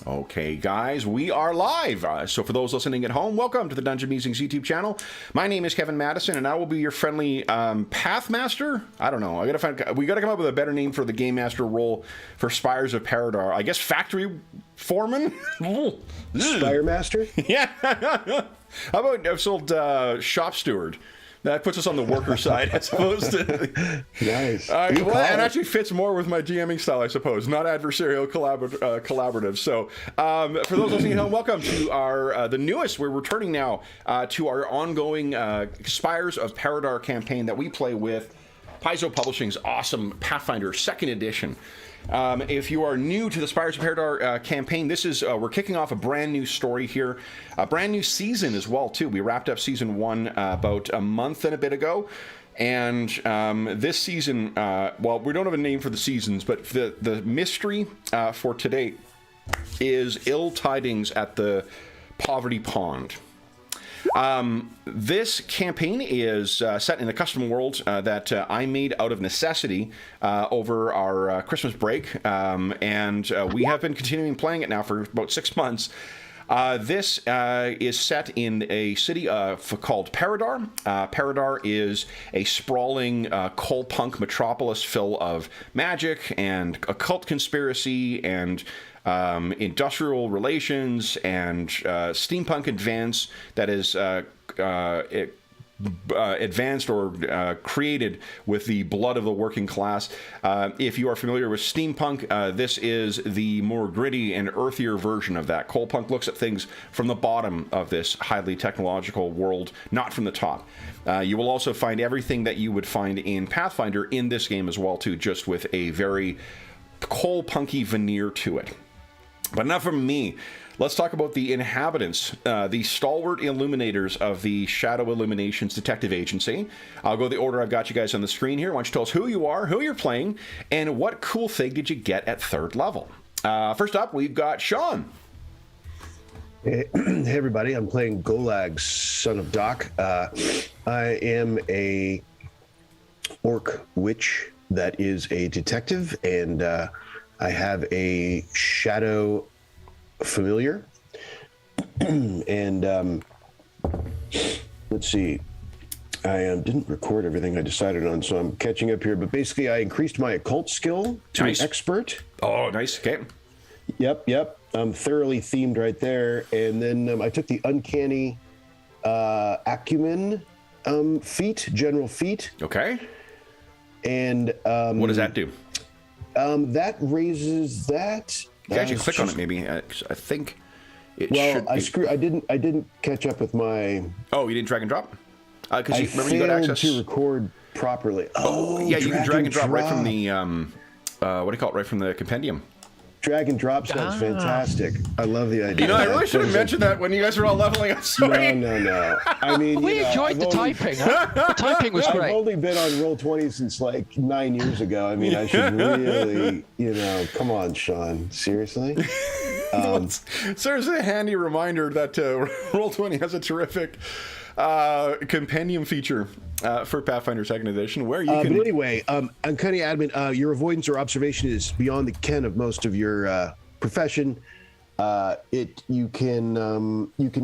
Okay, guys, we are live. So for those listening at home, welcome to the Dungeon Musings YouTube channel. My name is Kevin Madison, and I will be your friendly Pathmaster. I don't know. We gotta come up with a better name for the Game Master role for Spires of Paridar. I guess Factory Foreman? Spire Master? Yeah. How about Shop Steward? That puts us on the worker side as opposed to... Nice. Well, it actually fits more with my GMing style, I suppose. Not adversarial, collaborative. So, for those listening at home, welcome to our the newest. We're returning now to our ongoing Spires of Paridar campaign that we play with Paizo Publishing's awesome Pathfinder 2nd edition. If you are new to the Spires of Paridar campaign, this is we're kicking off a brand new story here, a brand new season as well too. We wrapped up season 1 about a month and a bit ago, and this season, well, we don't have a name for the seasons, but the mystery for today is Ill Tidings at the Poverty Pond. This campaign is set in a custom world that I made out of necessity over our Christmas break, and we have been continuing playing it now for about 6 months. This is set in a city called Paridar. Paridar is a sprawling Coalpunk metropolis full of magic and occult conspiracy and industrial relations and steampunk advance that is advanced or created with the blood of the working class. If you are familiar with steampunk, this is the more gritty and earthier version of that. Coalpunk looks at things from the bottom of this highly technological world, not from the top. You will also find everything that you would find in Pathfinder in this game as well, too, just with a very Coalpunky veneer to it. But enough from me. Let's talk about the inhabitants, the stalwart illuminators of the Shadow Illuminations Detective Agency. I'll go the order I've got you guys on the screen here. Why don't you tell us who you are, who you're playing, and what cool thing did you get at 3rd level? First up, we've got Sean. Hey everybody, I'm playing Golag, son of Doc. I am a orc witch that is a detective, and I have a shadow familiar. And let's see, I didn't record everything I decided on, so I'm catching up here. But basically, I increased my occult skill to an expert. Oh, nice. Okay. Yep. I'm thoroughly themed right there. And then I took the uncanny acumen feat, general feat. Okay. And what does that do? That raises that. You can actually click on it, maybe. I think it should. Well, I didn't catch up with my. Oh, you didn't drag and drop? Because you got access to record properly. Oh, yeah, you can drag and drop right from the what do you call it? Right from the compendium. Drag and drop sounds fantastic. I love the idea. You know, I really should have mentioned that when you guys were all leveling up. Sorry. No. I mean, we enjoyed the typing. Huh? The typing was great. I've only been on Roll20 since like 9 years ago. I mean, I should really, come on, Sean. Seriously? Seriously, a handy reminder that Roll20 has a terrific compendium feature for Pathfinder 2nd edition where you can... But anyway, uncanny admin, your avoidance or observation is beyond the ken of most of your profession. You can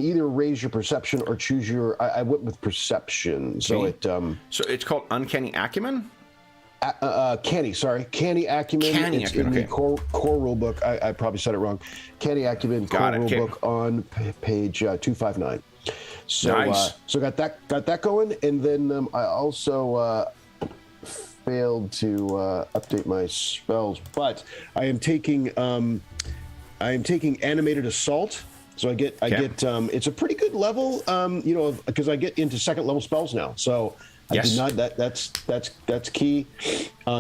either raise your perception or choose your... I went with perception, so So it's called uncanny acumen? Canny acumen. Canny it's acumen, in the core rule book. I probably said it wrong. Canny acumen core rule book on page 259. So, nice. So got that going, and then I also failed to update my spells, but I am taking animated assault. So I get it's a pretty good level, because I get into 2nd level spells now. So I did not that's key.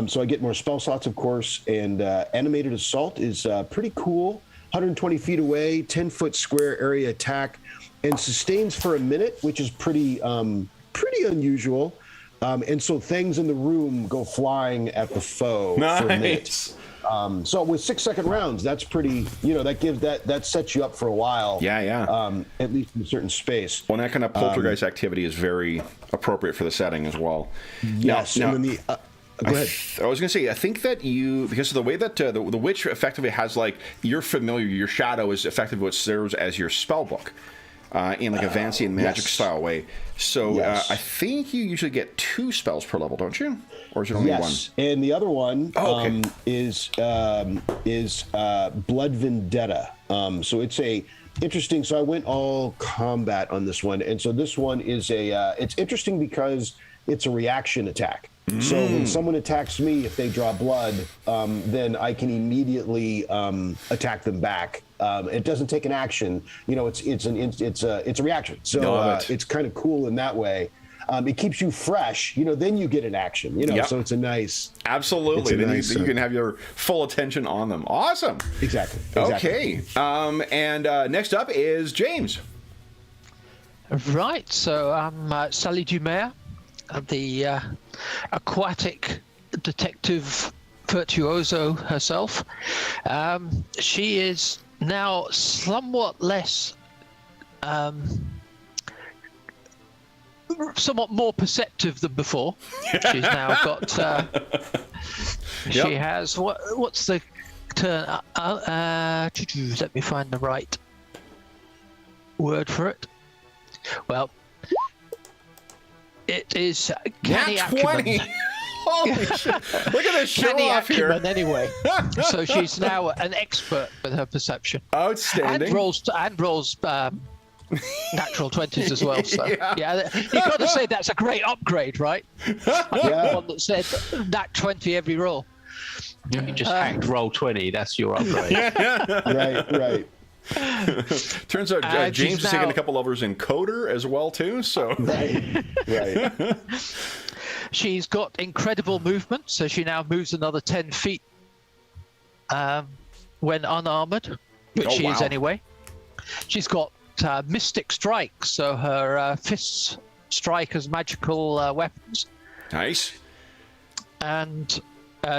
So I get more spell slots, of course, and animated assault is pretty cool. 120 feet away, 10-foot square area attack. And sustains for a minute, which is pretty unusual. And so things in the room go flying at the foe for a minute. So with 6-second rounds, that's pretty. That sets you up for a while. Yeah. At least in a certain space. Well, that kind of poltergeist activity is very appropriate for the setting as well. Yes. And then Go ahead. I was going to say, I think that because of the way that the witch effectively has, like, your familiar, your shadow is effectively what serves as your spell book. In like a Vancian magic style way. So I think you usually get 2 spells per level, don't you? Or is it only one? Yes, and the other one is Blood Vendetta. So it's interesting. So I went all combat on this one, and so this one is it's interesting because it's a reaction attack. So when someone attacks me, if they draw blood, then I can immediately attack them back. It doesn't take an action. It's a reaction. So it's kind of cool in that way. It keeps you fresh. Then you get an action. So it's a nice. Absolutely. You can have your full attention on them. Awesome. Exactly. Okay. And next up is James. Right. So I'm Sally Dumaire, the aquatic detective virtuoso herself. She is now somewhat less, somewhat more perceptive than before. She's now got. She has what's the turn? Let me find the right word for it. Well, it is canny acumen. Holy shit. Look at this show Canny off here. acumen, anyway. So she's now an expert with her perception. Outstanding. And rolls natural 20s as well. So yeah, you've got to say that's a great upgrade, right? The one that said nat 20 every roll. You just hacked roll 20. That's your upgrade. Right. Turns out James is taking a couple levels in Coder as well too. So right. She's got incredible movement, so she now moves another 10 feet when unarmored, which she is anyway. She's got mystic strike, so her fists strike as magical weapons. Nice. And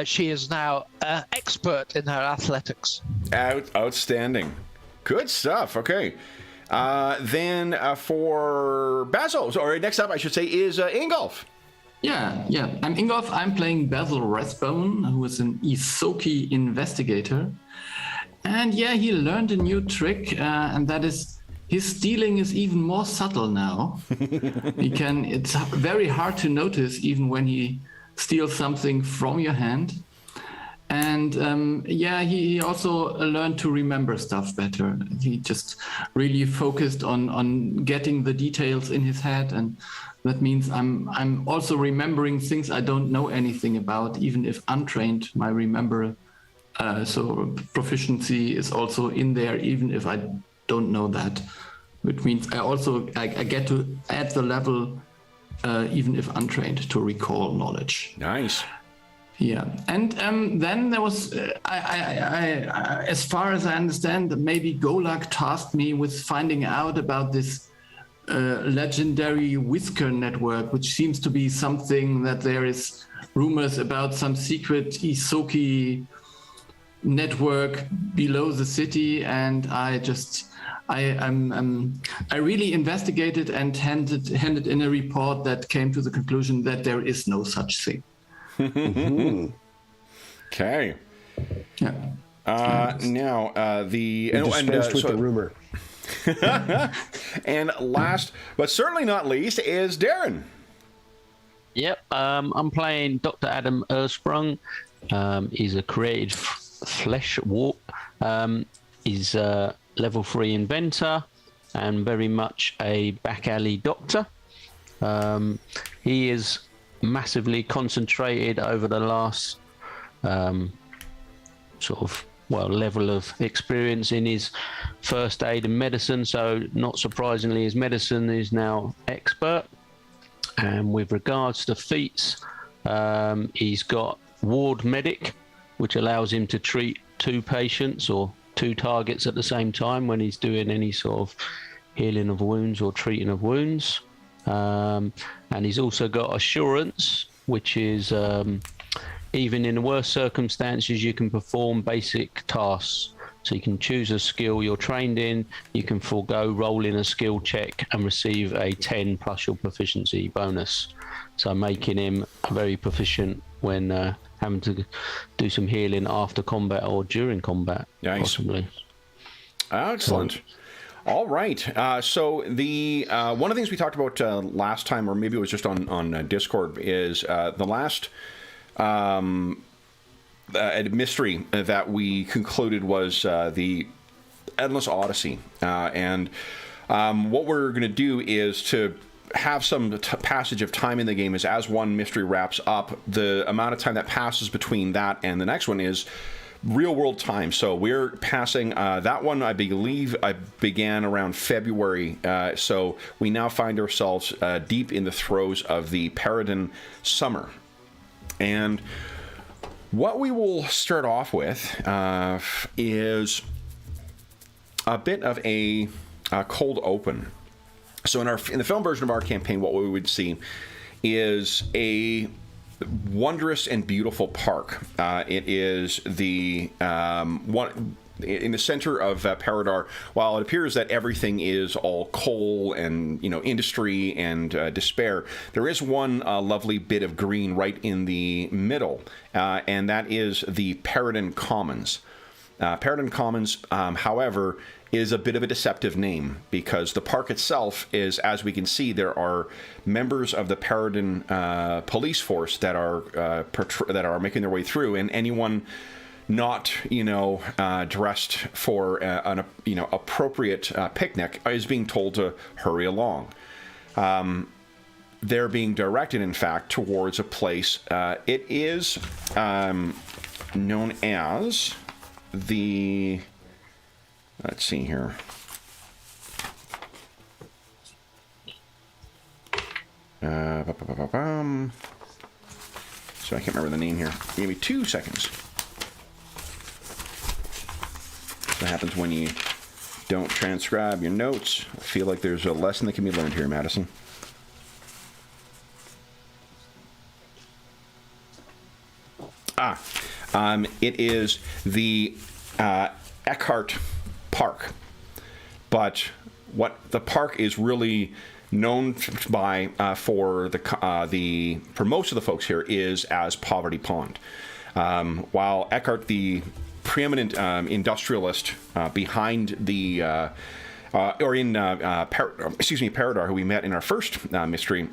she is now expert in her athletics. Outstanding. Good stuff. Okay. Then for Basil, sorry, next up I should say is Ingolf. Yeah. I'm Ingolf. I'm playing Basil Rathbone, who is an Isoki investigator. And he learned a new trick, and that is his stealing is even more subtle now. It's very hard to notice even when he steals something from your hand. And he also learned to remember stuff better. He just really focused on getting the details in his head, and that means I'm also remembering things I don't know anything about, even if untrained. My so proficiency is also in there, even if I don't know that. Which means I get to add the level, even if untrained, to recall knowledge. Nice. Yeah, and then there was, as far as I understand, maybe Golak tasked me with finding out about this legendary whisker network, which seems to be something that there is rumors about some secret Isoki network below the city, and I really investigated and handed in a report that came to the conclusion that there is no such thing. Okay. Yeah. Now the the rumor. And last but certainly not least is Darren. Yep. I'm playing Dr. Adam Ersprung. He's a created flesh warp. He's a level 3 inventor and very much a back alley doctor. He is massively concentrated over the last level of experience in his first aid and medicine, so not surprisingly his medicine is now expert. And with regards to feats, he's got ward medic, which allows him to treat 2 patients or 2 targets at the same time when he's doing any sort of healing of wounds or treating of wounds. And he's also got assurance, which is even in the worst circumstances you can perform basic tasks. So you can choose a skill you're trained in, you can forego rolling a skill check and receive a 10 plus your proficiency bonus, so making him very proficient when having to do some healing after combat or during combat, possibly. Excellent. All right. So the one of the things we talked about last time, or maybe it was just on Discord, is the last mystery that we concluded was the Endless Odyssey. And what we're going to do is to have some passage of time in the game is as one mystery wraps up, the amount of time that passes between that and the next one is real world time. So we're passing that one, I believe I began around February. So we now find ourselves deep in the throes of the Paridar summer. And what we will start off with is a bit of a cold open. So in the film version of our campaign, what we would see is a wondrous and beautiful park. It is the one in the center of Paridar. While it appears that everything is all coal and industry and despair, there is one lovely bit of green right in the middle, and that is the Paridar Commons. Paridar Commons, however, is a bit of a deceptive name because the park itself is, as we can see, there are members of the Paridar police force that are making their way through, and anyone not dressed for an appropriate picnic is being told to hurry along. They're being directed, in fact, towards a place. It is known as the. Let's see here. So I can't remember the name here. Give me 2 seconds. What happens when you don't transcribe your notes? I feel like there's a lesson that can be learned here, Madison. It is the Eckhart Park, but what the park is really known by for most of the folks here is as Poverty Pond. While Eckhart, the preeminent industrialist behind the Paridar, who we met in our first mystery.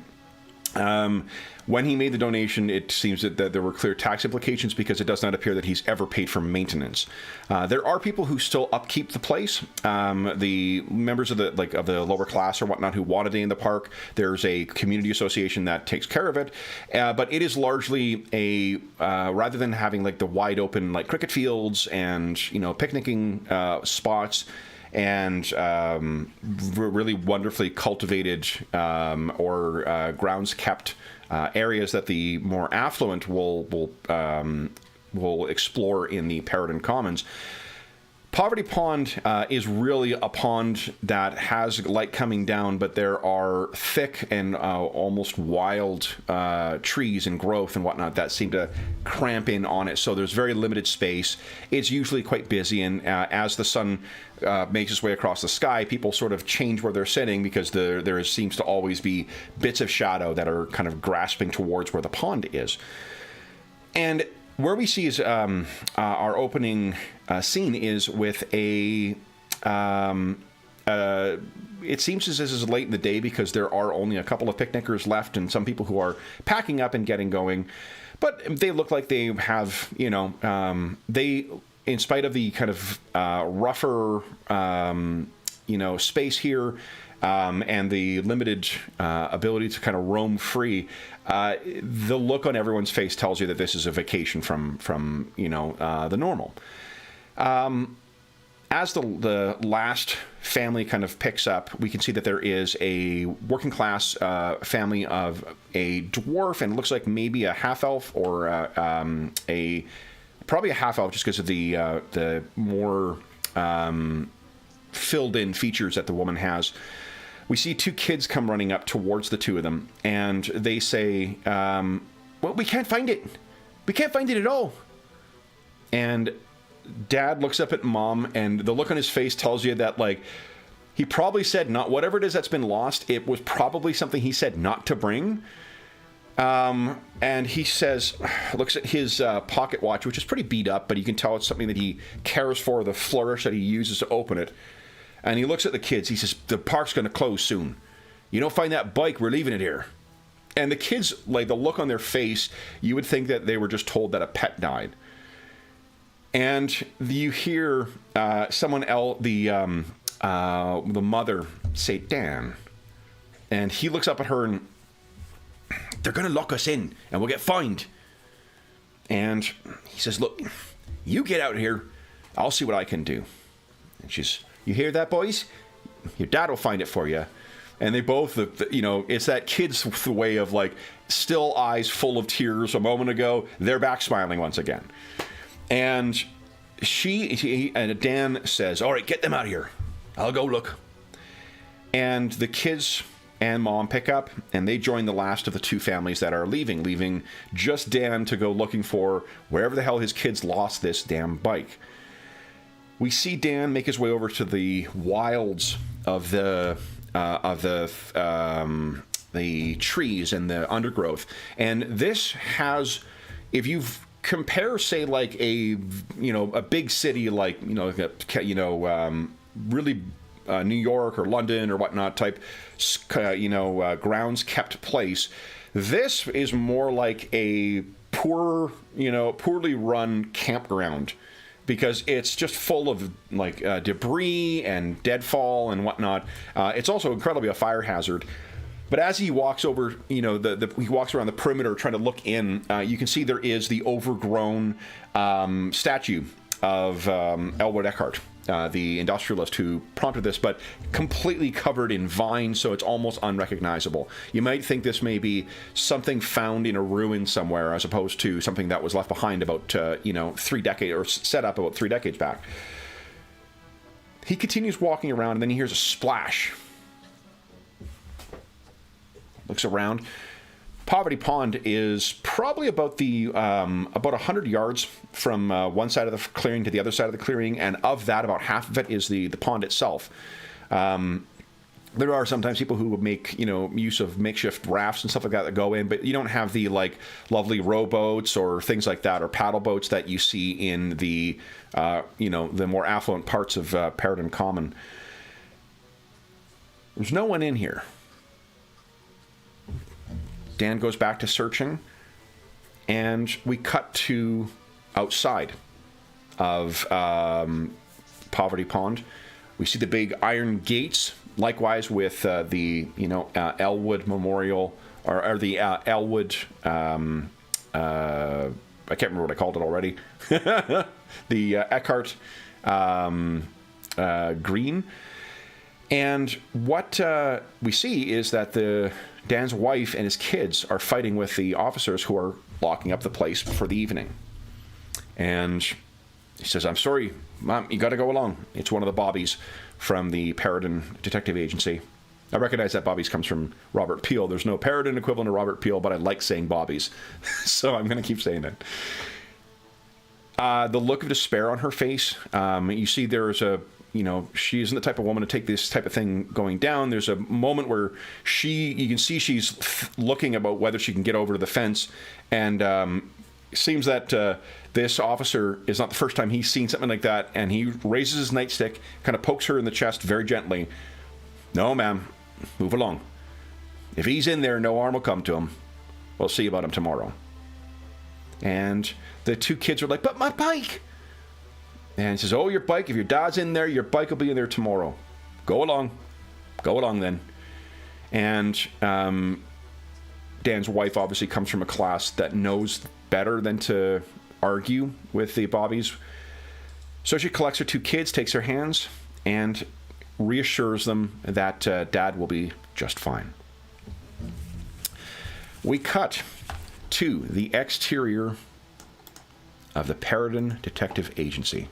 When he made the donation, it seems that there were clear tax implications because it does not appear that he's ever paid for maintenance. There are people who still upkeep the place. The members of the lower class or whatnot who want to stay in the park. There's a community association that takes care of it, but it is largely a rather than having like the wide open like cricket fields and picnicking spots. And really wonderfully cultivated or grounds kept areas that the more affluent will explore in the Paridar Commons. Poverty Pond is really a pond that has light coming down, but there are thick and almost wild trees and growth and whatnot that seem to cramp in on it. So there's very limited space. It's usually quite busy, and as the sun makes its way across the sky, people sort of change where they're sitting because there seems to always be bits of shadow that are kind of grasping towards where the pond is. And where we see is our opening scene is with a. It seems as this is late in the day because there are only a couple of picnickers left and some people who are packing up and getting going. But they look like they have, they, in spite of the kind of rougher, space here and the limited ability to kind of roam free. The look on everyone's face tells you that this is a vacation from the normal. As the last family kind of picks up, we can see that there is a working class family of a dwarf, and it looks like maybe a half elf or probably a half elf, just because of the more filled in features that the woman has. We see two kids come running up towards the two of them, and they say, well, we can't find it. We can't find it at all. And Dad looks up at Mom, and the look on his face tells you that, like, he probably said not whatever it is that's been lost, it was probably something he said not to bring. And he says, looks at his pocket watch, which is pretty beat up, but you can tell it's something that he cares for, the flourish that he uses to open it. And he looks at the kids. He says, the park's going to close soon. You don't find that bike, we're leaving it here. And the kids, like the look on their face, you would think that they were just told that a pet died. And you hear someone else, the mother, say, Dan. And he looks up at her and, they're going to lock us in and we'll get fined. And he says, look, you get out here. I'll see what I can do. And she's, you hear that, boys? Your dad will find it for you. And they both, it's that kid's way of like, still eyes full of tears a moment ago. They're back smiling once again. And Dan says, all right, get them out of here. I'll go look. And the kids and Mom pick up, and they join the last of the two families that are leaving just Dan to go looking for wherever the hell his kids lost this damn bike. We see Dan make his way over to the wilds of the trees and the undergrowth, and this has, if you compare, say, like a big city like really New York or London or whatnot type, grounds kept place. This is more like a poorly run campground, because it's just full of like debris and deadfall and whatnot. It's also incredibly a fire hazard. But as he walks over, he walks around the perimeter trying to look in, you can see there is the overgrown statue of Elwood Eckhart, the industrialist who prompted this, but completely covered in vines, so it's almost unrecognizable. You might think this may be something found in a ruin somewhere, as opposed to something that was left behind about, 3 decades, or set up about 3 decades back. He continues walking around, and then he hears a splash. Looks around. Poverty Pond is probably about 100 yards from one side of the clearing to the other side of the clearing, and of that, about half of it is the pond itself. There are sometimes people who would make use of makeshift rafts and stuff like that go in, but you don't have the lovely rowboats or things like that, or paddle boats that you see in the the more affluent parts of Paridar Common. There's no one in here. Dan goes back to searching, and we cut to outside of Poverty Pond. We see the big iron gates, likewise with the Elwood Memorial, or the Elwood. I can't remember what I called it already. The Eckhart Green. And what we see is that Dan's wife and his kids are fighting with the officers who are locking up the place for the evening. And he says, I'm sorry, Mom, you got to go along. It's one of the Bobbies from the Paridar Detective Agency. I recognize that Bobbies comes from Robert Peel. There's no Paridar equivalent of Robert Peel, but I like saying Bobbies. So I'm going to keep saying it. The look of despair on her face, you see there's she isn't the type of woman to take this type of thing going down. There's a moment where you can see she's looking about whether she can get over to the fence, and it seems that this officer is not the first time he's seen something like that, and he raises his nightstick, kind of pokes her in the chest very gently. No, ma'am, move along. If he's in there, no harm will come to him. We'll see about him tomorrow. And the two kids are like, but my bike! And he says, oh, your bike, if your dad's in there, your bike will be in there tomorrow. Go along then. And Dan's wife obviously comes from a class that knows better than to argue with the Bobbies. So she collects her two kids, takes their hands, and reassures them that Dad will be just fine. We cut to the exterior of the Paridar Detective Agency.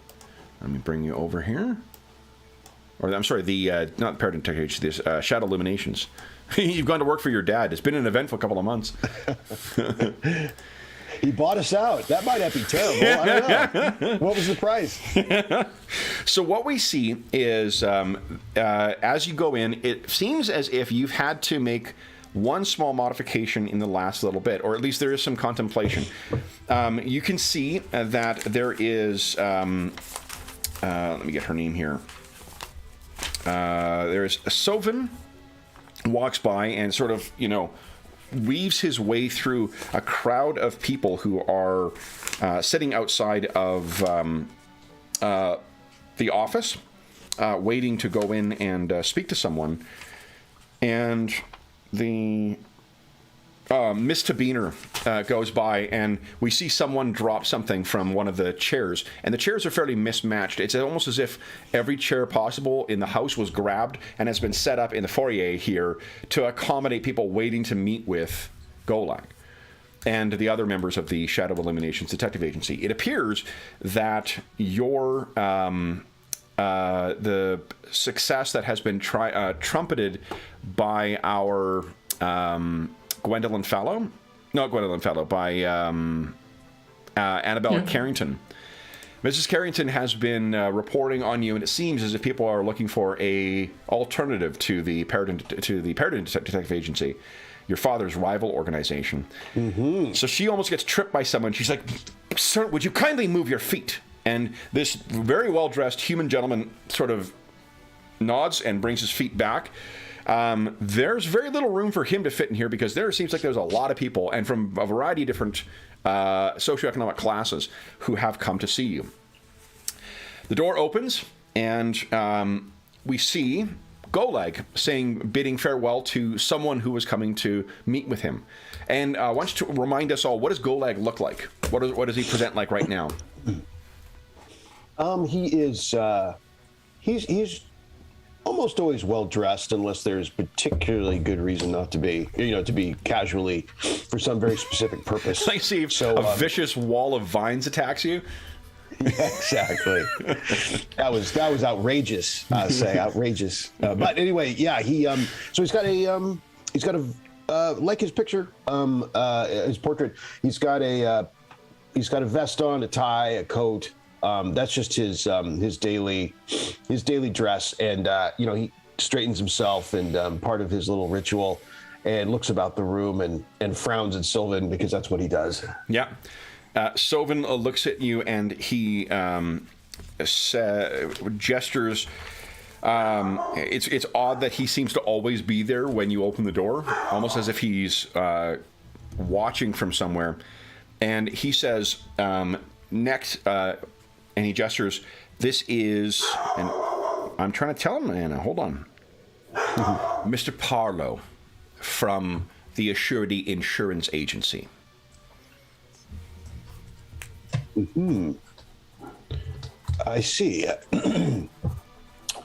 Let me bring you over here. Or, I'm sorry, not the Paridar Detective Agency, this Shadow Illuminations. You've gone to work for your dad. It's been an eventful couple of months. He bought us out. That might not be terrible. I don't know. What was the price? So what we see is, as you go in, it seems as if you've had to make one small modification in the last little bit, or at least there is some contemplation. You can see that there is, let me get her name here. There's Sovin walks by and sort of, weaves his way through a crowd of people who are sitting outside of the office, waiting to go in and speak to someone. And the Miss Tabiner goes by, and we see someone drop something from one of the chairs, and the chairs are fairly mismatched. It's almost as if every chair possible in the house was grabbed and has been set up in the foyer here to accommodate people waiting to meet with Golag and the other members of the Shadow Eliminations Detective Agency. It appears that your the success that has been trumpeted by our Gwendolyn Fallow, by Annabella Carrington. Mrs. Carrington has been reporting on you, and it seems as if people are looking for a alternative to the Paridar Detective Agency, your father's rival organization. Mm-hmm. So she almost gets tripped by someone. She's like, "Sir, would you kindly move your feet?" And this very well-dressed human gentleman sort of nods and brings his feet back. There's very little room for him to fit in here because there seems like there's a lot of people, and from a variety of different socioeconomic classes, who have come to see you. The door opens, and we see Golag bidding farewell to someone who was coming to meet with him. And I want you to remind us all, what does Golag look like? What does he present like right now? He's almost always well dressed, unless there's particularly good reason not to be, to be casually for some very specific purpose. I see a vicious wall of vines attacks you. Yeah, exactly. that was outrageous. I'd say outrageous. But anyway, yeah, so he's got a like his picture, his portrait. He's got a vest on, a tie, a coat. That's just his daily dress, and he straightens himself, and part of his little ritual, and looks about the room and frowns at Sylvan because that's what he does. Yeah. Sylvan looks at you, and he gestures. It's odd that he seems to always be there when you open the door, almost as if he's watching from somewhere. And he says, next, and he gestures, this is, and I'm trying to tell him, Anna, hold on. Mr. Parlow from the Assurity Insurance Agency. Mm-hmm. I see.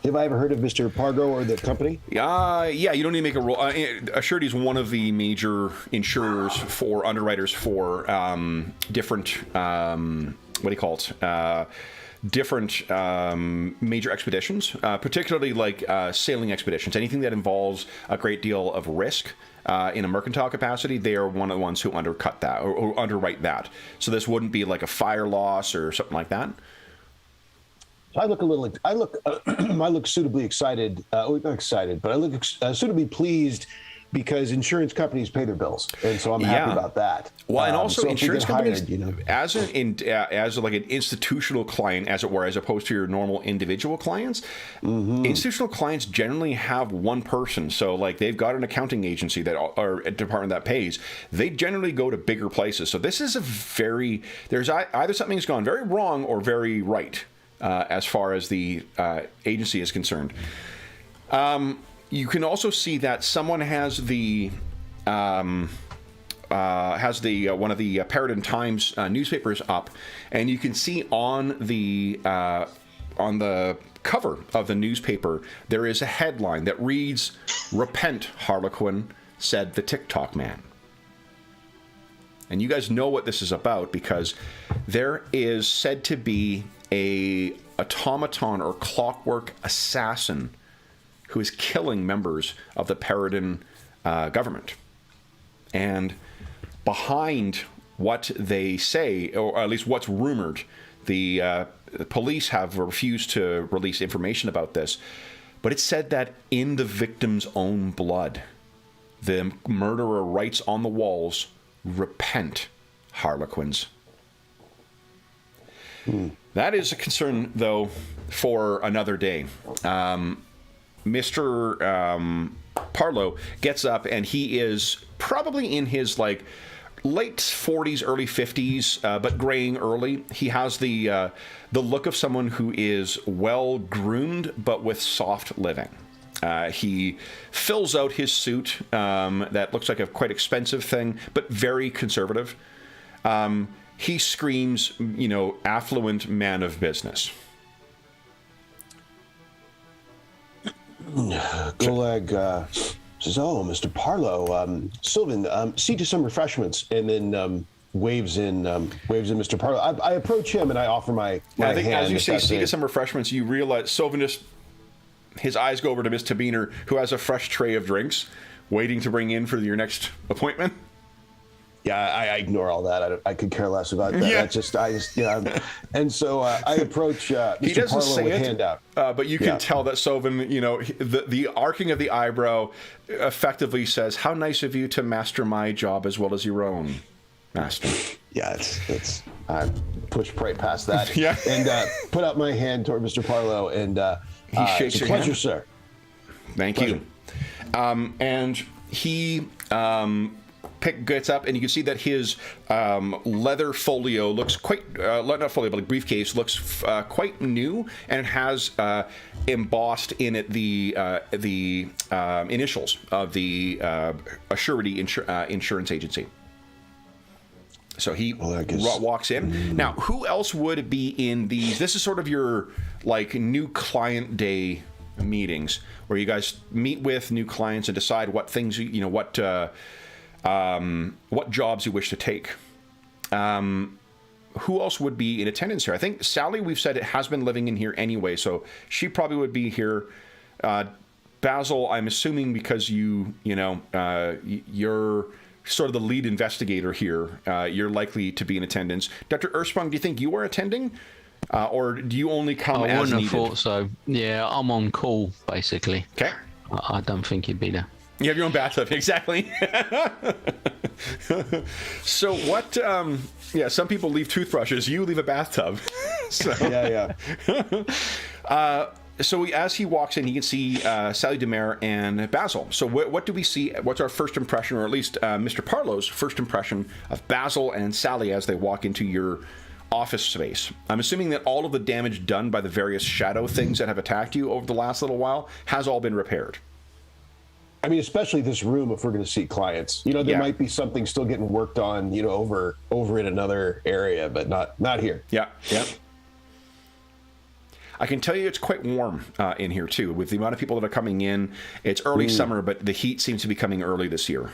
Have I ever heard of Mr. Pargo or the company? Yeah, you don't need to make a roll. Assurity is one of the major insurers for underwriters for different, different major expeditions, particularly like sailing expeditions. Anything that involves a great deal of risk in a mercantile capacity, they are one of the ones who undercut that or underwrite that. So this wouldn't be like a fire loss or something like that. I look suitably excited. Not excited, but I look suitably pleased because insurance companies pay their bills, and so I'm happy about that. Well, and also so insurance companies, hired, as like an institutional client, as it were, as opposed to your normal individual clients, institutional clients generally have one person. So, like, they've got an accounting agency or a department that pays. They generally go to bigger places. So this is there's either something's gone very wrong or very right. As far as the agency is concerned. You can also see that someone has one of the Paridar Times newspapers up, and you can see on the cover of the newspaper there is a headline that reads, "Repent, Harlequin," said the TikTok man. And you guys know what this is about because there is said to be a automaton or clockwork assassin who is killing members of the Paridar government. And behind what they say, or at least what's rumored, the police have refused to release information about this, but it's said that in the victim's own blood, the murderer writes on the walls, "Repent, Harlequins." That is a concern, though, for another day. Mr. Parlow gets up, and he is probably in his like late 40s, early 50s, but graying early. He has the look of someone who is well groomed, but with soft living. He fills out his suit that looks like a quite expensive thing, but very conservative. He screams, affluent man of business. Golag says, "Oh, Mr. Parlow, Sylvan, see to some refreshments," and then waves in Mr. Parlow. I approach him and I offer my I think hand. as you say, "See to some refreshments," you realize Sylvan his eyes go over to Miss Tabiner, who has a fresh tray of drinks waiting to bring in for your next appointment. Yeah, I ignore all that. I could care less about that. Yeah. And so I approach Mr. Parlow with hand out. But you can tell that Sylvan, the arcing of the eyebrow effectively says, "How nice of you to master my job as well as your own, master." Yeah, it's I push right past that. Yeah. And put out my hand toward Mr. Parlow, and he shakes your pleasure, hand. sir. Thank you. And he gets up, and you can see that his leather folio looks quite, not folio, but like briefcase looks quite new, and it has embossed in it the initials of the Assurity insurance agency. So he walks in. Now, who else would be in these? This is sort of your like new client day meetings where you guys meet with new clients and decide what things what jobs you wish to take. Who else would be in attendance here? I think Sally, we've said, it has been living in here anyway, so she probably would be here. Basil, I'm assuming because you're sort of the lead investigator here, you're likely to be in attendance. Dr. Ersprung, do you think you are attending? Or do you only come as needed? I wouldn't have thought so. Yeah, I'm on call, basically. Okay. I don't think you'd be there. You have your own bathtub, exactly. So what, some people leave toothbrushes, you leave a bathtub. So. Yeah. So as he walks in, you can see Sally Demare and Basil. So what do we see? What's our first impression, or at least Mr. Parlow's first impression of Basil and Sally as they walk into your office space? I'm assuming that all of the damage done by the various shadow things that have attacked you over the last little while has all been repaired. I mean, especially this room, if we're going to see clients, there might be something still getting worked on, over in another area, but not here. Yeah. I can tell you it's quite warm in here, too. With the amount of people that are coming in, it's early summer, but the heat seems to be coming early this year.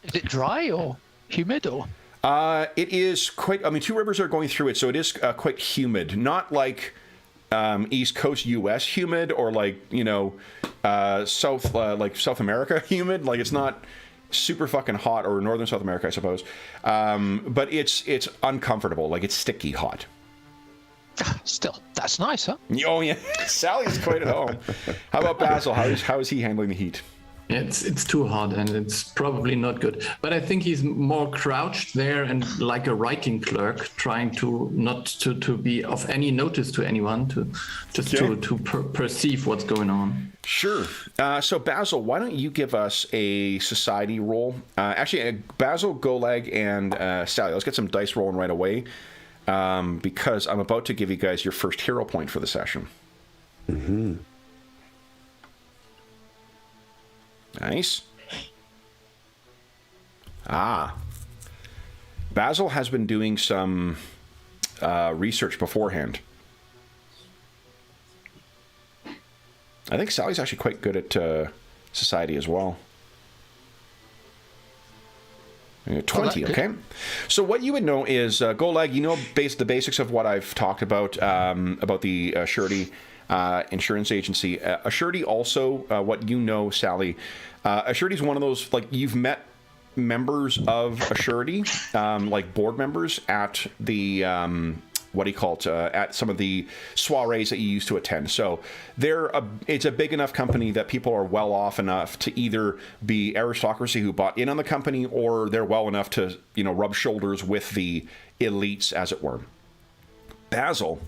Is it dry or humid or? It is quite, Two Rivers are going through it, so it is quite humid. Not like East Coast U.S. humid or like, South America humid. Like, it's not super fucking hot, or Northern South America, I suppose. But it's uncomfortable. Like, it's sticky hot. Still, that's nice, huh? Oh, yeah. Sally's quite at home. How about Basil? How is he handling the heat? It's too hot, and it's probably not good. But I think he's more crouched there and like a writing clerk, trying to not to be of any notice to anyone, to perceive what's going on. Sure. So Basil, why don't you give us a society roll? Basil, Golag, and Sally. Let's get some dice rolling right away. Because I'm about to give you guys your first hero point for the session. Mm-hmm. Nice. Basil has been doing some research beforehand. I think Sally's actually quite good at society as well. 20, okay. So what you would know is, Golag, the basics of what I've talked about the Assurity insurance agency. Assurity also, what you know, Sally, Assurity is one of those, like, you've met members of Assurity, like board members at the at some of the soirees that you used to attend. So it's a big enough company that people are well off enough to either be aristocracy who bought in on the company, or they're well enough to, rub shoulders with the elites, as it were. Basil,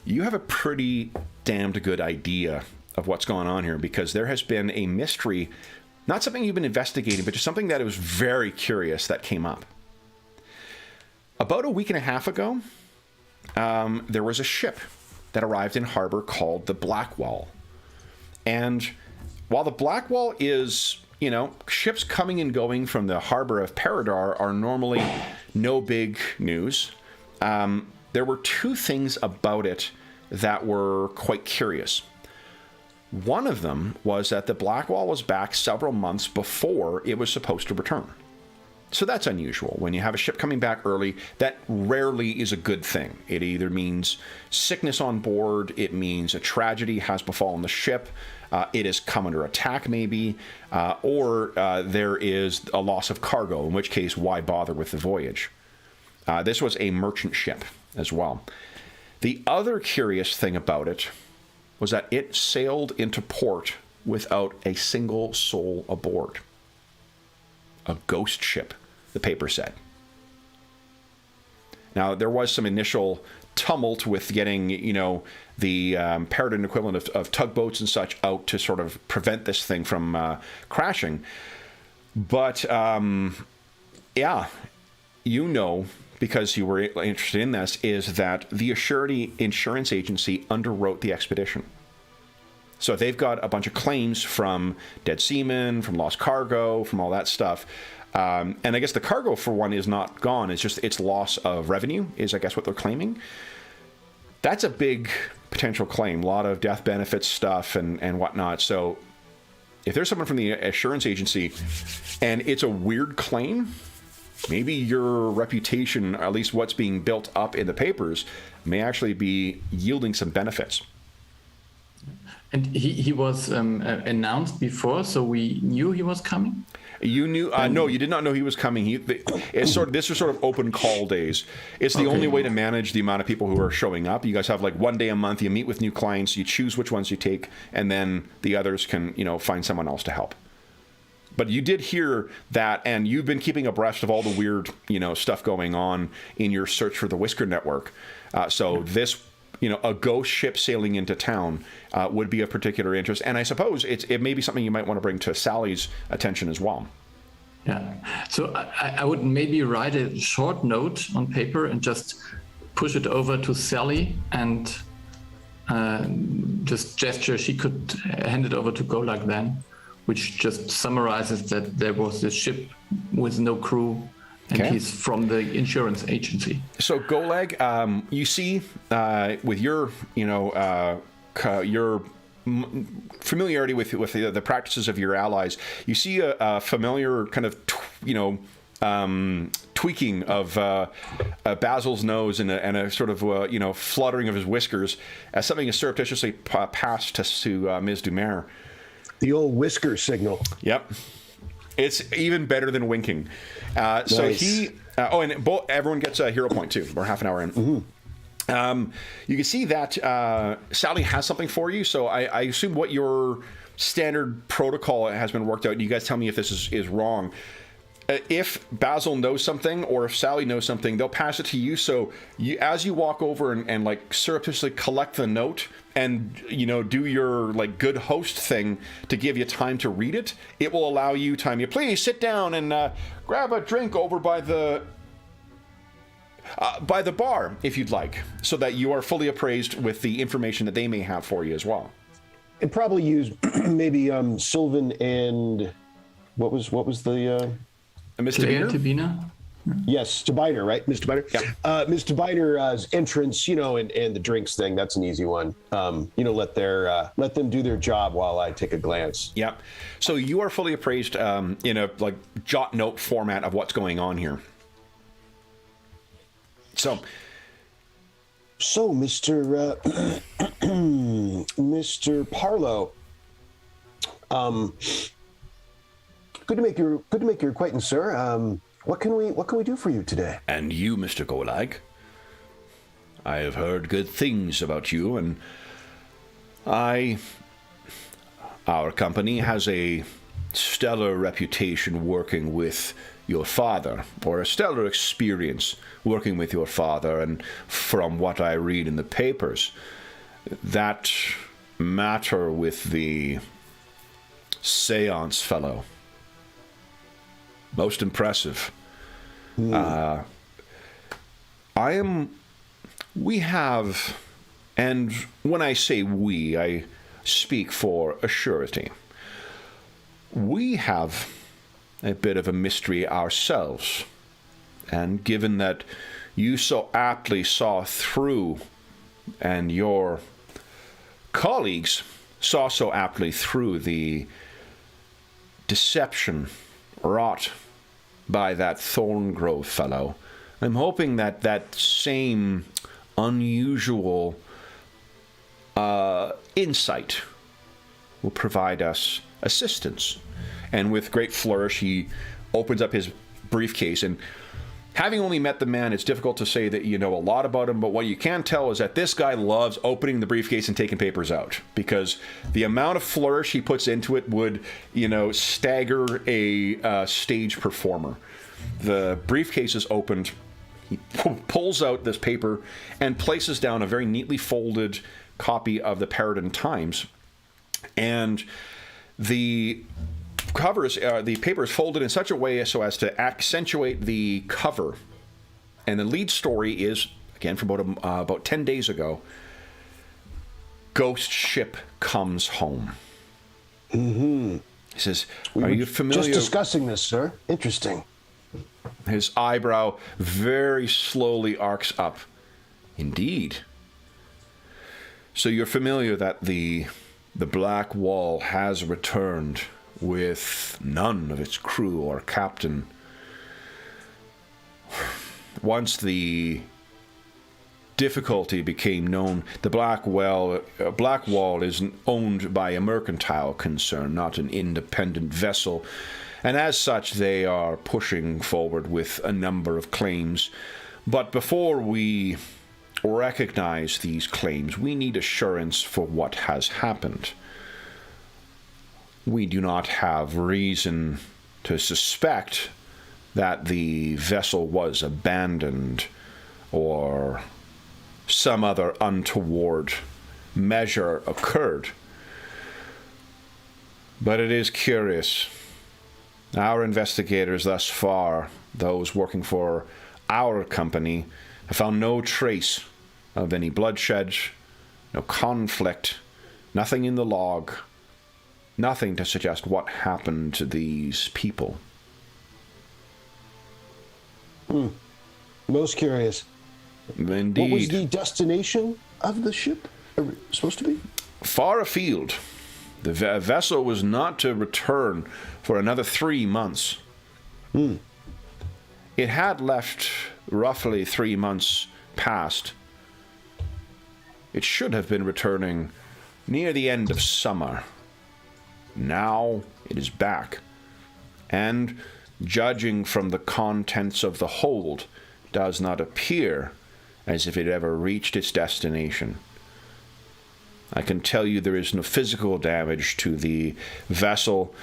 you have a pretty damned good idea of what's going on here, because there has been a mystery, not something you've been investigating, but just something that was very curious that came up. About a week and a half ago, there was a ship that arrived in harbor called the Blackwall. And while the Blackwall is, ships coming and going from the harbor of Paridar are normally no big news, there were two things about it that were quite curious. One of them was that the Blackwall was back several months before it was supposed to return. So that's unusual. When you have a ship coming back early, that rarely is a good thing. It either means sickness on board, it means a tragedy has befallen the ship, it has come under attack maybe, or there is a loss of cargo, in which case, why bother with the voyage? This was a merchant ship as well. The other curious thing about it was that it sailed into port without a single soul aboard. A ghost ship, the paper said. Now, there was some initial tumult with getting, the Paridar equivalent of tugboats and such out to sort of prevent this thing from crashing. But, yeah, because you were interested in this, is that the Assurity Insurance Agency underwrote the expedition. So they've got a bunch of claims from dead seamen, from lost cargo, from all that stuff. And I guess the cargo, for one, is not gone. It's just its loss of revenue is, I guess, what they're claiming. That's a big potential claim. A lot of death benefits stuff and whatnot. So if there's someone from the assurance agency and it's a weird claim, maybe your reputation, or at least what's being built up in the papers, may actually be yielding some benefits. And he was announced before, so we knew he was coming? You knew? No, you did not know he was coming. This is sort of open call days. It's the only way to manage the amount of people who are showing up. You guys have like one day a month. You meet with new clients. You choose which ones you take, and then the others can, find someone else to help. But you did hear that, and you've been keeping abreast of all the weird, stuff going on in your search for the Whisker Network. So this, a ghost ship sailing into town would be of particular interest. And I suppose it may be something you might want to bring to Sally's attention as well. Yeah. So I would maybe write a short note on paper and just push it over to Sally and just gesture she could hand it over to Golag then, which just summarizes that there was this ship with no crew, and he's from the insurance agency. So Golag, you see with your, your familiarity with the practices of your allies, you see a familiar kind of, tweaking of Basil's nose and a sort of, fluttering of his whiskers as something is surreptitiously passed to Ms. Dumer. The old whisker signal. Yep. It's even better than winking. Nice. So he... everyone gets a hero point, too. We're half an hour in. Mm-hmm. You can see that Sally has something for you. So I assume what your standard protocol has been worked out. You guys tell me if this is wrong. If Basil knows something or if Sally knows something, they'll pass it to you. So as you walk over and like surreptitiously collect the note and, do your like good host thing to give you time to read it, it will allow you time. You please sit down and grab a drink over by the bar if you'd like, so that you are fully appraised with the information that they may have for you as well. And probably use maybe Sylvan and what was the Mr. Tabina? Yes, Tabiner, right? Mr. Tabiner? Yeah. Mr. Tabiner's entrance, and the drinks thing, that's an easy one. Let them do their job while I take a glance. Yeah. So you are fully appraised in a like jot note format of what's going on here. So Mr. Mr. Parlow, good to make your acquaintance, sir. What can we do for you today? And you, Mr. Golag, I have heard good things about you, and our company has a stellar reputation working with your father, or a stellar experience working with your father, and from what I read in the papers, that matter with the seance fellow, most impressive. We have, and when I say we, I speak for a surety. We have a bit of a mystery ourselves, and given that you so aptly saw through, and your colleagues saw so aptly through the deception wrought by that Thorngrove fellow, I'm hoping that that same unusual insight will provide us assistance. And with great flourish, he opens up his briefcase, and having only met the man, it's difficult to say that you know a lot about him, but what you can tell is that this guy loves opening the briefcase and taking papers out, because the amount of flourish he puts into it would, stagger a stage performer. The briefcase is opened. He pulls out this paper and places down a very neatly folded copy of the Paridar Times, and the covers, the paper is folded in such a way so as to accentuate the cover. And the lead story is, again, from about 10 days ago, Ghost Ship Comes Home. Mm-hmm. He says, "Are you familiar?" Just discussing this, sir. Interesting. His eyebrow very slowly arcs up. Indeed. So you're familiar that the Black Wall has returned with none of its crew or captain. Once the difficulty became known, the Black Wall is owned by a mercantile concern, not an independent vessel, and as such they are pushing forward with a number of claims. But before we recognize these claims, we need assurance for what has happened. We do not have reason to suspect that the vessel was abandoned or some other untoward measure occurred. But it is curious. Our investigators thus far, those working for our company, have found no trace of any bloodshed, no conflict, nothing in the log, nothing to suggest what happened to these people. Most curious. Indeed. What was the destination of the ship supposed to be? Far afield. The vessel was not to return for another 3 months. It had left roughly 3 months past. It should have been returning near the end of summer. Now it is back, and judging from the contents of the hold, does not appear as if it ever reached its destination. I can tell you there is no physical damage to the vessel,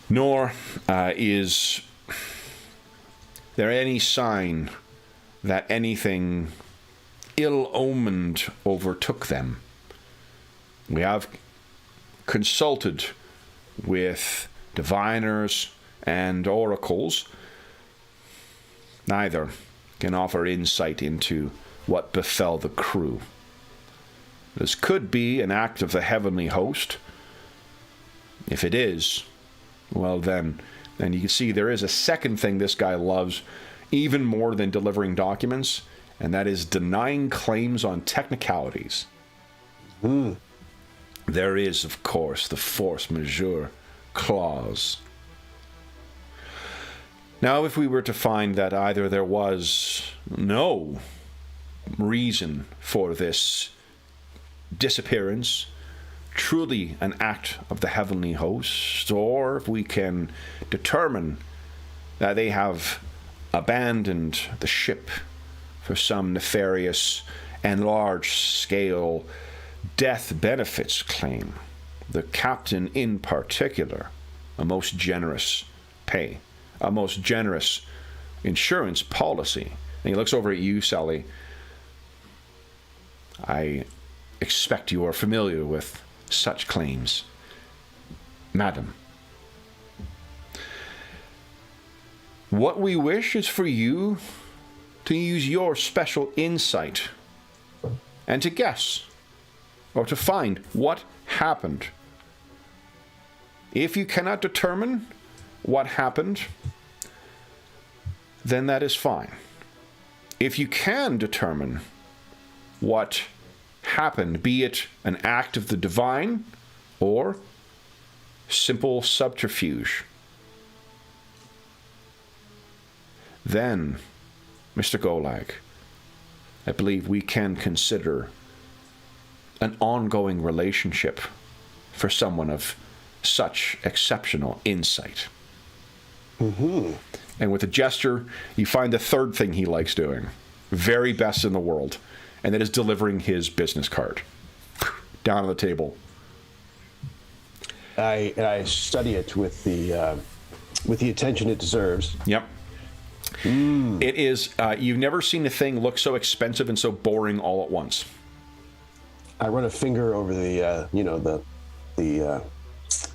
nor is there any sign that anything ill-omened overtook them. We have consulted with diviners and oracles. Neither can offer insight into what befell the crew. This could be an act of the heavenly host. If it is, well then you can see there is a second thing this guy loves even more than delivering documents, and that is denying claims on technicalities. There is, of course, the force majeure clause. Now, if we were to find that either there was no reason for this disappearance, truly an act of the heavenly host, or if we can determine that they have abandoned the ship for some nefarious and large-scale death benefits claim. The captain in particular, a most generous pay, a most generous insurance policy. And he looks over at you, Sally. I expect you are familiar with such claims, madam. What we wish is for you to use your special insight and to guess or to find what happened. If you cannot determine what happened, then that is fine. If you can determine what happened, be it an act of the divine or simple subterfuge, then, Mr. Golag, I believe we can consider an ongoing relationship for someone of such exceptional insight. Mm-hmm. And with a gesture, you find the third thing he likes doing, very best in the world, and that is delivering his business card down on the table. I study it with the attention it deserves. Yep. It is. You've never seen a thing look so expensive and so boring all at once. I run a finger over the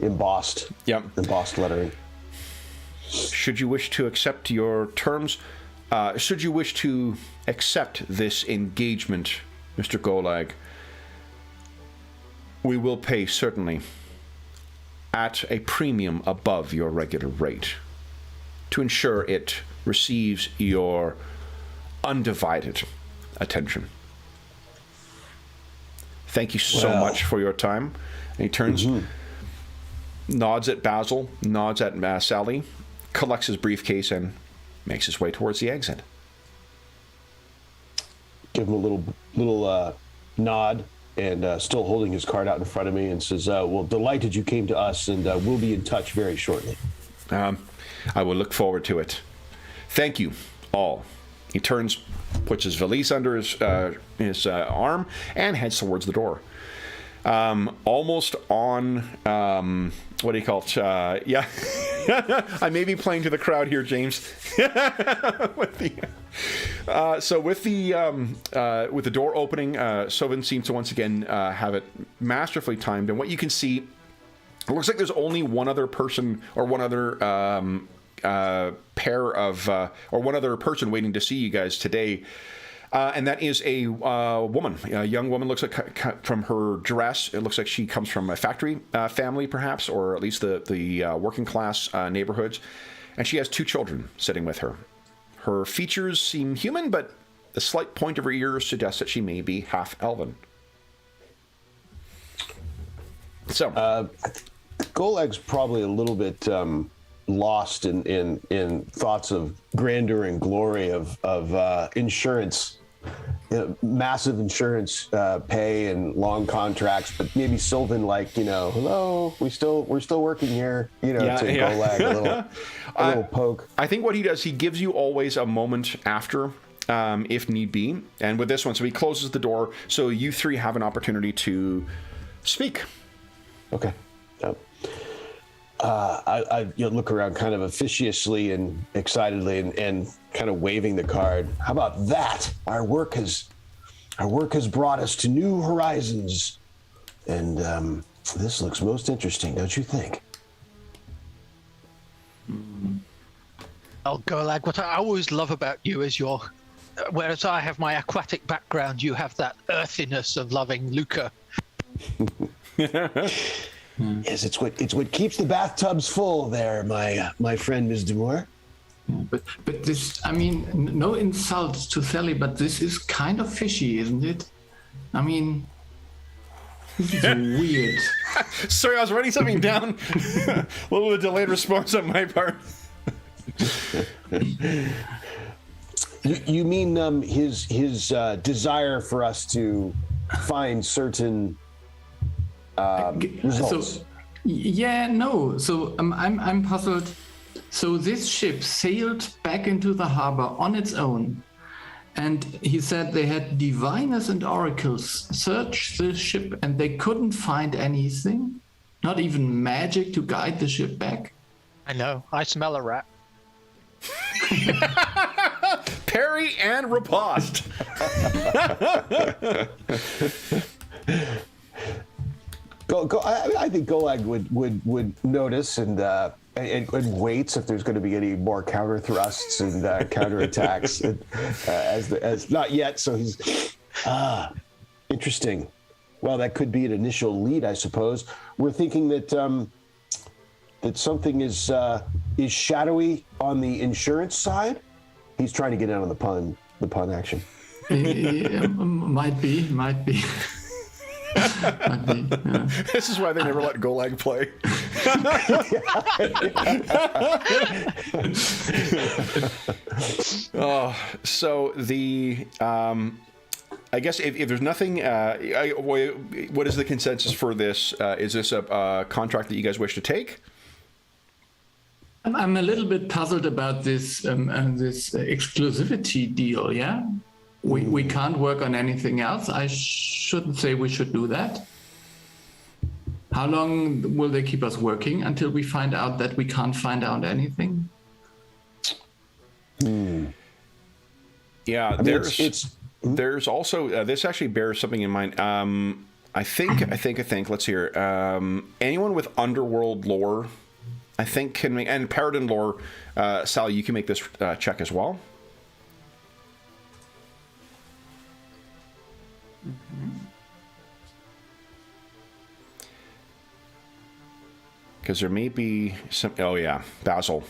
embossed lettering. Should you wish to accept your terms, should you wish to accept this engagement, Mr. Golag, we will pay certainly at a premium above your regular rate to ensure it receives your undivided attention. Thank you so much for your time. And he turns, nods at Basil, nods at Sally, collects his briefcase, and makes his way towards the exit. Give him a little nod, and still holding his card out in front of me, and says, well, delighted you came to us, and we'll be in touch very shortly. I will look forward to it. Thank you all. He turns, puts his valise under his arm, and heads towards the door. Almost on, what do you call it? Yeah, I may be playing to the crowd here, James. with the door opening, Sovin seems to once again have it masterfully timed. And what you can see, it looks like there's only one other person or one other pair of or one other person waiting to see you guys today. And that is a woman, a young woman. Looks like from her dress, it looks like she comes from a factory family, perhaps, or at least the working class neighborhoods. And she has 2 children sitting with her. Her features seem human, but the slight point of her ears suggests that she may be half elven. So, Golag's probably a little bit lost in thoughts of grandeur and glory of insurance, massive insurance pay and long contracts, but maybe Sylvan, like, hello, we're still working here, to Golag a little poke. I think what he does, he gives you always a moment after, if need be, and with this one, so he closes the door, so you 3 have an opportunity to speak. Okay. Yep. I look around kind of officiously and excitedly and kind of waving the card. How about that? Our work has brought us to new horizons, and this looks most interesting, don't you think? Oh, Golag, what I always love about you is whereas I have my aquatic background, you have that earthiness of loving Luca. Yes, it's what keeps the bathtubs full there, my friend, Ms. Demore. But this, I mean, no insults to Sally, but this is kind of fishy, isn't it? I mean, this is weird. Sorry, I was writing something down. A little bit of delayed response on my part. You mean his desire for us to find certain results? So, yeah, no. So I'm puzzled. So this ship sailed back into the harbor on its own, And he said they had diviners and oracles search the ship and they couldn't find anything, not even magic to guide the ship back. I know. I smell a rat. Parry and riposte. I think Golag would notice and waits if there's going to be any more counter thrusts and counter attacks as not yet. So he's interesting. Well, that could be an initial lead, I suppose. We're thinking that that something is shadowy on the insurance side. He's trying to get in on the pun action. Might be. Yeah. This is why they never let Golag play. So the I guess if there's nothing, what is the consensus for this? Is this a contract that you guys wish to take? I'm a little bit puzzled about this this exclusivity deal. Yeah. We can't work on anything else. I shouldn't say we should do that. How long will they keep us working until we find out that we can't find out anything? Yeah, there's also this actually bears something in mind. I think. Let's hear. Anyone with underworld lore, I think can make, and Paridar lore. Sally, you can make this check as well. Because there may be some. Oh yeah, Basil.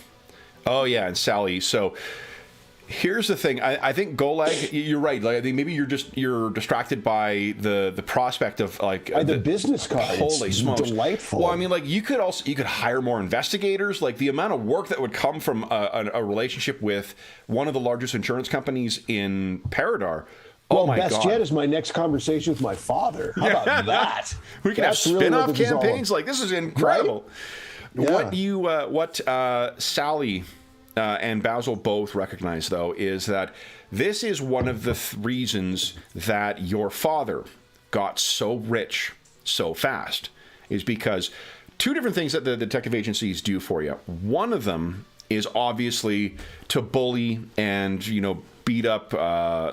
Oh yeah, and Sally. So here's the thing. I think Golag. You're right. Like I think maybe you're distracted by the prospect of like the business card. Holy smokes, delightful. Well, I mean, like you could hire more investigators. Like the amount of work that would come from a relationship with one of the largest insurance companies in Paridar. Well, best yet is my next conversation with my father. How about that? We can have spin-off campaigns. Like this is incredible. Right? Yeah. What Sally and Basil both recognize, though, is that this is one of the reasons that your father got so rich so fast, is because two different things that the detective agencies do for you. One of them is obviously to bully and beat up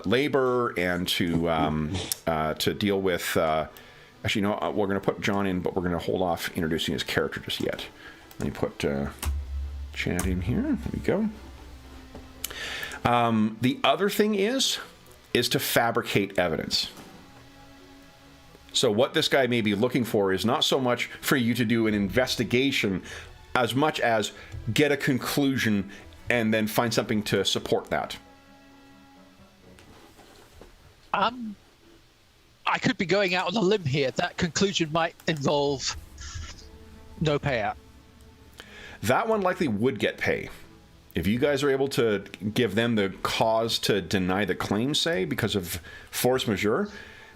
labor and to deal with. Actually, no, we're going to put John in, but we're going to hold off introducing his character just yet. Let me put Chad in here. There we go. The other thing is to fabricate evidence. So what this guy may be looking for is not so much for you to do an investigation as much as get a conclusion and then find something to support that. I could be going out on a limb here. That conclusion might involve no payout. That one likely would get pay. If you guys are able to give them the cause to deny the claim, say, because of force majeure,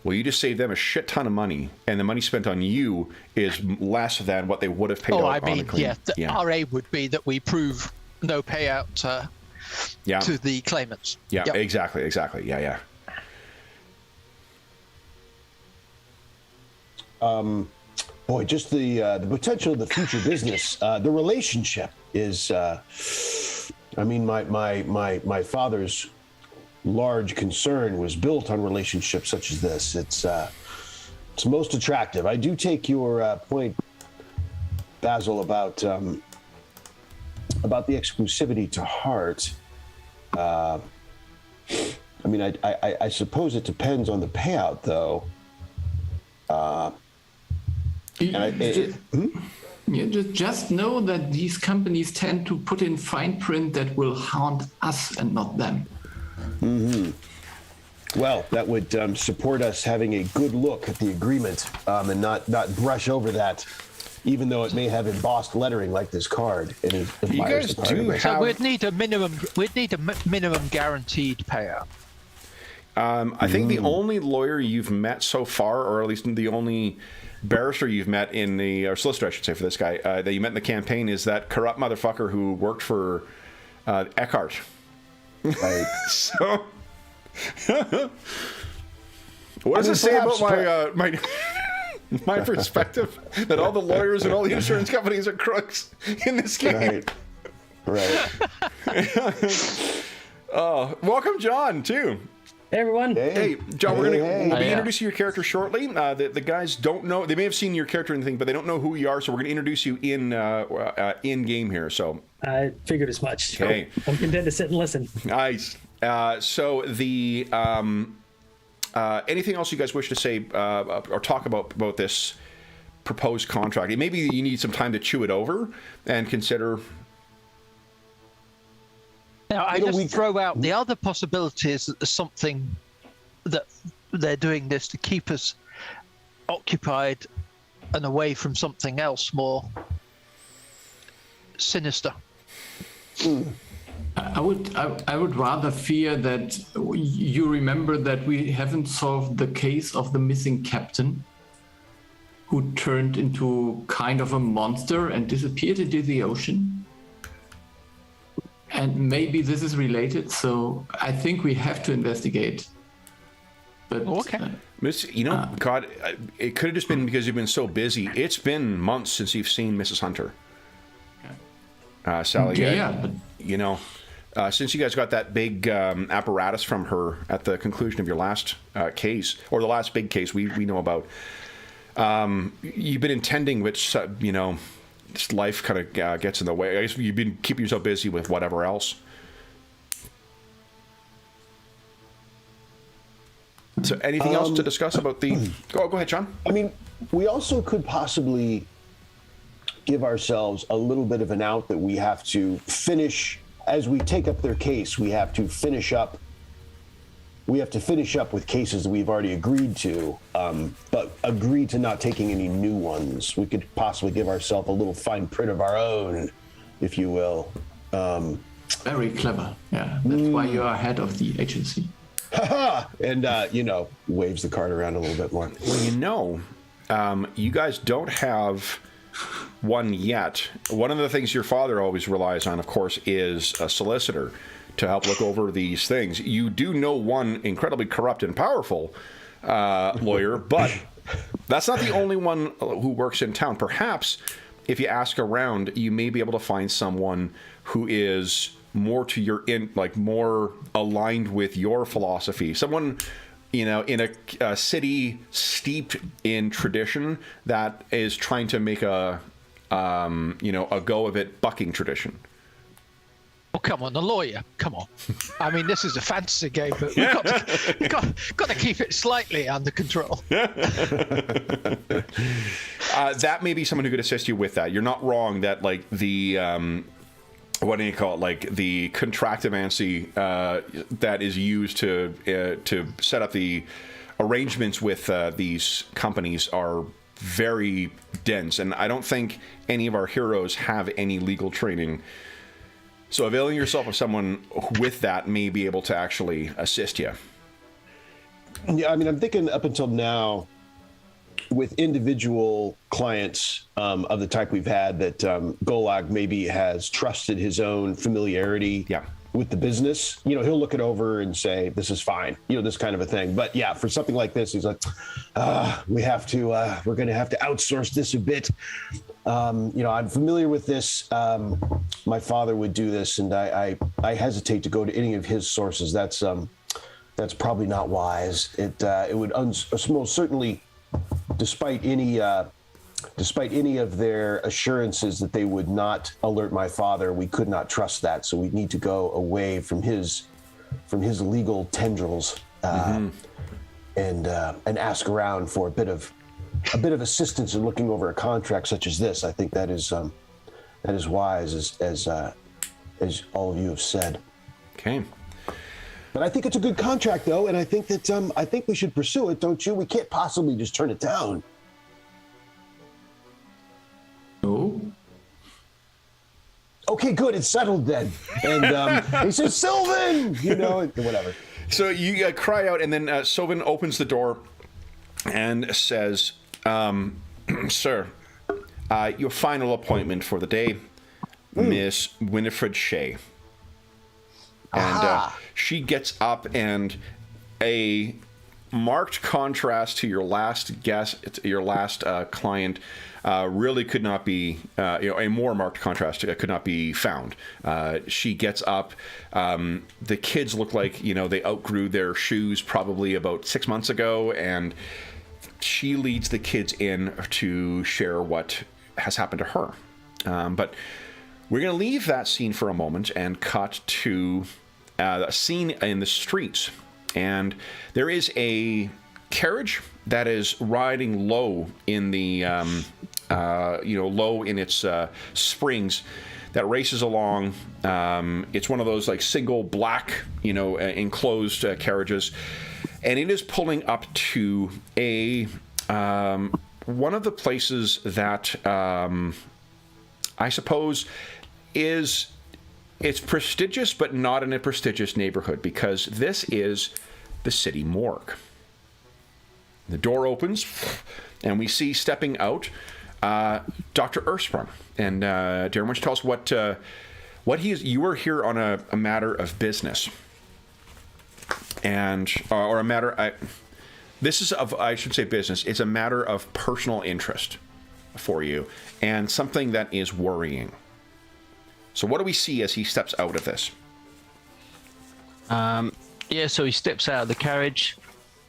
well, you just save them a shit ton of money, and the money spent on you is less than what they would have paid out on the claim. Our aim would be that we prove no payout to the claimants. Yeah, yep. Exactly. Yeah. Boy, just the potential of the future business, the relationship is. I mean, my father's large concern was built on relationships such as this. It's most attractive. I do take your point, Basil, about the exclusivity to heart. I mean, I suppose it depends on the payout, though. Just know that these companies tend to put in fine print that will haunt us and not them. Mm-hmm. Well, that would support us having a good look at the agreement and not brush over that, even though it may have embossed lettering like this card. You guys do have... So we'd need a minimum guaranteed payout. I think the only lawyer you've met so far, or at least the only barrister you've met in or solicitor, I should say, for this guy, that you met in the campaign is that corrupt motherfucker who worked for Eckhart. Right. So What does it say about my my perspective that all the lawyers and all the insurance companies are crooks in this game? Right. Welcome, John, too. Hey, everyone. Hey, John, we'll be Yeah. introducing your character shortly. The guys don't know. They may have seen your character and anything, but they don't know who you are, so we're going to introduce you in game here. So I figured as much. Okay. I'm content to sit and listen. nice. So the anything else you guys wish to say or talk about this proposed contract? Maybe you need some time to chew it over and consider. Now, I just throw out the other possibilities that there's something that they're doing this to keep us occupied and away from something else more sinister. I would rather fear that you remember that we haven't solved the case of the missing captain who turned into kind of a monster and disappeared into the ocean. And maybe this is related, so I think we have to investigate. But Okay. God, it could have just been because you've been so busy. It's been months since you've seen Mrs. Hunter. Sally, but since you guys got that big apparatus from her at the conclusion of your last case, or the last big case we know about, you've been intending, which just life kind of gets in the way. I guess you've been keeping yourself busy with whatever else. So anything else to discuss about the... Go ahead, John. I mean, we also could possibly give ourselves a little bit of an out that we have to finish, as we take up their case, we have to finish up with cases that we've already agreed to, but agree to not taking any new ones. We could possibly give ourselves a little fine print of our own, if you will. very clever. Yeah, that's why you are head of the agency. And, waves the card around a little bit more. Well, you guys don't have one yet. One of the things your father always relies on, of course, is a solicitor to help look over these things. You do know one incredibly corrupt and powerful lawyer, but that's not the only one who works in town. Perhaps if you ask around, you may be able to find someone who is more to your more aligned with your philosophy. Someone, in a city steeped in tradition that is trying to make a go of it, bucking tradition. Oh, come on, the lawyer. Come on. I mean, this is a fantasy game, but we've got to keep it slightly under control. That may be someone who could assist you with that. You're not wrong that, the... what do you call it? The contractimancy that is used to set up the arrangements with these companies are very dense, and I don't think any of our heroes have any legal training. So availing yourself of someone with that may be able to actually assist you. Yeah, I mean, I'm thinking up until now, with individual clients of the type we've had, that Golag maybe has trusted his own familiarity with the business. He'll look it over and say, this is fine, this kind of a thing. But yeah, for something like this, he's like, we're going to have to outsource this a bit. I'm familiar with this. My father would do this, and I hesitate to go to any of his sources. That's probably not wise. It would most certainly, despite any of their assurances that they would not alert my father, we could not trust that. So we need to go away from his legal tendrils and ask around for a bit of assistance in looking over a contract such as this. I think that is wise, as all of you have said. Okay. But I think it's a good contract, though, and I think that I think we should pursue it, don't you? We can't possibly just turn it down. No. Okay, good. It's settled then. And he says, Sylvan, whatever. So you cry out, and then Sylvan opens the door and says, "Sir, your final appointment for the day, Miss Winifred Shea." And she gets up, and a marked contrast to your last guest, your last client. Really could not be, a more marked contrast could not be found. She gets up. The kids look like, they outgrew their shoes probably about 6 months ago, and she leads the kids in to share what has happened to her. But we're going to leave that scene for a moment and cut to a scene in the streets. And there is a carriage that is riding low in the, low in its springs that races along. It's one of those like single black, enclosed carriages. And it is pulling up to a one of the places that I suppose it's prestigious, but not in a prestigious neighborhood, because this is the city morgue. The door opens, and we see stepping out Dr. Ersprung. And Darren, why don't you tell us what he is? You are here on a matter of business, and or a matter. This is of, I should say, business. It's a matter of personal interest for you, and something that is worrying. So what do we see as he steps out of this? So he steps out of the carriage.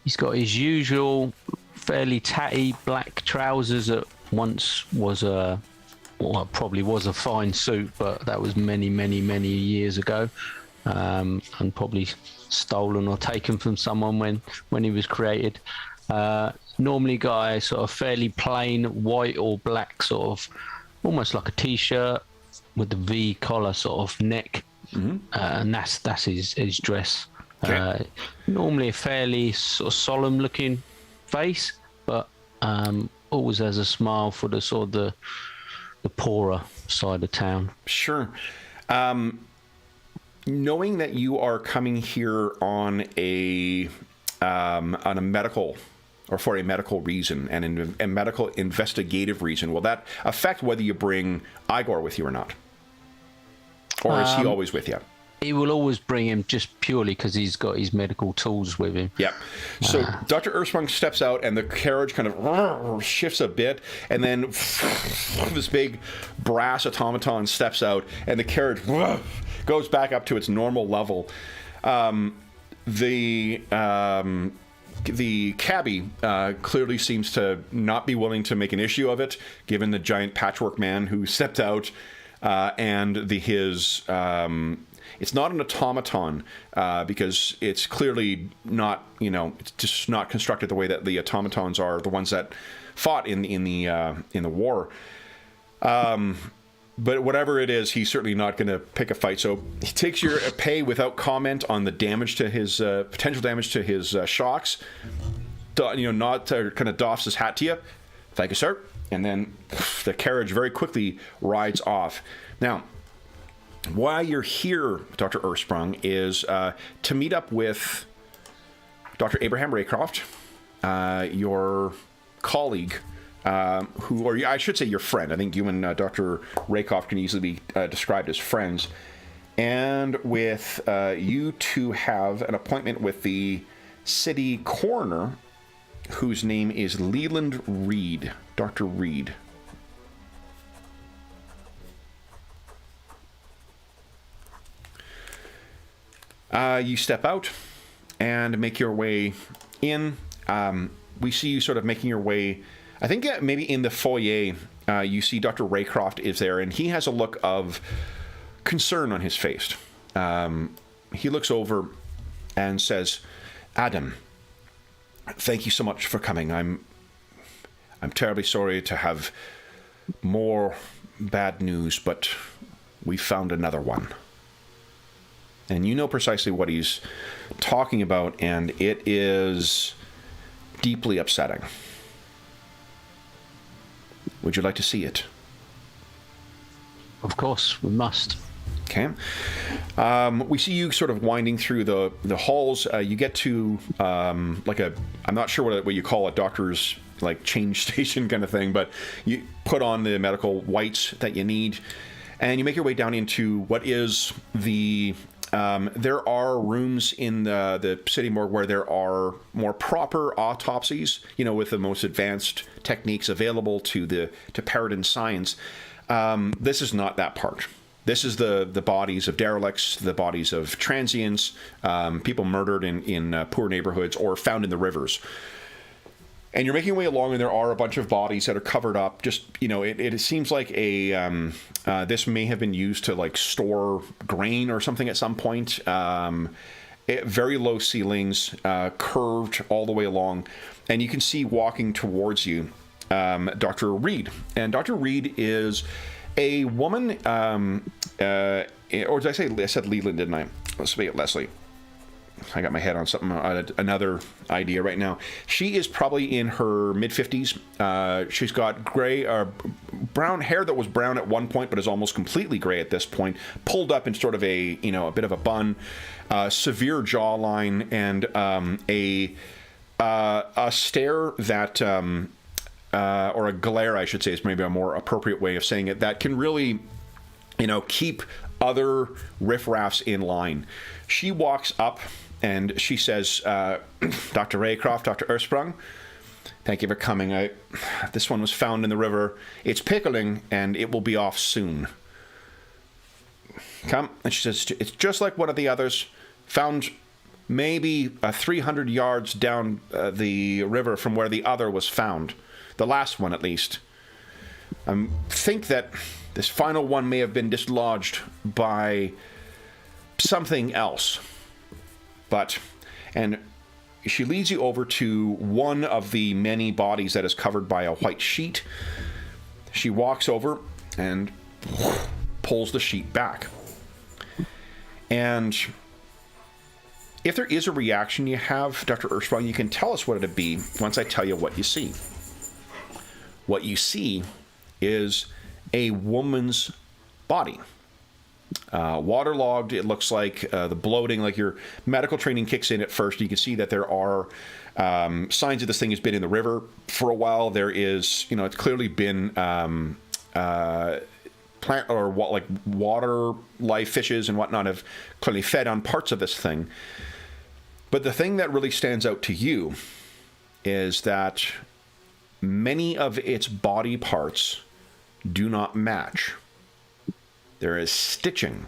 He's got his usual fairly tatty black trousers that once was probably was a fine suit, but that was many, many, many years ago, and probably stolen or taken from someone when he was created. Normally got a sort of fairly plain white or black sort of, almost like a t-shirt with the V collar sort of neck, and that's his dress. Okay. Normally a fairly sort of solemn looking face, but always has a smile for the sort of the poorer side of town. Sure. Knowing that you are coming here on a medical, or for a medical reason, and a medical investigative reason, will that affect whether you bring Igor with you or not? Or is he always with you? He will always bring him just purely because he's got his medical tools with him. Yeah. So Dr. Ersprung steps out, and the carriage kind of shifts a bit, and then this big brass automaton steps out, and the carriage goes back up to its normal level. The cabbie clearly seems to not be willing to make an issue of it, given the giant patchwork man who stepped out, and his. It's not an automaton because it's clearly not, it's just not constructed the way that the automatons are, the ones that fought in the war. But whatever it is, he's certainly not going to pick a fight. So he takes your pay without comment on the damage to his potential damage to his shocks. Not kind of doffs his hat to you. Thank you, sir. And then the carriage very quickly rides off. Now, why you're here, Dr. Ersprung, is to meet up with Dr. Abraham Raycroft, your colleague, or I should say your friend. I think you and Dr. Raycroft can easily be described as friends. And with you to have an appointment with the city coroner, whose name is Leland Reed, Dr. Reed. You step out and make your way in. We see you sort of making your way, I think maybe in the foyer. You see Dr. Raycroft is there, and he has a look of concern on his face. He looks over and says, Adam, thank you so much for coming. I'm terribly sorry to have more bad news, but we found another one. And you know precisely what he's talking about, and it is deeply upsetting. Would you like to see it? Of course, we must. Okay. We see you sort of winding through the halls. You get to I'm not sure what you call a doctor's like change station kind of thing, but you put on the medical whites that you need, and you make your way down into what is the there are rooms in the city morgue where there are more proper autopsies, with the most advanced techniques available to Paridar science. This is not that part. This is the bodies of derelicts, the bodies of transients, people murdered in poor neighborhoods or found in the rivers. And you're making your way along, and there are a bunch of bodies that are covered up. Just, it seems like this may have been used to store grain or something at some point. Very low ceilings, curved all the way along, and you can see walking towards you Dr. Reed. And Dr. Reed is a woman, or did I say, I said Leland, didn't I? Let's make it Leslie. I got my head on something, another idea right now. She is probably in her mid-50s. She's got brown hair that was brown at one point, but is almost completely gray at this point, pulled up in sort of a bit of a bun, severe jawline, and a stare that, or a glare, I should say, is maybe a more appropriate way of saying it, that can really, keep other riffraffs in line. She walks up and she says, Dr. Raycroft, Dr. Ersprung, thank you for coming. This one was found in the river. It's pickling, and it will be off soon. Come. And she says, it's just like one of the others. Found maybe 300 yards down the river from where the other was found. The last one, at least. I think that this final one may have been dislodged by something else. And she leads you over to one of the many bodies that is covered by a white sheet. She walks over and pulls the sheet back. And if there is a reaction you have, Dr. Ersprung, you can tell us what it'd be once I tell you what you see. What you see is a woman's body. Waterlogged, it looks like the bloating, like your medical training kicks in at first. You can see that there are signs that this thing has been in the river for a while. There is, it's clearly been plant or water life, fishes and whatnot have clearly fed on parts of this thing. But the thing that really stands out to you is that many of its body parts do not match. There is stitching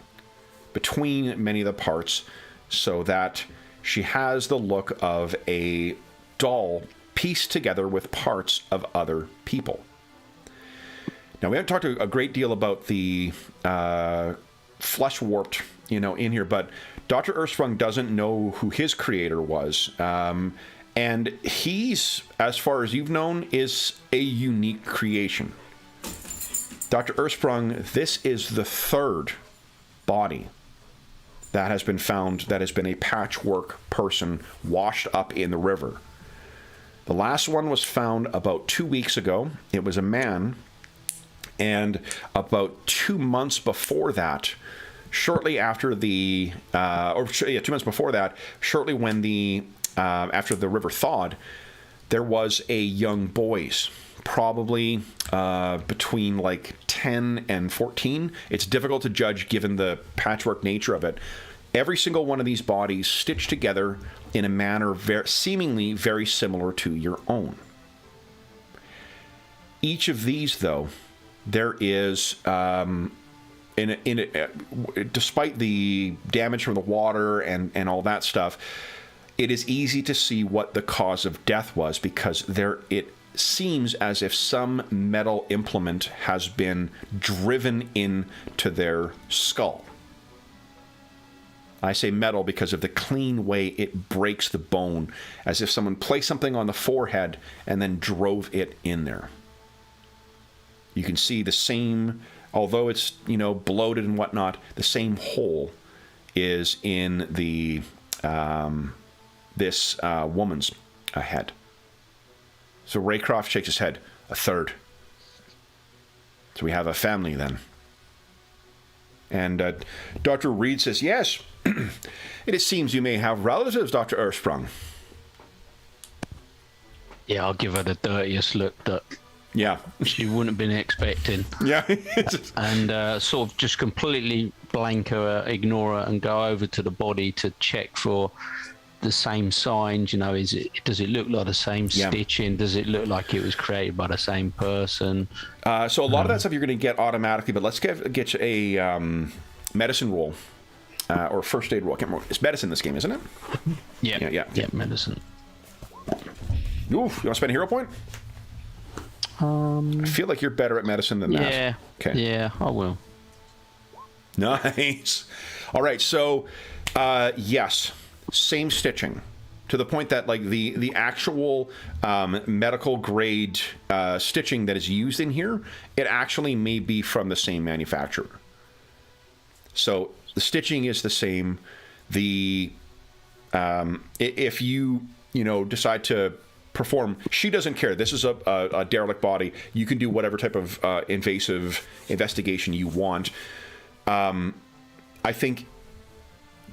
between many of the parts so that she has the look of a doll pieced together with parts of other people. Now, we haven't talked a great deal about the flesh warped, in here, but Dr. Ersprung doesn't know who his creator was. And he's, as far as you've known, is a unique creation. Dr. Ersprung, this is the third body that has been found that has been a patchwork person washed up in the river. The last one was found about 2 weeks ago. It was a man. And about 2 months before that, shortly after 2 months before that, shortly when after the river thawed, there was a young boy's, probably between 10 and 14. It's difficult to judge given the patchwork nature of it. Every single one of these bodies stitched together in a manner seemingly very similar to your own. Each of these, though, there is, despite the damage from the water and all that stuff, it is easy to see what the cause of death was, because it seems as if some metal implement has been driven into their skull. I say metal because of the clean way it breaks the bone, as if someone placed something on the forehead and then drove it in there. You can see the same, although it's, bloated and whatnot, the same hole is in the this woman's head. So Raycroft shakes his head. A third. So we have a family then. And Dr. Reed says, yes, it seems you may have relatives, Dr. Ersprung. Yeah, I'll give her the dirtiest look that Yeah. she wouldn't have been expecting. Yeah. And sort of just completely blank her, ignore her, and go over to the body to check for the same signs. You know, does it look like the same stitching? Does it look like it was created by the same person? So a lot of that stuff you're going to get automatically, but let's get you a medicine roll or first aid roll. I can't remember. It's medicine this game, isn't it? Yeah, medicine. Oof, you want to spend a hero point? I feel like you're better at medicine than that. Yeah. Okay. Yeah, I will. Nice. All right. So, yes, same stitching, to the point that like the actual medical grade stitching that is used in here, it actually may be from the same manufacturer. So the stitching is the same. If you decide to perform, she doesn't care. This is a derelict body. You can do whatever type of invasive investigation you want. I think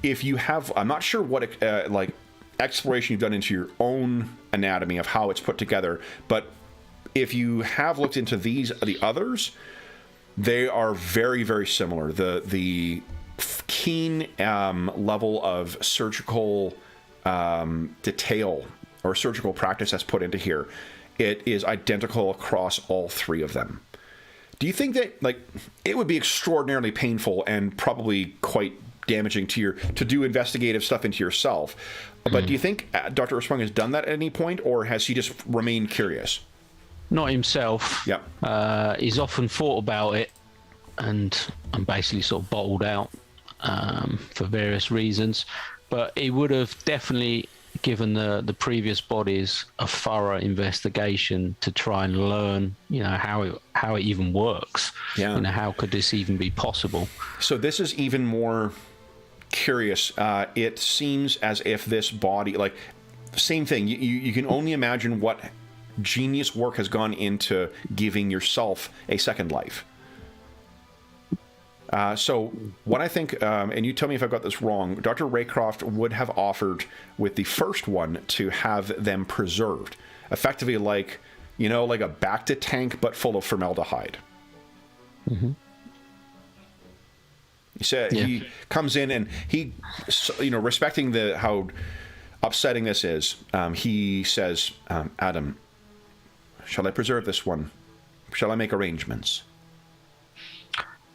if you have, I'm not sure what like exploration you've done into your own anatomy of how it's put together, but if you have looked into the others, they are very, very similar. The keen level of surgical detail or surgical practice that's put into here, it is identical across all three of them. Do you think that like it would be extraordinarily painful and probably quite damaging to do investigative stuff into yourself? But do you think Dr. Ursprung has done that at any point, or has he just remained curious? Not himself. Yeah. He's often thought about it and basically sort of bottled out for various reasons. But he would have definitely given the previous bodies a thorough investigation to try and learn, how it even works. Yeah. How could this even be possible? So this is even more curious. It seems as if this body, like, same thing. You can only imagine what genius work has gone into giving yourself a second life. So what I think, and you tell me if I've got this wrong, Dr. Raycroft would have offered with the first one to have them preserved, effectively like a Bacta tank but full of formaldehyde. Mm-hmm. He said he comes in and he, respecting how upsetting this is, he says, Adam, shall I preserve this one? Shall I make arrangements?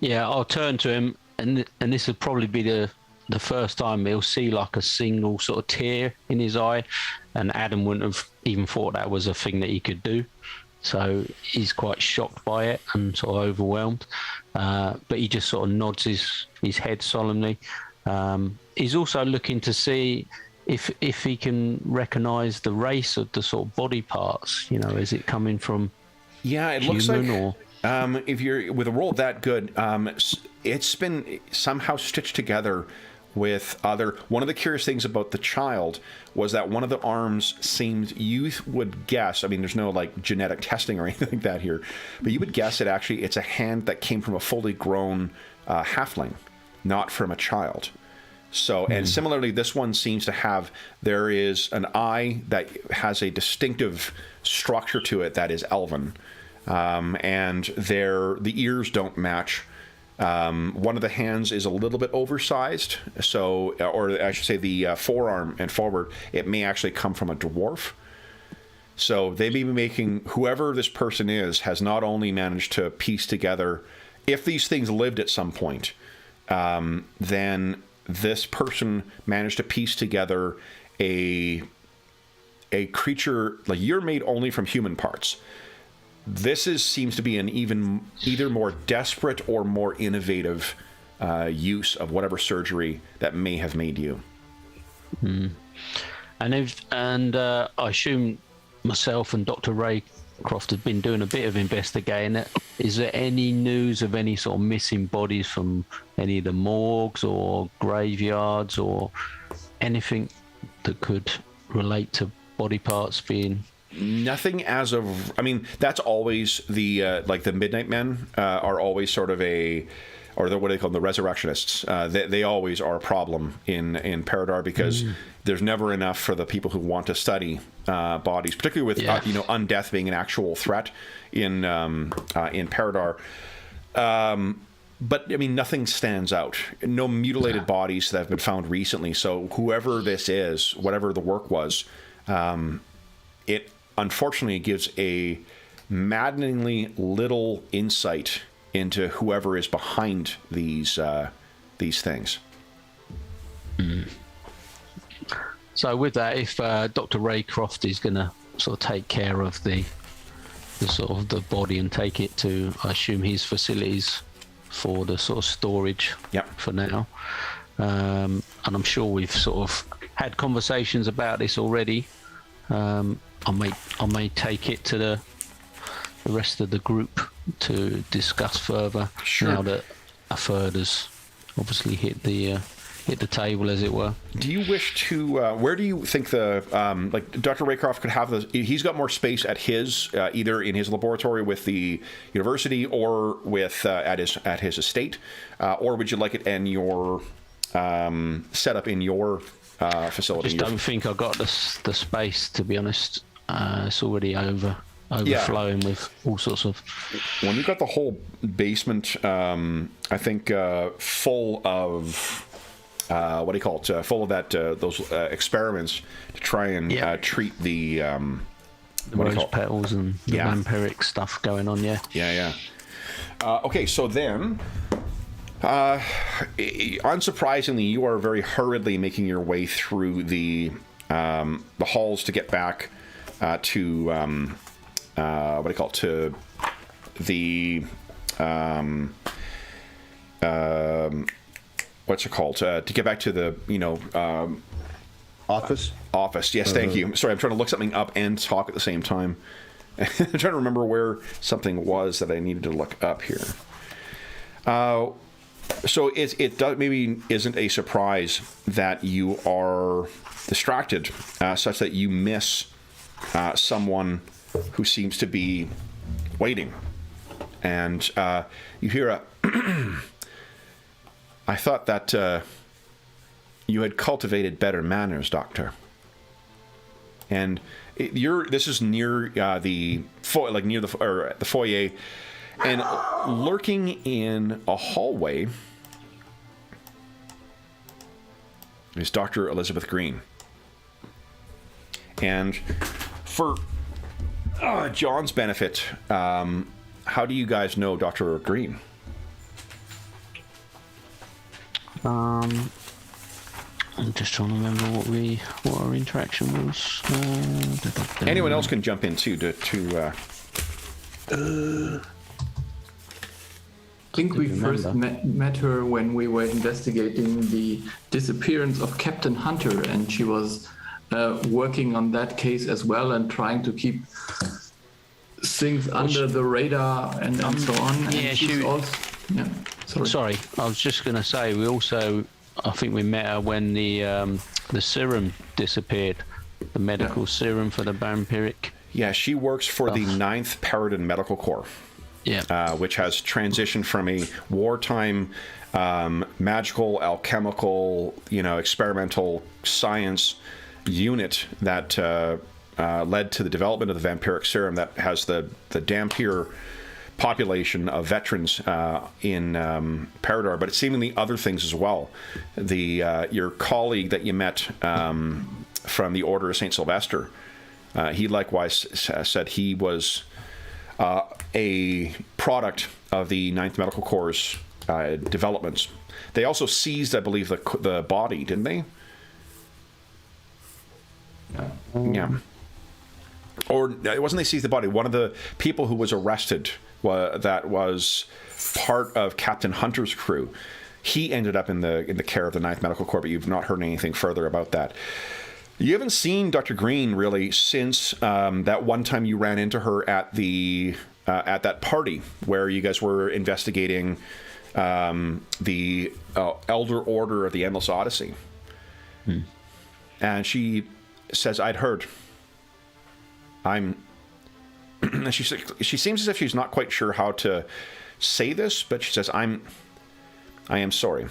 Yeah, I'll turn to him, and this would probably be the first time he'll see like a single sort of tear in his eye, and Adam wouldn't have even thought that was a thing that he could do. So he's quite shocked by it and sort of overwhelmed. But he just sort of nods his head solemnly. He's also looking to see if he can recognise the race of the sort of body parts. Is it coming from it human looks like, or... if you're with a roll that good, it's been somehow stitched together with other. One of the curious things about the child was that one of the arms seemed, you would guess, I mean, there's no like genetic testing or anything like that here, but you would guess it's a hand that came from a fully grown halfling, not from a child. So, and similarly, this one seems to have, there is an eye that has a distinctive structure to it that is elven. And the ears don't match. One of the hands is a little bit oversized, so, or I should say the forearm and forward, it may actually come from a dwarf. So they may be making, whoever this person is has not only managed to piece together, if these things lived at some point, then this person managed to piece together a creature, like you're made only from human parts. This seems to be an either more desperate or more innovative use of whatever surgery that may have made you. And I assume myself and Dr. Raycroft have been doing a bit of investigating it. Is there any news of any sort of missing bodies from any of the morgues or graveyards or anything that could relate to body parts being... Nothing as of, I mean, that's always the, like the Midnight Men are always sort of a or what do they call them, the resurrectionists. They always are a problem in Paridar because there's never enough for the people who want to study bodies, particularly with undeath being an actual threat in Paridar. But I mean, nothing stands out. No mutilated bodies that have been found recently. So whoever this is, whatever the work was, it unfortunately gives a maddeningly little insight into whoever is behind these things. So with that, if Dr. Raycroft is going to sort of take care of the sort of the body and take it to, I assume, his facilities for the sort of storage for now. And I'm sure we've sort of had conversations about this already. I may take it to the rest of the group to discuss further. Sure. Now that a third has obviously hit the table, as it were. Do you wish to? Where do you think the Dr. Raycroft could have the? He's got more space at his either in his laboratory with the university or with at his estate, or would you like it in your setup in your facility? I just don't think I've got the space, to be honest. It's already overflowing with all sorts of. When you've got the whole basement, I think full of. What do you call it? Full of that those experiments to try and treat the rose petals and the vampiric stuff going on. Okay, so then, unsurprisingly, you are very hurriedly making your way through the halls to get back to what do you call it? To the what's it called? To get back to the, office? Office, yes, thank you. Sorry, I'm trying to look something up and talk at the same time. I'm trying to remember where something was that I needed to look up here. So it does, maybe isn't a surprise that you are distracted such that you miss someone who seems to be waiting. And you hear a... I thought that you had cultivated better manners, Doctor. And this is near the foyer, and lurking in a hallway is Dr. Elizabeth Green. And for John's benefit, how do you guys know Dr. Green? I'm just trying to remember what our interaction was. Anyone else can jump in too. I think we first met her when we were investigating the disappearance of Captain Hunter, and she was working on that case as well and trying to keep things under the radar and so on. Yeah, Sorry, I was just going to say, I think we met her when the serum disappeared, the medical serum for the vampiric. Yeah, she works for the 9th Paridar Medical Corps, which has transitioned from a wartime magical, alchemical, experimental science unit that led to the development of the vampiric serum that has the Dampier population of veterans in Paridar, but it's seemingly other things as well. Your colleague that you met from the Order of St. Sylvester, he likewise said he was a product of the 9th Medical Corps' developments. They also seized, I believe, the body, didn't they? Yeah. Or it wasn't they seized the body. One of the people who was arrested that was part of Captain Hunter's crew. He ended up in the care of the 9th Medical Corps, but you've not heard anything further about that. You haven't seen Dr. Green really since that one time you ran into her at that party where you guys were investigating the Elder Order of the Endless Odyssey. And she says, "I'd heard. She seems as if she's not quite sure how to say this, but she says, I am sorry.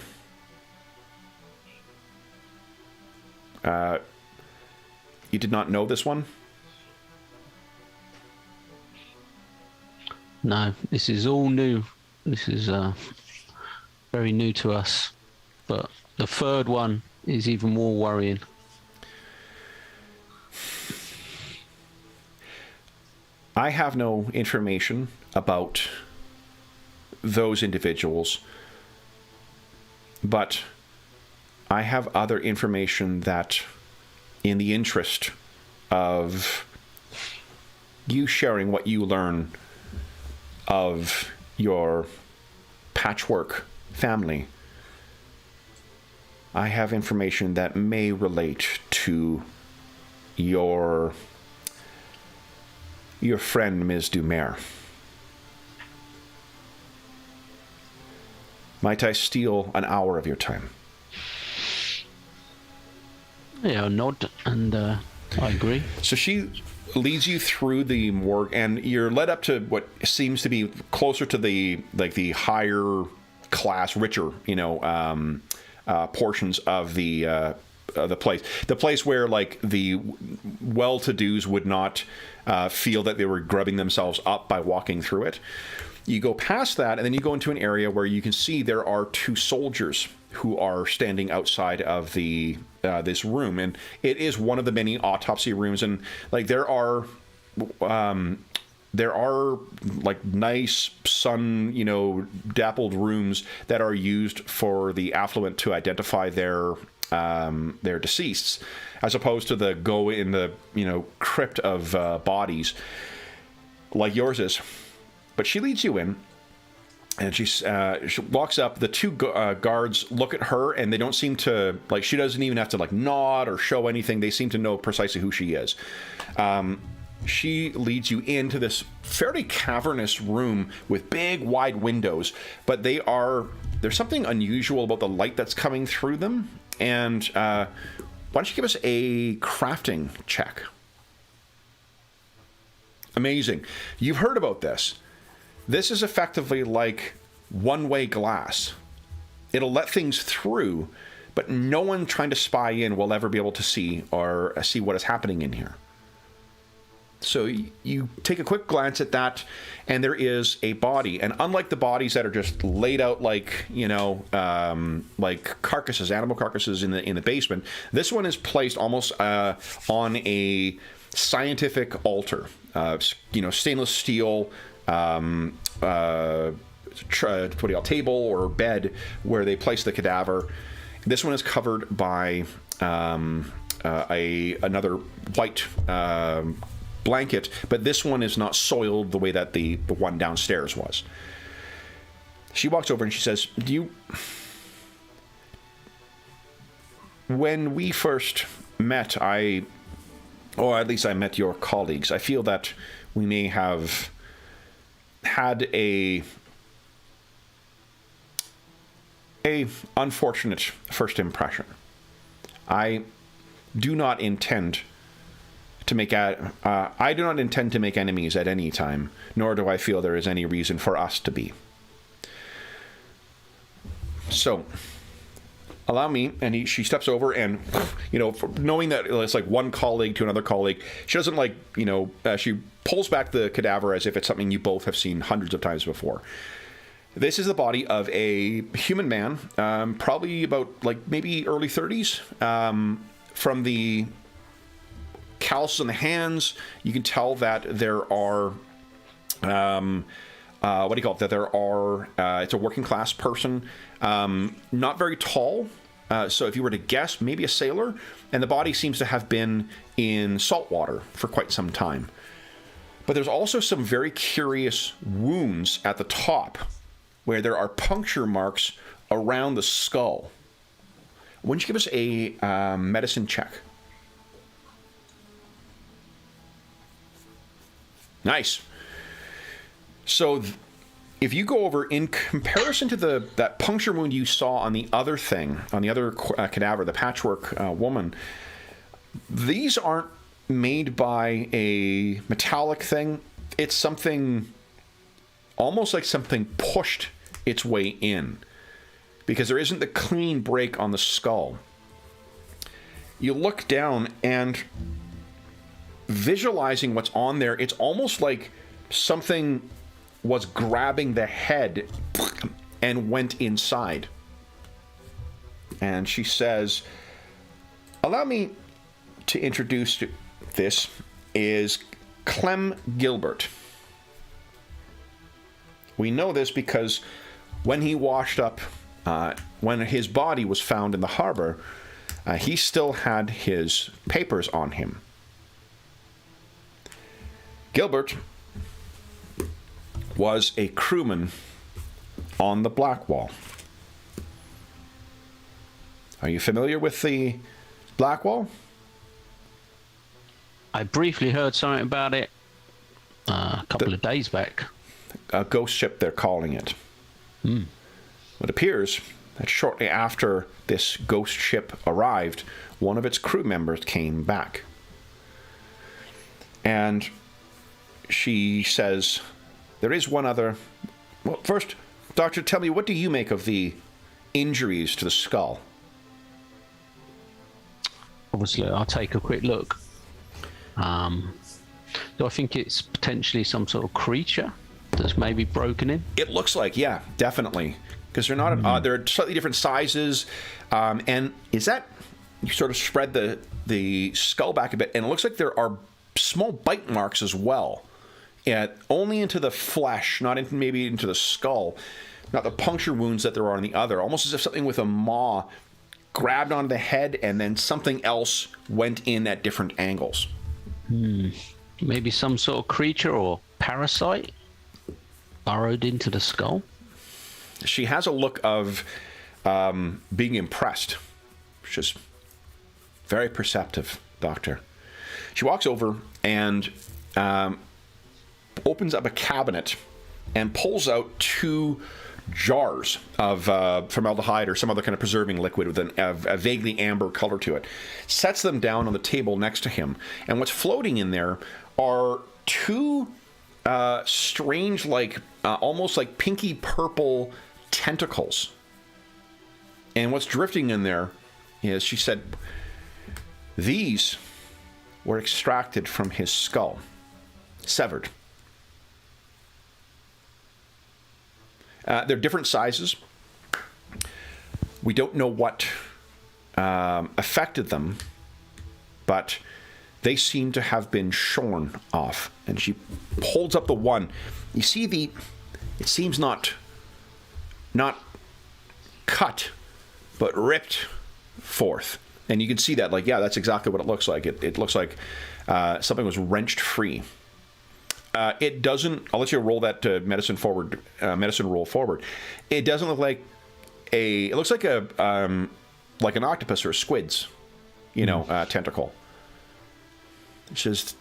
You did not know this one? No, this is all new. This is very new to us. But the third one is even more worrying. I have no information about those individuals, but I have other information that, in the interest of you sharing what you learn of your patchwork family, I have information that may relate to your friend, Ms. Dumer. Might I steal an hour of your time? Yeah, a nod, and I agree. So she leads you through the morgue, and you're led up to what seems to be closer to the higher class, richer, portions of the place. The place where like the well-to-dos would not feel that they were grubbing themselves up by walking through it. You go past that, and then you go into an area where you can see there are two soldiers who are standing outside of the this room, and it is one of the many autopsy rooms. And like there are like nice sun, dappled rooms that are used for the affluent to identify their deceased, as opposed to the go in the crypt of bodies like yours is. But she leads you in, and she walks up. The two guards look at her, and they don't seem to, like, she doesn't even have to, like, nod or show anything. They seem to know precisely who she is. She leads you into this fairly cavernous room with big, wide windows, but there's something unusual about the light that's coming through them. And why don't you give us a crafting check? Amazing. You've heard about this. This is effectively like one-way glass. It'll let things through, but no one trying to spy in will ever be able to see what is happening in here. So you take a quick glance at that, and there is a body. And unlike the bodies that are just laid out like, like carcasses, animal carcasses in the basement, this one is placed almost on a scientific altar. Stainless steel, table or bed where they place the cadaver. This one is covered by another white blanket, but this one is not soiled the way that the one downstairs was. She walks over and she says, when we first met, or at least I met your colleagues, I feel that we may have had a unfortunate first impression. I do not intend to make enemies at any time, nor do I feel there is any reason for us to be. So, allow me, and she steps over, and knowing that it's like one colleague to another colleague, she doesn't she pulls back the cadaver as if it's something you both have seen hundreds of times before. This is the body of a human man, probably about maybe early 30s. From the calluses on the hands, you can tell that there are it's a working class person, not very tall. So if you were to guess, maybe a sailor, and the body seems to have been in salt water for quite some time. But there's also some very curious wounds at the top where there are puncture marks around the skull. Why don't you give us a medicine check? Nice. So if you go over, in comparison to that puncture wound you saw on the other cadaver, the patchwork woman, these aren't made by a metallic thing. It's something almost like something pushed its way in. because there isn't the clean break on the skull. You look down and visualizing what's on there, it's almost like something was grabbing the head and went inside. And she says, allow me to introduce you. This is Clem Gilbert. We know this because when he washed up, when his body was found in the harbor, he still had his papers on him. Gilbert was a crewman on the Blackwall. Are you familiar with the Blackwall? I briefly heard something about it a couple of days back. A ghost ship, they're calling it. It appears that shortly after this ghost ship arrived, one of its crew members came back. And she says, there is one other... Well, first, Doctor, tell me, what do you make of the injuries to the skull? Obviously, I'll take a quick look. Do I think it's potentially some sort of creature that's maybe broken in? It looks like, yeah, definitely. Because they're not, they're slightly different sizes. And is that, you sort of spread the skull back a bit, and it looks like there are small bite marks as well. Only into the flesh, not into, maybe into the skull. Not the puncture wounds that there are on the other. Almost as if something with a maw grabbed onto the head and then something else went in at different angles. Maybe some sort of creature or parasite burrowed into the skull? She has a look of being impressed, which is very perceptive, Doctor. She walks over and opens up a cabinet and pulls out 2 jars of formaldehyde or some other kind of preserving liquid with a vaguely amber color to it. Sets them down on the table next to him. And what's floating in there are 2 strange, like almost like pinky purple tentacles. And what's drifting in there is, she said, these were extracted from his skull, severed. They're different sizes. We don't know what affected them, but they seem to have been shorn off. And she holds up the one. You see it seems not cut, but ripped forth. And you can see that, like, yeah, that's exactly what it looks like. It looks like something was wrenched free. It doesn't. I'll let you roll that medicine roll forward. It doesn't look like it looks like like an octopus or a squid's, tentacle. It's just,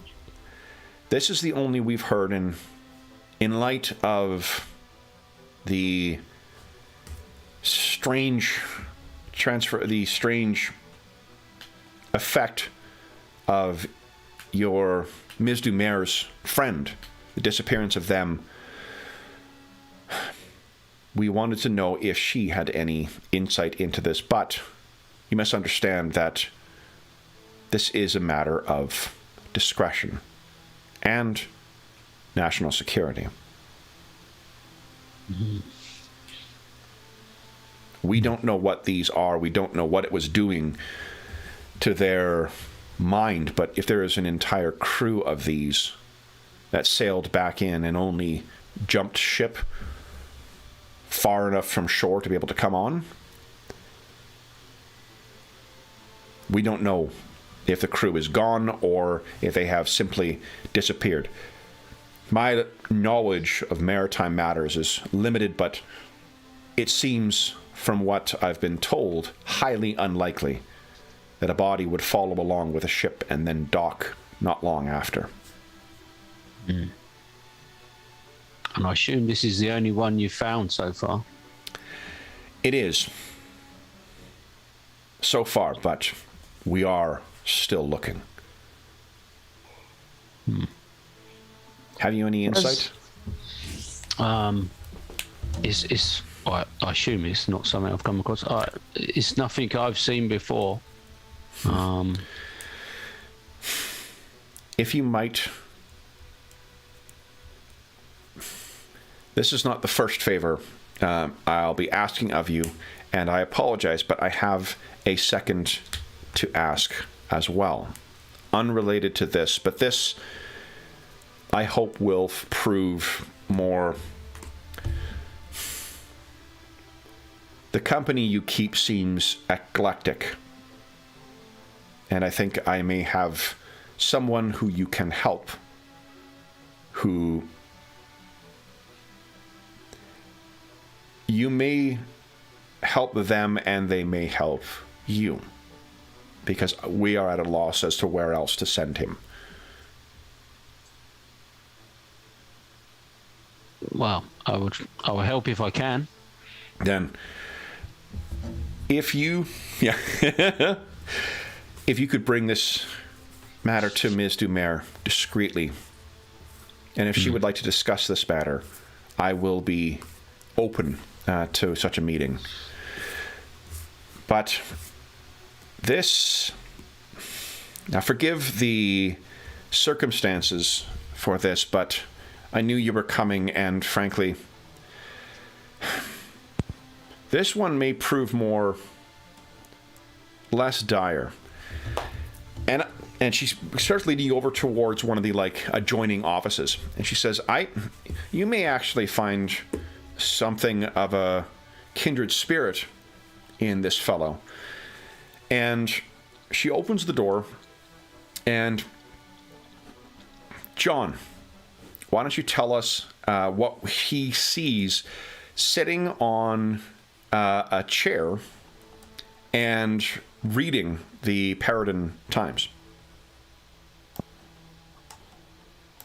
this is the only we've heard in light of the strange effect of your Ms. Dumer's friend, the disappearance of them. We wanted to know if she had any insight into this, but you must understand that this is a matter of discretion and national security. We don't know what these are. We don't know what it was doing to their mind, but if there is an entire crew of these that sailed back in and only jumped ship far enough from shore to be able to come on, we don't know if the crew is gone or if they have simply disappeared. My knowledge of maritime matters is limited, but it seems, from what I've been told, highly unlikely that a body would follow along with a ship and then dock not long after. And I assume this is the only one you've found so far? It is. So far, but we are still looking. Hmm. Have you any insight? It's I assume it's not something I've come across. It's nothing I've seen before. If you might, this is not the first favor I'll be asking of you, and I apologize, but I have a second to ask as well, unrelated to this, but this I hope will prove more. The company you keep seems eclectic, and I think I may have someone who you can help, who you may help them and they may help you, because we are at a loss as to where else to send him. Well, I will help if I can. Then, if you could bring this matter to Ms. Dumer discreetly, and if she would like to discuss this matter, I will be open to such a meeting. But this, now forgive the circumstances for this, but I knew you were coming, and frankly, this one may prove less dire. And she starts leading you over towards one of the adjoining offices, and she says, you may actually find something of a kindred spirit in this fellow. And she opens the door, and John, why don't you tell us what he sees sitting on a chair and reading the Paridar Times?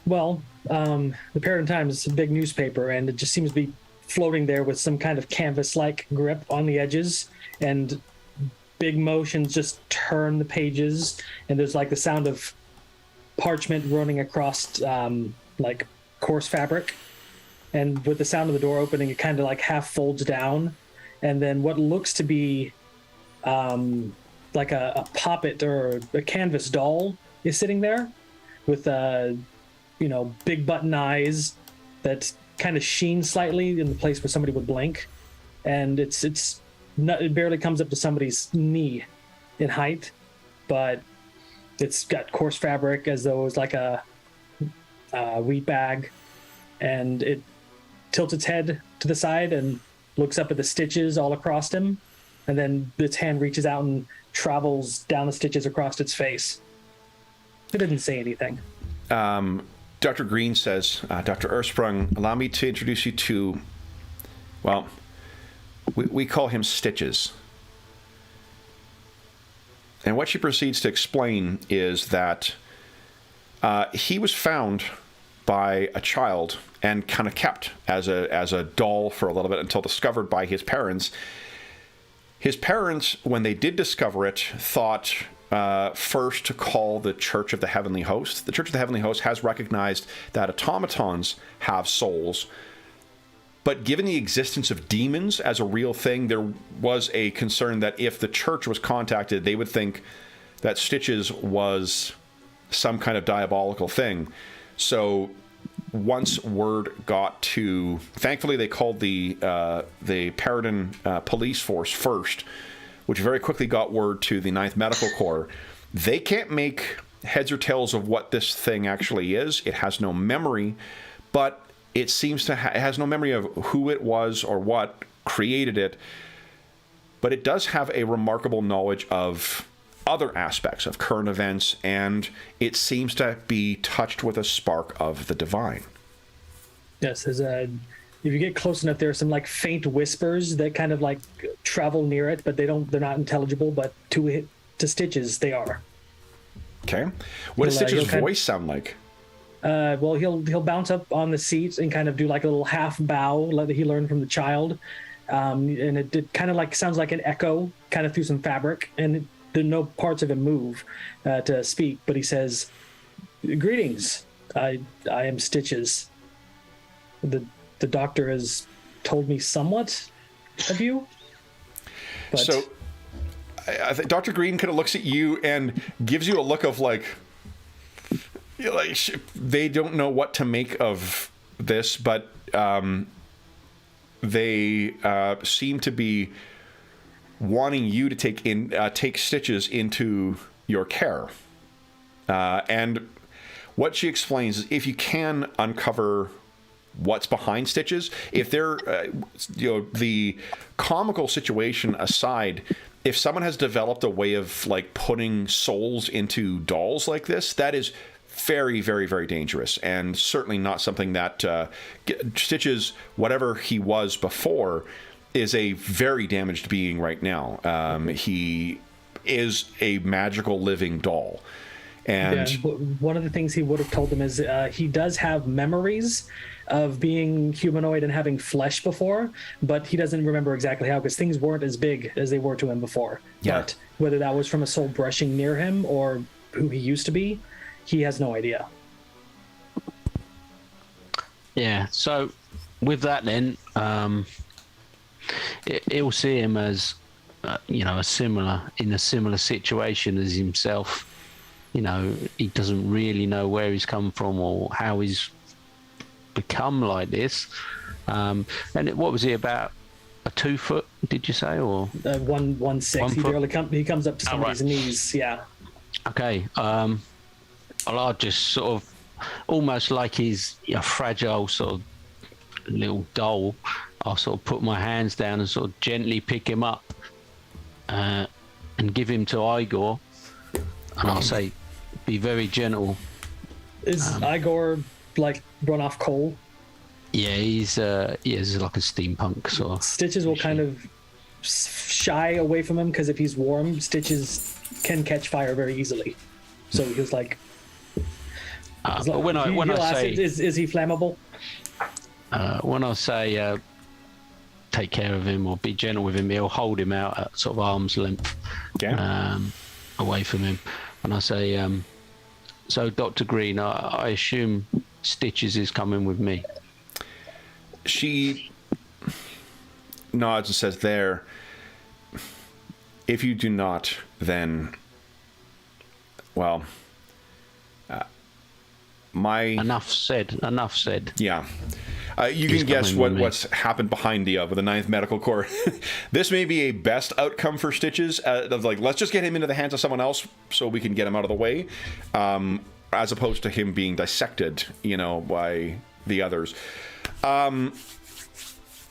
Well, the Paridar Times is a big newspaper, and it just seems to be floating there with some kind of canvas-like grip on the edges, and big motions just turn the pages, and there's the sound of parchment running across coarse fabric, and with the sound of the door opening, it kind of half folds down, and then what looks to be a puppet or a canvas doll is sitting there with big button eyes that kind of sheen slightly in the place where somebody would blink, and it barely comes up to somebody's knee in height, but it's got coarse fabric as though it was a wheat bag, and it tilts its head to the side and looks up at the stitches all across him, and then its hand reaches out and travels down the stitches across its face. It didn't say anything. Dr. Green says, Dr. Ersprung, allow me to introduce you to, well, we call him Stitches. And what she proceeds to explain is that he was found by a child and kind of kept as a doll for a little bit until discovered by his parents. His parents, when they did discover it, thought first to call the Church of the Heavenly Host. The Church of the Heavenly Host has recognized that automatons have souls, but given the existence of demons as a real thing, there was a concern that if the church was contacted, they would think that Stitches was some kind of diabolical thing. So once word got to, thankfully they called the Paridar police force first, which very quickly got word to the 9th Medical Corps. They can't make heads or tails of what this thing actually is. It has no memory, but it seems to it has no memory of who it was or what created it, but it does have a remarkable knowledge of other aspects of current events, and it seems to be touched with a spark of the divine. Yes, there's if you get close enough, there are some faint whispers that kind of travel near it, but they're not intelligible, but to Stitches they are. Okay. What does Stitches' voice sound like? Well, he'll bounce up on the seat and kind of do a little half bow that he learned from the child, and it kind of sounds like an echo kind of through some fabric, and there no parts of him move to speak, but he says, "Greetings, I am Stitches. The doctor has told me somewhat of you. But So I think Dr. Green kind of looks at you and gives you a look of like they don't know what to make of this, but they seem to be wanting you to take Stitches into your care. And what she explains is if you can uncover what's behind Stitches, if they're, the comical situation aside, if someone has developed a way of like putting souls into dolls like this, that is very, very, very dangerous, and certainly not something that Stitches, whatever he was before, is a very damaged being right now. He is a magical living doll. And one of the things he would have told them is he does have memories of being humanoid and having flesh before, but he doesn't remember exactly how, because things weren't as big as they were to him before. Yeah. But whether that was from a soul brushing near him or who he used to be, he has no idea. Yeah, so with that then, it'll see him as, in a similar situation as himself. He doesn't really know where he's come from or how he's become like this. And what was he, about a 2 foot, did you say, or 1.6? He comes up to somebody's knees. Yeah. Okay. I'll just sort of, almost like he's a fragile sort of little doll, I'll sort of put my hands down and sort of gently pick him up and give him to Igor, and I'll say, be very gentle. Is Igor like run off coal? Yeah, he's like a steampunk sort of. Stitches will kind of shy away from him, because if he's warm, Stitches can catch fire very easily. So he's like, but when I say, is he flammable? When I say take care of him or be gentle with him, he'll hold him out at sort of arm's length, away from him. And I say, so Dr. Green, I assume Stitches is coming with me. She nods and says, there, if you do not, then, well, Enough said. Yeah. You can guess what's happened behind the with the 9th Medical Corps. This may be a best outcome for Stitches. Of like, let's just get him into the hands of someone else so we can get him out of the way, as opposed to him being dissected, by the others.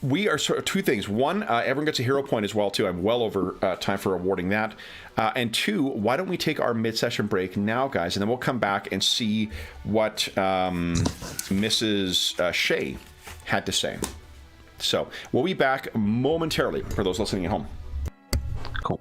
We are sort of two things. One, everyone gets a hero point as well, too. I'm well over time for awarding that. And two, why don't we take our mid-session break now, guys, and then we'll come back and see what Mrs. Shea had to say. So we'll be back momentarily for those listening at home. Cool.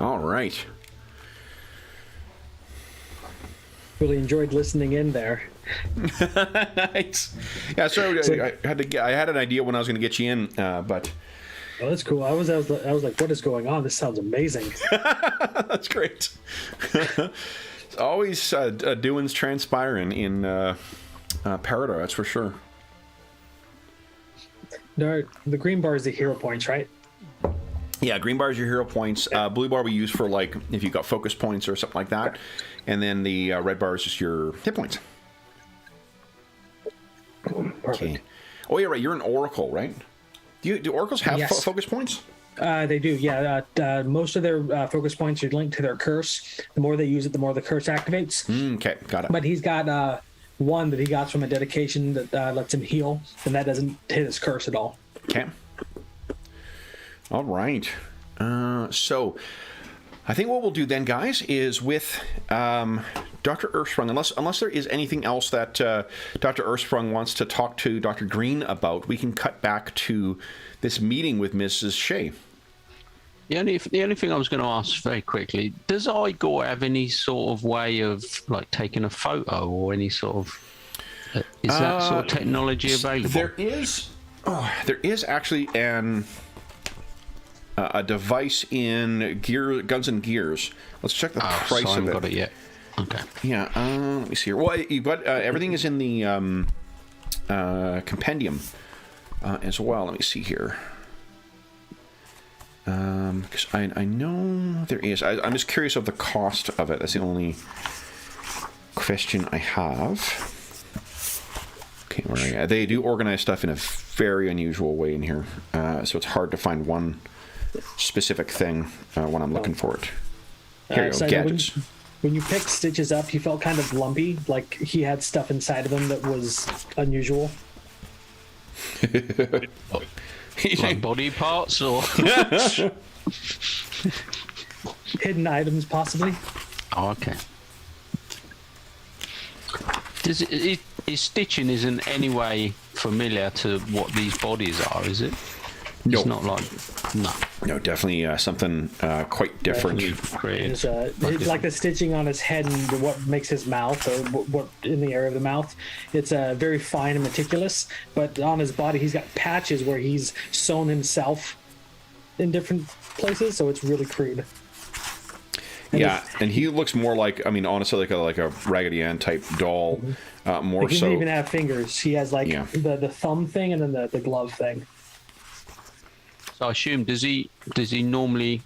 All right. Really enjoyed listening in there. Nice. Yeah, so I had an idea when I was going to get you in, but Oh, that's cool. I was like, what is going on? This sounds amazing. that's great. It's always doings transpiring in Paridar, that's for sure. No, the green bar is the hero points, right? Yeah, green bar is your hero points. Blue bar we use for, like, if you got focus points or something like that. Okay. And then the red bar is just your hit points. Perfect. Okay. Oh, yeah, right. You're an oracle, right? Do oracles have focus points? They do, yeah. Most of their focus points are linked to their curse. The more they use it, the more the curse activates. Okay, got it. But he's got one that he got from a dedication that lets him heal, and that doesn't hit his curse at all. Okay. All right. So I think what we'll do then, guys, is with Dr. Earthsprung, unless there is anything else that Dr. Earthsprung wants to talk to Dr. Green about, we can cut back to this meeting with Mrs. Shea. The only thing I was going to ask very quickly, does Igor have any sort of way of, like, taking a photo or any sort of... is that sort of technology available? There is actually a device in Guns and Gears. Let's check the price so I of haven't it. got it yet. Okay. Yeah, let me see here. Well, you've got everything is in the compendium as well. Let me see here. Because I know there is. I'm just curious of the cost of it. That's the only question I have. Okay, where are you? They do organize stuff in a very unusual way in here, so it's hard to find one specific thing when I'm looking for it. Here you go, gadgets. When you picked Stitches up, he felt kind of lumpy, like he had stuff inside of him that was unusual. Like body parts or hidden items, possibly. Oh, okay. Is stitching isn't any way familiar to what these bodies are, is it? No. It's not like No, definitely something quite different. It's like the stitching on his head and what makes his mouth, or what in the area of the mouth. It's very fine and meticulous, but on his body he's got patches where he's sewn himself in different places, so it's really crude. And he looks more like, I mean, honestly, like a Raggedy Ann type doll. More he so. He doesn't even have fingers. He has the thumb thing and then the glove thing. So I assume, does he normally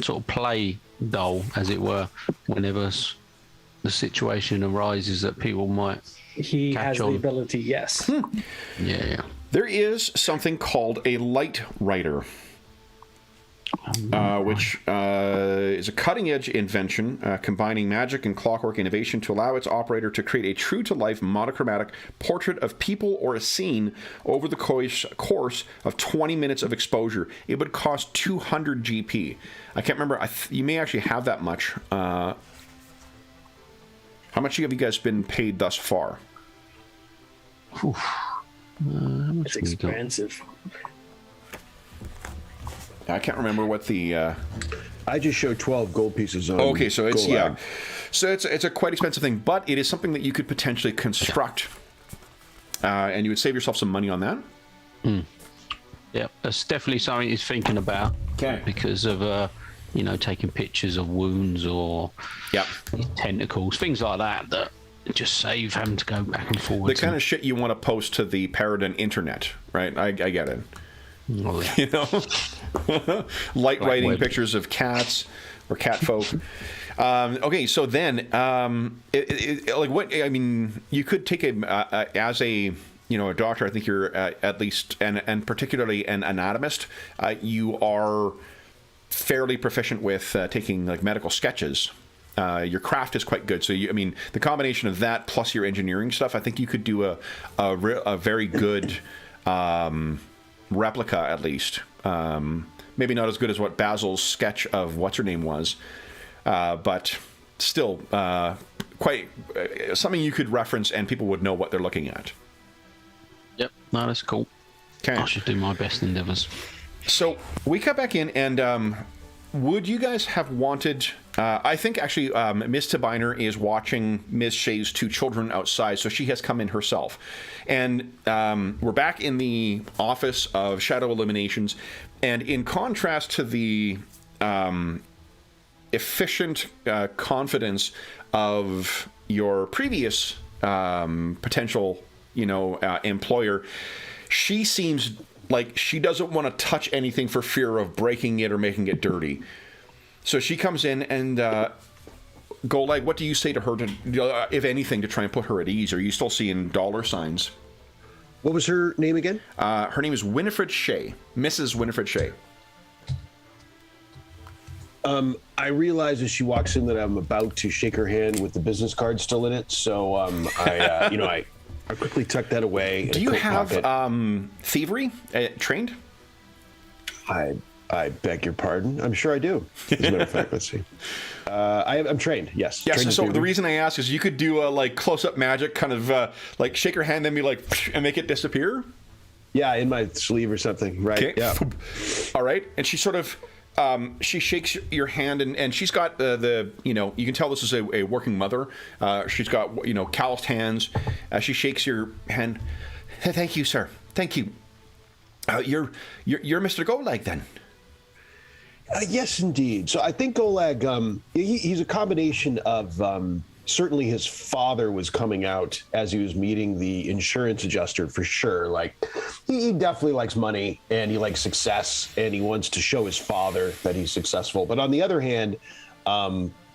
sort of play dull, as it were, whenever the situation arises that people might He has on? The ability, yes. Yeah. There is something called a light writer, which is a cutting-edge invention combining magic and clockwork innovation to allow its operator to create a true-to-life monochromatic portrait of people or a scene over the course of 20 minutes of exposure. It would cost 200 GP. I can't remember. You may actually have that much. How much have you guys been paid thus far? It's expensive. I can't remember what the. I just showed 12 gold pieces on. Okay, so it's Golag. so it's a quite expensive thing, but it is something that you could potentially construct, and you would save yourself some money on that. Yeah, that's definitely something he's thinking about. Okay. Because of taking pictures of wounds or tentacles, things like that just save having to go back and forward. The kind of shit you want to post to the Paridar internet, right? I get it. Oh, yeah. You know, light writing web. pictures of cats or cat folk. Okay, so then, like what? I mean, you could take as a doctor. I think you're at least, and particularly an anatomist. You are fairly proficient with taking like medical sketches. Your craft is quite good. So the combination of that plus your engineering stuff, I think you could do a very good. Replica, at least. Maybe not as good as what Basil's sketch of what's her name was, but still quite something you could reference and people would know what they're looking at. Yep, no, that's cool. Okay. I should do my best endeavours. So we cut back in, and would you guys have wanted... I think, actually, Ms. Tabiner is watching Ms. Shea's 2 children outside, so she has come in herself. And we're back in the office of Shadow Eliminations, and in contrast to the efficient confidence of your previous potential, employer, she seems like she doesn't want to touch anything for fear of breaking it or making it dirty. So she comes in and, Golag, what do you say to her, to, if anything, to try and put her at ease? Are you still seeing dollar signs? What was her name again? Her name is Winifred Shea, Mrs. Winifred Shea. I realize as she walks in that I'm about to shake her hand with the business card still in it, so I quickly tuck that away. Do you have thievery trained? I beg your pardon. I'm sure I do. As a matter of fact, let's see. I'm trained. Yes. Yes. Trained so the reason I ask is you could do a close-up magic, kind of like shake her hand, then be like, and make it disappear. Yeah, in my sleeve or something. Right. Okay. Yeah. All right. And she sort of she shakes your hand, and she's got you can tell this is a working mother. She's got calloused hands. She shakes your hand. Thank you, sir. Thank you. You're Mr. Golag then. Yes, indeed. So I think Golag, he's a combination of certainly his father was coming out as he was meeting the insurance adjuster for sure. Like he definitely likes money and he likes success and he wants to show his father that he's successful. But on the other hand,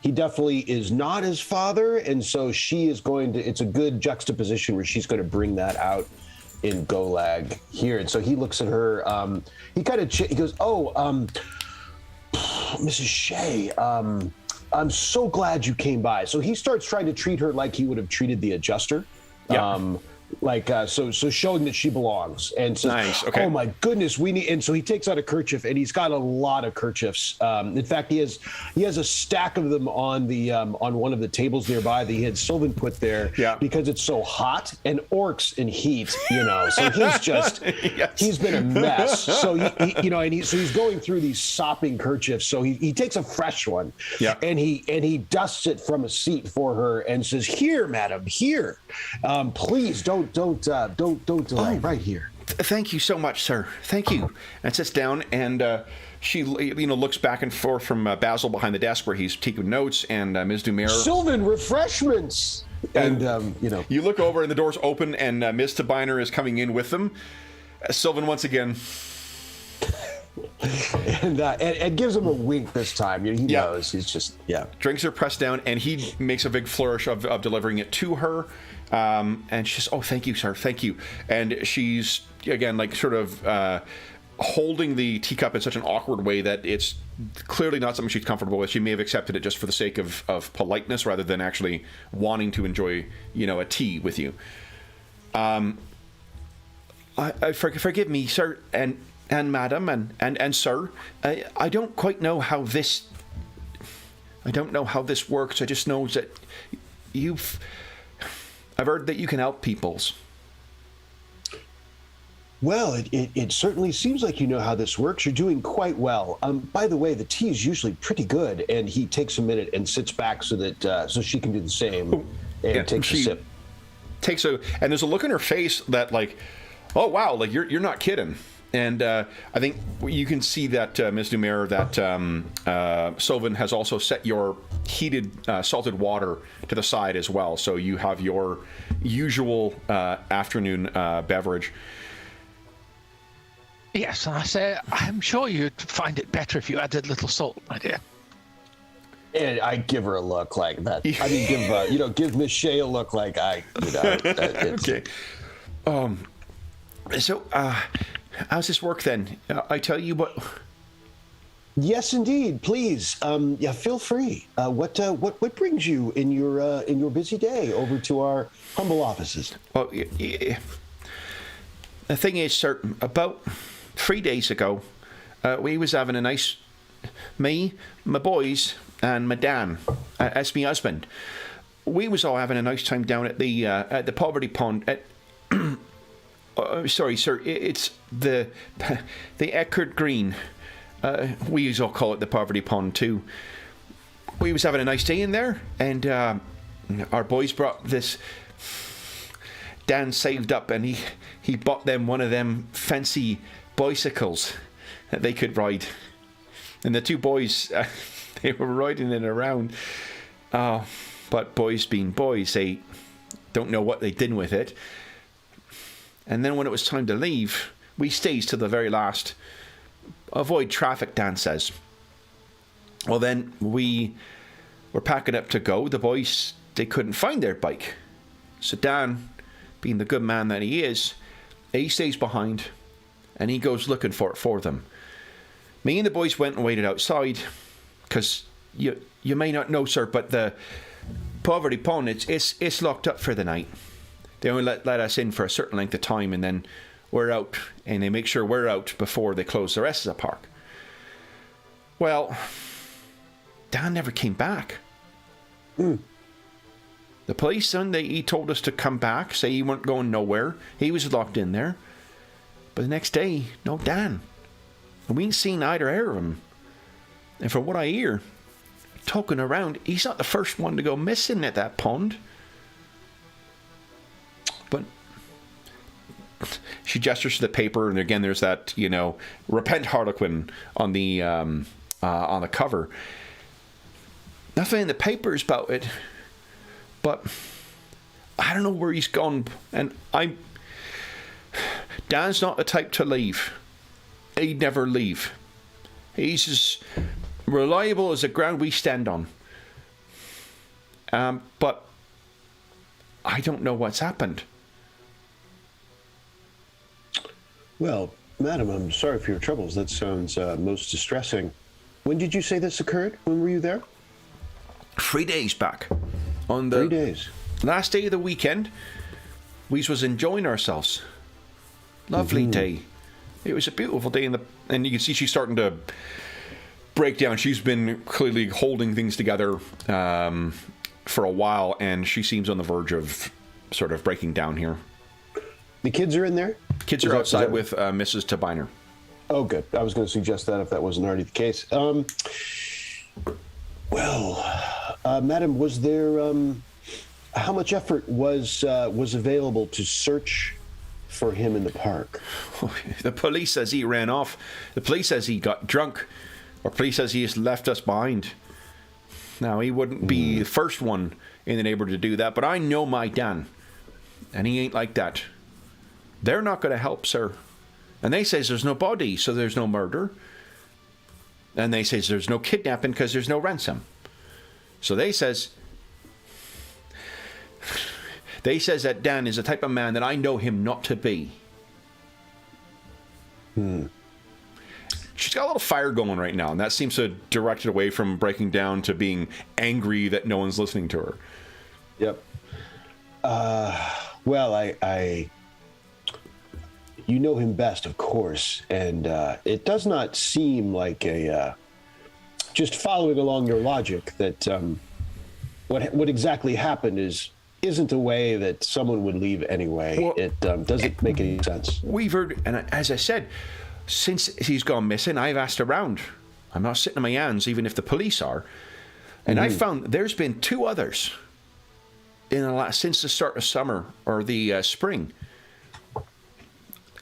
he definitely is not his father. And so it's a good juxtaposition where she's going to bring that out in Golag here. And so he looks at her, he goes, Mrs. Shea, I'm so glad you came by. So he starts trying to treat her like he would have treated the adjuster. Yeah. So showing that she belongs and says, nice. Okay. Oh my goodness, we need. And so he takes out a kerchief and he's got a lot of kerchiefs. In fact, he has a stack of them on on one of the tables nearby that he had Sylvan put there because it's so hot and orcs in heat, So he's just he's been a mess. So he's going through these sopping kerchiefs. So he takes a fresh one, and he dusts it from a seat for her and says, "Here, madam, here, please don't delay right here." Thank you so much, sir. Thank you. And sits down, and she, looks back and forth from Basil behind the desk where he's taking notes, and Ms. Dumer. Sylvan, refreshments. And you look over, and the door's open, and Ms. Tabiner is coming in with them. Sylvan once again. and gives him a wink this time. He knows. He's just Drinks her pressed down, and he makes a big flourish of delivering it to her. And she says, "Oh, thank you, sir. Thank you." And she's again sort of holding the teacup in such an awkward way that it's clearly not something she's comfortable with. She may have accepted it just for the sake of politeness rather than actually wanting to enjoy a tea with you. Forgive me, sir, and madam, and sir. I don't quite know how this. I don't know how this works. I just know that I've heard that you can help peoples. Well, it certainly seems like you know how this works. You're doing quite well. By the way, the tea is usually pretty good, and he takes a minute and sits back so that so she can do the same and takes a sip. And there's a look in her face that oh wow, you're not kidding. And I think you can see that, Ms. Dumer, that Sylvan has also set your heated salted water to the side as well. So you have your usual afternoon beverage. Yes, and I say, I'm sure you'd find it better if you added a little salt, my dear. And I give her a look like that. I mean, give Miss Shea a look like Okay. So, how's this work then? I tell you what. Yes, indeed. Please, feel free. What brings you in your busy day over to our humble offices? Well, the thing is, sir, about 3 days ago, we was having a nice, me, my boys, and my Dan, as my husband. We was all having a nice time down at the Poverty Pond. Sorry, sir, it's the Eckert Green. we all call it the Poverty Pond too. We was having a nice day in there, and our boys brought this. Dan saved up, and he bought them one of them fancy bicycles that they could ride. And the two boys, they were riding it around. But boys being boys, they don't know what they did with it. And then when it was time to leave, we stays to the very last. Avoid traffic, Dan says. Well, then we were packing up to go. The boys, they couldn't find their bike. So Dan, being the good man that he is, he stays behind and he goes looking for them. Me and the boys went and waited outside because you may not know, sir, but the Poverty Pond, it's locked up for the night. They only let us in for a certain length of time, and then we're out, and they make sure we're out before they close the rest of the park. Well, Dan never came back. The police, he told us to come back, say he weren't going nowhere. He was locked in there. But the next day, no Dan. And we ain't seen either of him. And from what I hear, talking around, he's not the first one to go missing at that pond. But she gestures to the paper, and again, there's that, repent Harlequin on the cover. Nothing in the papers about it, but I don't know where he's gone. And Dan's not the type to leave. He'd never leave. He's as reliable as the ground we stand on. But I don't know what's happened. Well, madam, I'm sorry for your troubles. That sounds most distressing. When did you say this occurred? When were you there? 3 days back. On the 3 days. Last day of the weekend, we was enjoying ourselves. Lovely day. It was a beautiful day, and you can see she's starting to break down. She's been clearly holding things together for a while, and she seems on the verge of sort of breaking down here. The kids are in there? Kids are outside with Mrs. Tabiner. Oh, good. I was going to suggest that if that wasn't already the case. Madam, was there... how much effort was available to search for him in the park? The police says he ran off. The police says he got drunk. Or police says he just left us behind. Now, he wouldn't be the first one in the neighborhood to do that, but I know my Dan, and he ain't like that. They're not going to help, sir. And they says there's no body, so there's no murder. And they says there's no kidnapping because there's no ransom. So they says that Dan is the type of man that I know him not to be. She's got a little fire going right now, and that seems to direct it away from breaking down to being angry that no one's listening to her. Yep. Well, I you know him best, of course, and it does not seem like just following along your logic that what exactly happened isn't a way that someone would leave anyway. Well, it doesn't make any sense. We've heard, and as I said, since he's gone missing, I've asked around. I'm not sitting on my hands, even if the police are. And I found there's been 2 others since the start of summer or the spring.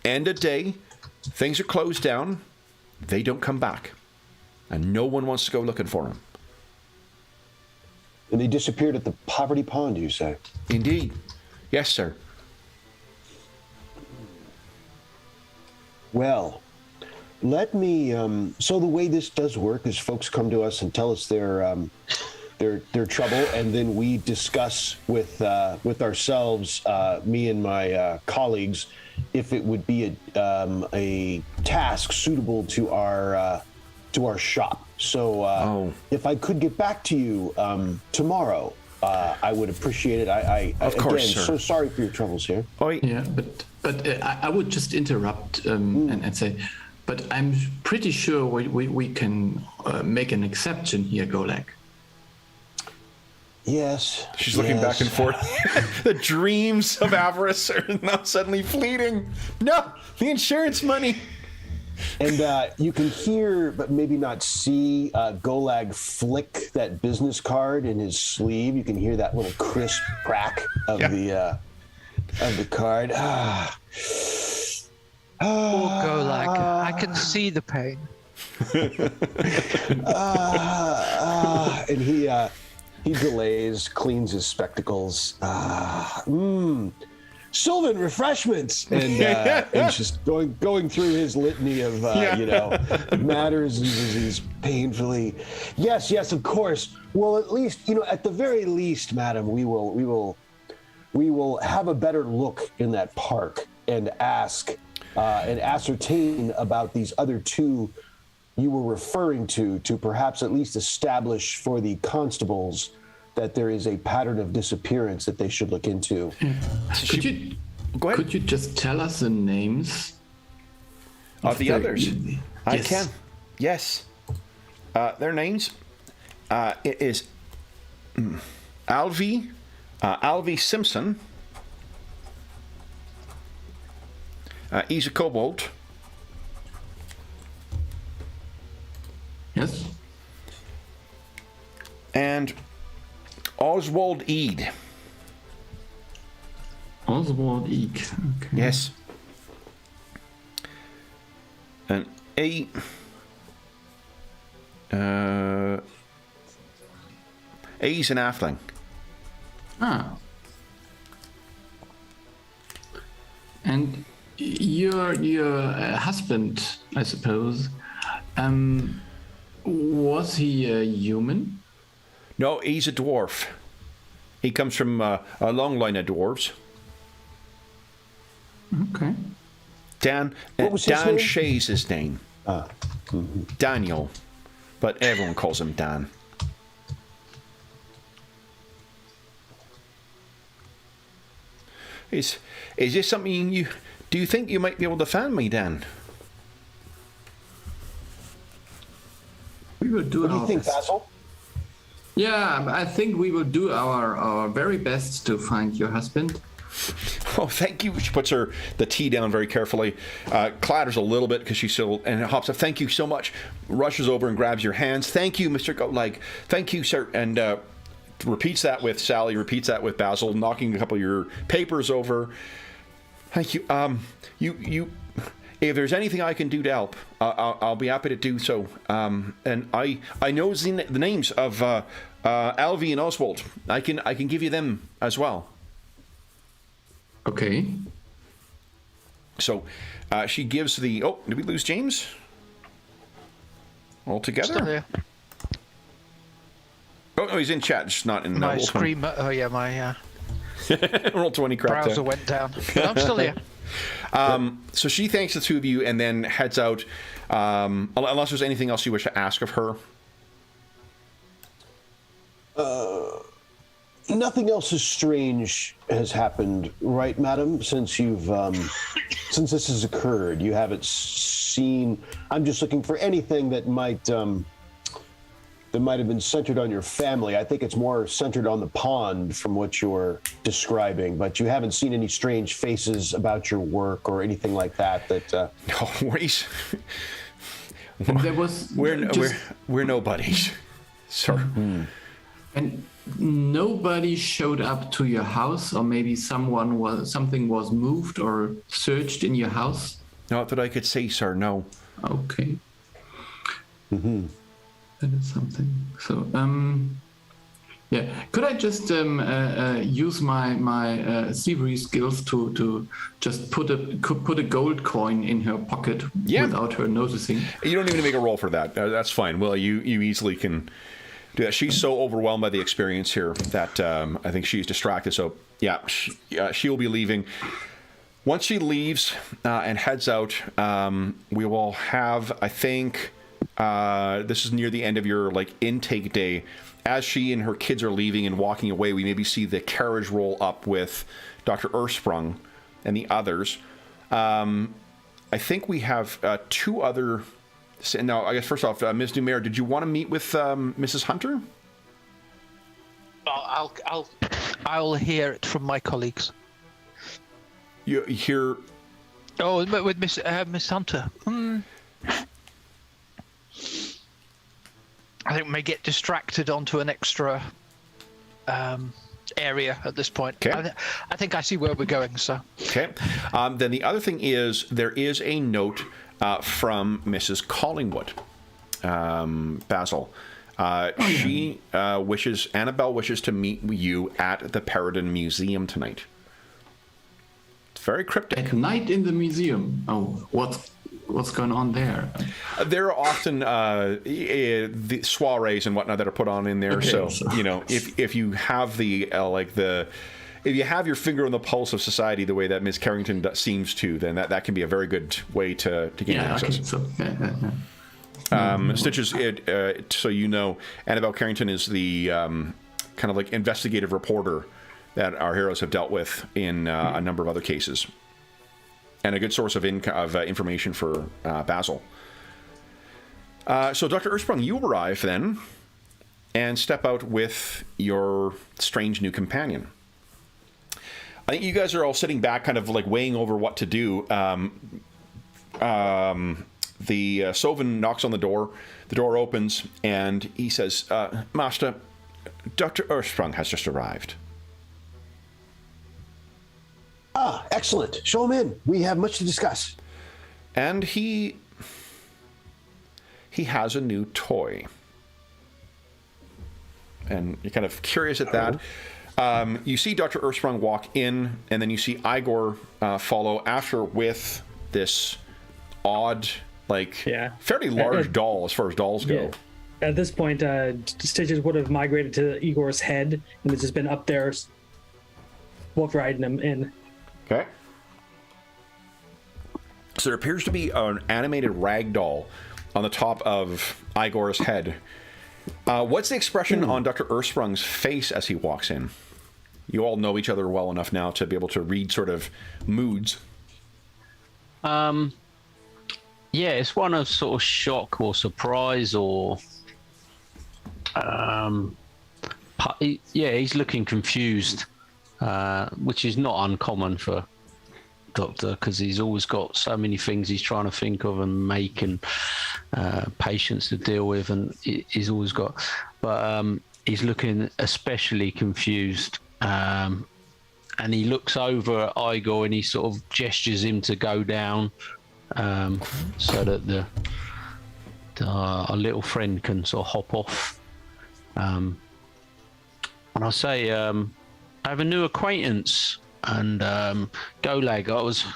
End of day, things are closed down, they don't come back. And no one wants to go looking for them. And they disappeared at the Poverty Pond, you say? Indeed. Yes, sir. Well, let me... so the way this does work is folks come to us and tell us their trouble, and then we discuss with ourselves, me and my colleagues, if it would be a task suitable to our shop. So if I could get back to you tomorrow, I would appreciate it. Of course, again, sir. So sorry for your troubles here. Yeah, but I would just interrupt and say, but I'm pretty sure we can make an exception here, Golek. Yes. She's looking back and forth. The dreams of avarice are now suddenly fleeting. No, the insurance money. And you can hear, but maybe not see, Golag flick that business card in his sleeve. You can hear that little crisp crack of the card. Poor Golag. I can see the pain. And he delays, cleans his spectacles. Sylvan refreshments, and just going through his litany of matters and disease painfully. Yes, of course. Well, at least at the very least, madam, we will have a better look in that park and ask and ascertain about these other two you were referring to perhaps at least establish for the constables that there is a pattern of disappearance that they should look into. Could you just tell us the names of the others? Yes. I can. Yes. Their names. It is Alvy Simpson. He's a kobold. Yes. And Oswald Eade. Oswald Eade. Okay. Yes. And he's an halfling. Ah. And your husband, I suppose, was he a human? No, he's a dwarf. He comes from a long line of dwarves. Okay. Dan Shea's his name. Daniel. But everyone calls him Dan. Is this something do you think you might be able to find me, Dan? We will do What do you think, best. Basil? Yeah, I think we will do our very best to find your husband. Oh, thank you. She puts the tea down very carefully, clatters a little bit because she's still, and hops up. Thank you so much. Rushes over and grabs your hands. Thank you, Mr. Golag. Thank you, sir. And repeats that with Sally. Repeats that with Basil, knocking a couple of your papers over. Thank you. You. If there's anything I can do to help, I'll be happy to do so. And I know the names of Alvy and Oswald. I can give you them as well. Okay. So she gives the... Oh, did we lose James? Altogether? Still here. Oh, no, he's in chat, just not in... My screen... Oh, yeah, my... Roll20 crap browser went down. But I'm still here. So she thanks the two of you and then heads out, unless there's anything else you wish to ask of her. Nothing else as strange has happened, right, madam? Since you've since this has occurred, you haven't seen. I'm just looking for anything that might have been centered on your family. I think it's more centered on the pond from what you're describing, but you haven't seen any strange faces about your work or anything like that. No worries. There was we're nobodies, sir. Mm-hmm. And nobody showed up to your house, or maybe something was moved or searched in your house? Not that I could see, sir, no. Okay. Mm-hmm. That is something. So, yeah. Could I just use my thievery skills to just put a gold coin in her pocket without her noticing? You don't even make a roll for that. That's fine. Well, you easily can do that. She's so overwhelmed by the experience here that I think she's distracted. So yeah, she'll be leaving. Once she leaves and heads out, we will have, I think, this is near the end of your intake day. As she and her kids are leaving and walking away, we maybe see the carriage roll up with Dr. Ersprung and the others. I think we have two other... Now, I guess first off, Ms. Numair, did you want to meet with Mrs. Hunter? I'll hear it from my colleagues. You hear... Oh, with Miss Hunter. may get distracted onto an extra area at this point. Okay. I think I see where we're going. So. Okay. Then the other thing is there is a note from Mrs. Collingwood, Basil. Annabelle wishes to meet you at the Paridar Museum tonight. It's very cryptic. At night in the museum. Oh, what's going on there? There are often the soirees and whatnot that are put on in there. Okay, so if you have if you have your finger on the pulse of society the way that Ms. Carrington seems to, then that can be a very good way to gain access. Okay, so, yeah. Stitches, so Annabelle Carrington is the kind of like investigative reporter that our heroes have dealt with in a number of other cases, and a good source of information for Basil. So, Dr. Ersprung, you arrive then and step out with your strange new companion. I think you guys are all sitting back, kind of like weighing over what to do. The Sovan knocks on the door. The door opens, and he says, Master, Dr. Ersprung has just arrived. Ah, excellent. Show him in. We have much to discuss. And he has a new toy. And you're kind of curious at that. You see Dr. Ersprung walk in, and then you see Igor follow after with this odd... fairly large doll as far as dolls go. Yeah. At this point, Stitches would have migrated to Igor's head and has just been up there, wolf riding him in. Okay. So there appears to be an animated rag doll on the top of Igor's head. What's the expression on Dr. Ersprung's face as he walks in? You all know each other well enough now to be able to read sort of moods. Yeah, it's one of sort of shock or surprise or... he's looking confused, which is not uncommon for Doctor, because he's always got so many things he's trying to think of and make, and patients to deal with, and he's always got... But he's looking especially confused, and he looks over at Igor and he sort of gestures him to go down, so that our little friend can sort of hop off. And I say, I have a new acquaintance, and Golag, I was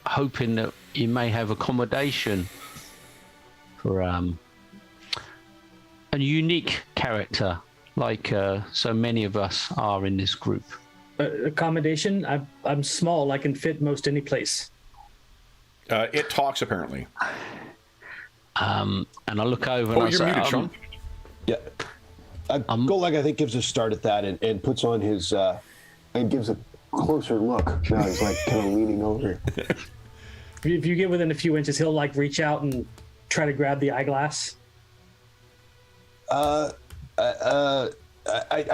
hoping that you may have accommodation for a unique character, like so many of us are in this group. Accommodation? I'm small. I can fit most any place. It talks, apparently. And I look over and I you're say, muted, Sean. Yeah. Golag, I think, gives a start at that and puts on his... and gives a closer look. Now he's like kind of leaning over. If you get within a few inches, he'll like reach out and try to grab the eyeglass. I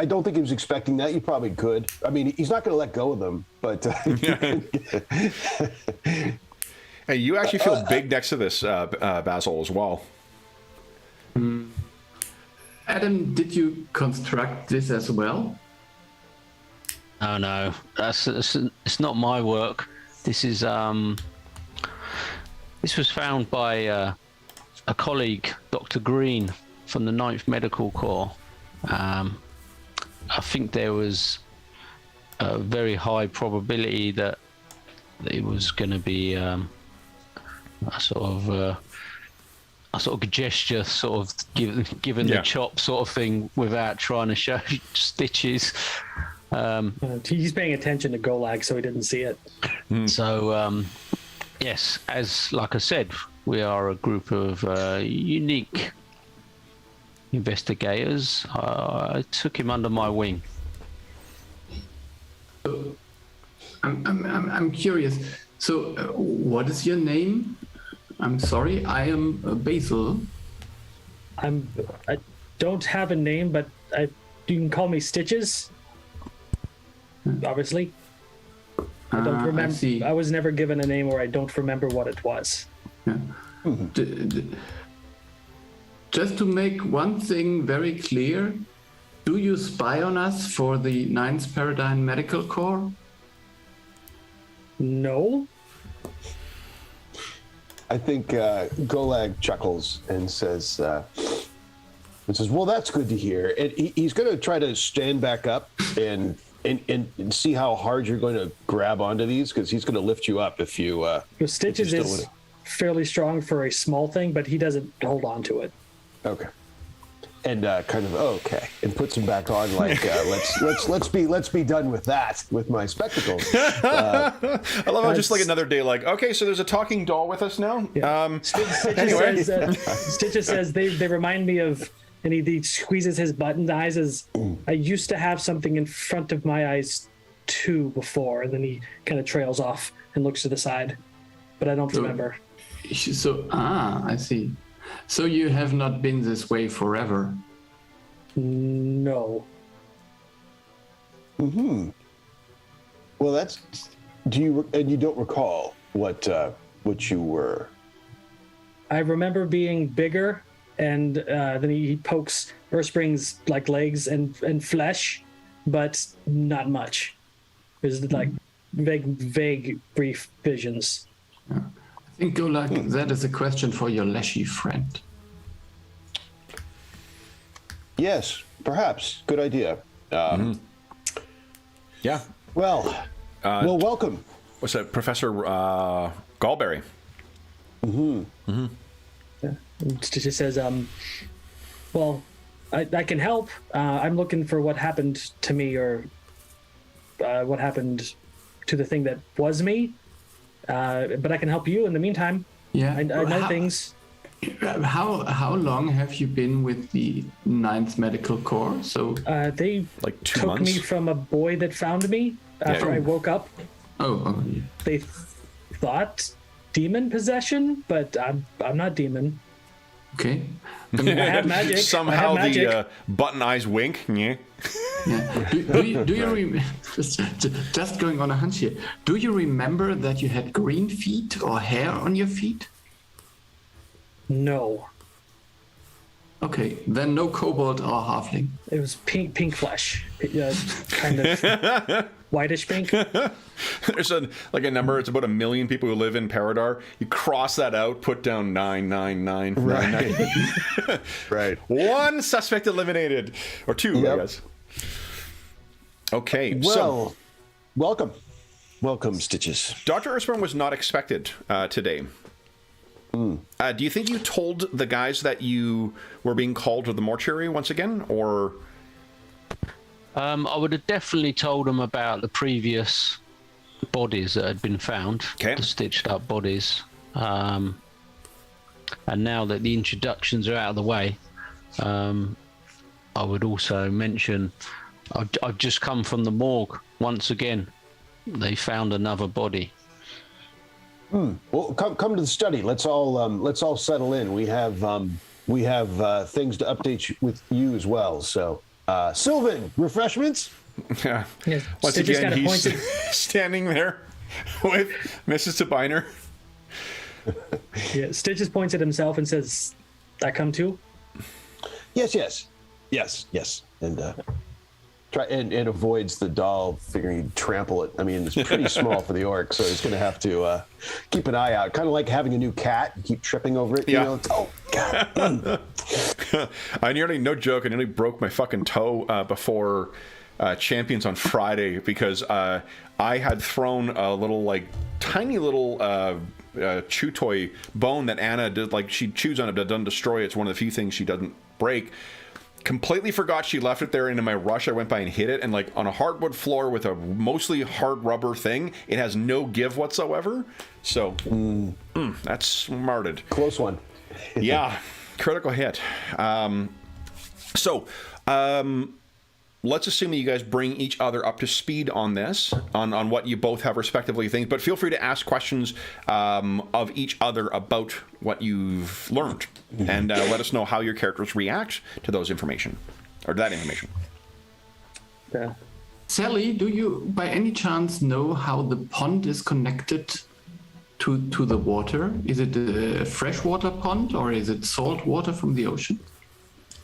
don't think he was expecting that. You probably could. I mean, he's not going to let go of them, but... Hey, you actually feel big next to this, Basil, as well. Adam, did you construct this as well? Oh no, it's not my work. This is this was found by a colleague, Dr. Green, from the 9th Medical Corps. I think there was a very high probability that it was going to be a sort of gesture, sort of given the chop sort of thing, without trying to show Stitches. He's paying attention to Golag, so he didn't see it. So, yes, as like I said, we are a group of unique investigators. I took him under my wing. I'm curious. So, what is your name? I'm sorry, I am Basil. I don't have a name, but you can call me Stitches. Obviously. I don't remember. I was never given a name, or I don't remember what it was. Yeah. just to make one thing very clear, do you spy on us for the 9th Paridar Medical Corps? No. I think Golag chuckles and says, well, that's good to hear. And he's going to try to stand back up and see how hard you're going to grab onto these, because he's going to lift you up if you... Stitches is fairly strong for a small thing, but he doesn't hold on to it. Okay. And kind of okay, and puts them back on. Like let's be done with that with my spectacles. I love how just like another day, like, okay, so there's a talking doll with us now. Yeah. Anyway, Stitches says they remind me of, and he squeezes his button eyes as I used to have something in front of my eyes too before, and then he kind of trails off and looks to the side, but I don't remember. So I see. So you have not been this way forever? No. Well, you don't recall what you were? I remember being bigger, and then he pokes Earthspring's like legs and flesh, but not much. There's like vague, brief visions. Yeah. I think, Golag, that is a question for your Leshy friend. Yes, perhaps. Good idea. Yeah. Well, welcome. What's that, Professor Gallberry? Stitches says, well, I can help. I'm looking for what happened to me, or what happened to the thing that was me. But I can help you in the meantime. Yeah, I know things. How long have you been with the 9th Medical Corps? So they like 2 took months? me from a boy that found me after I woke up. Yeah. They thought demon possession, but I'm not demon. Okay. I have magic. Somehow the button eyes wink. Yeah. Yeah. Do you just going on a hunch here? Do you remember that you had green feet or hair on your feet? No. Okay, then no kobold or halfling. It was pink flesh, kind of whitish pink. There's a number. It's about 1 million people who live in Paridar. You cross that out, put down 999. Right. Right. 1 suspect eliminated, or 2, I guess. Okay. Well, welcome, Stitches. Dr. Earthsprung was not expected today. Do you think you told the guys that you were being called to the mortuary once again, or? I would have definitely told them about the previous bodies that had been found, the stitched up bodies. And now that the introductions are out of the way, I would also mention I've just come from the morgue once again. They found another body. Well, come to the study. Let's all settle in. We have things to update with you as well. So, Sylvan, refreshments. Yeah. Yes. Once Stitches again, kinda he's standing there with Mrs. Sabiner. Yeah, Stitches points at himself and says, "I come too." Yes, and try and avoids the doll, figuring he'd trample it. I mean, it's pretty small for the orc, so he's going to have to keep an eye out. Kind of like having a new cat, you keep tripping over it. Yeah. You know, oh god. I nearly broke my fucking toe before Champions on Friday because I had thrown a little tiny little chew toy bone that Anna did, she chews on it but doesn't destroy it. It's one of the few things she doesn't break. Completely forgot she left it there, and in my rush I went by and hit it, and on a hardwood floor with a mostly hard rubber thing, it has no give whatsoever. So that's smarted. Close one. Yeah, critical hit. Let's assume that you guys bring each other up to speed on this, on what you both have respectively think, but feel free to ask questions of each other about what you've learned, and let us know how your characters react to those information, or that information. Yeah. Sally, do you by any chance know how the pond is connected to the water? Is it a freshwater pond or is it salt water from the ocean?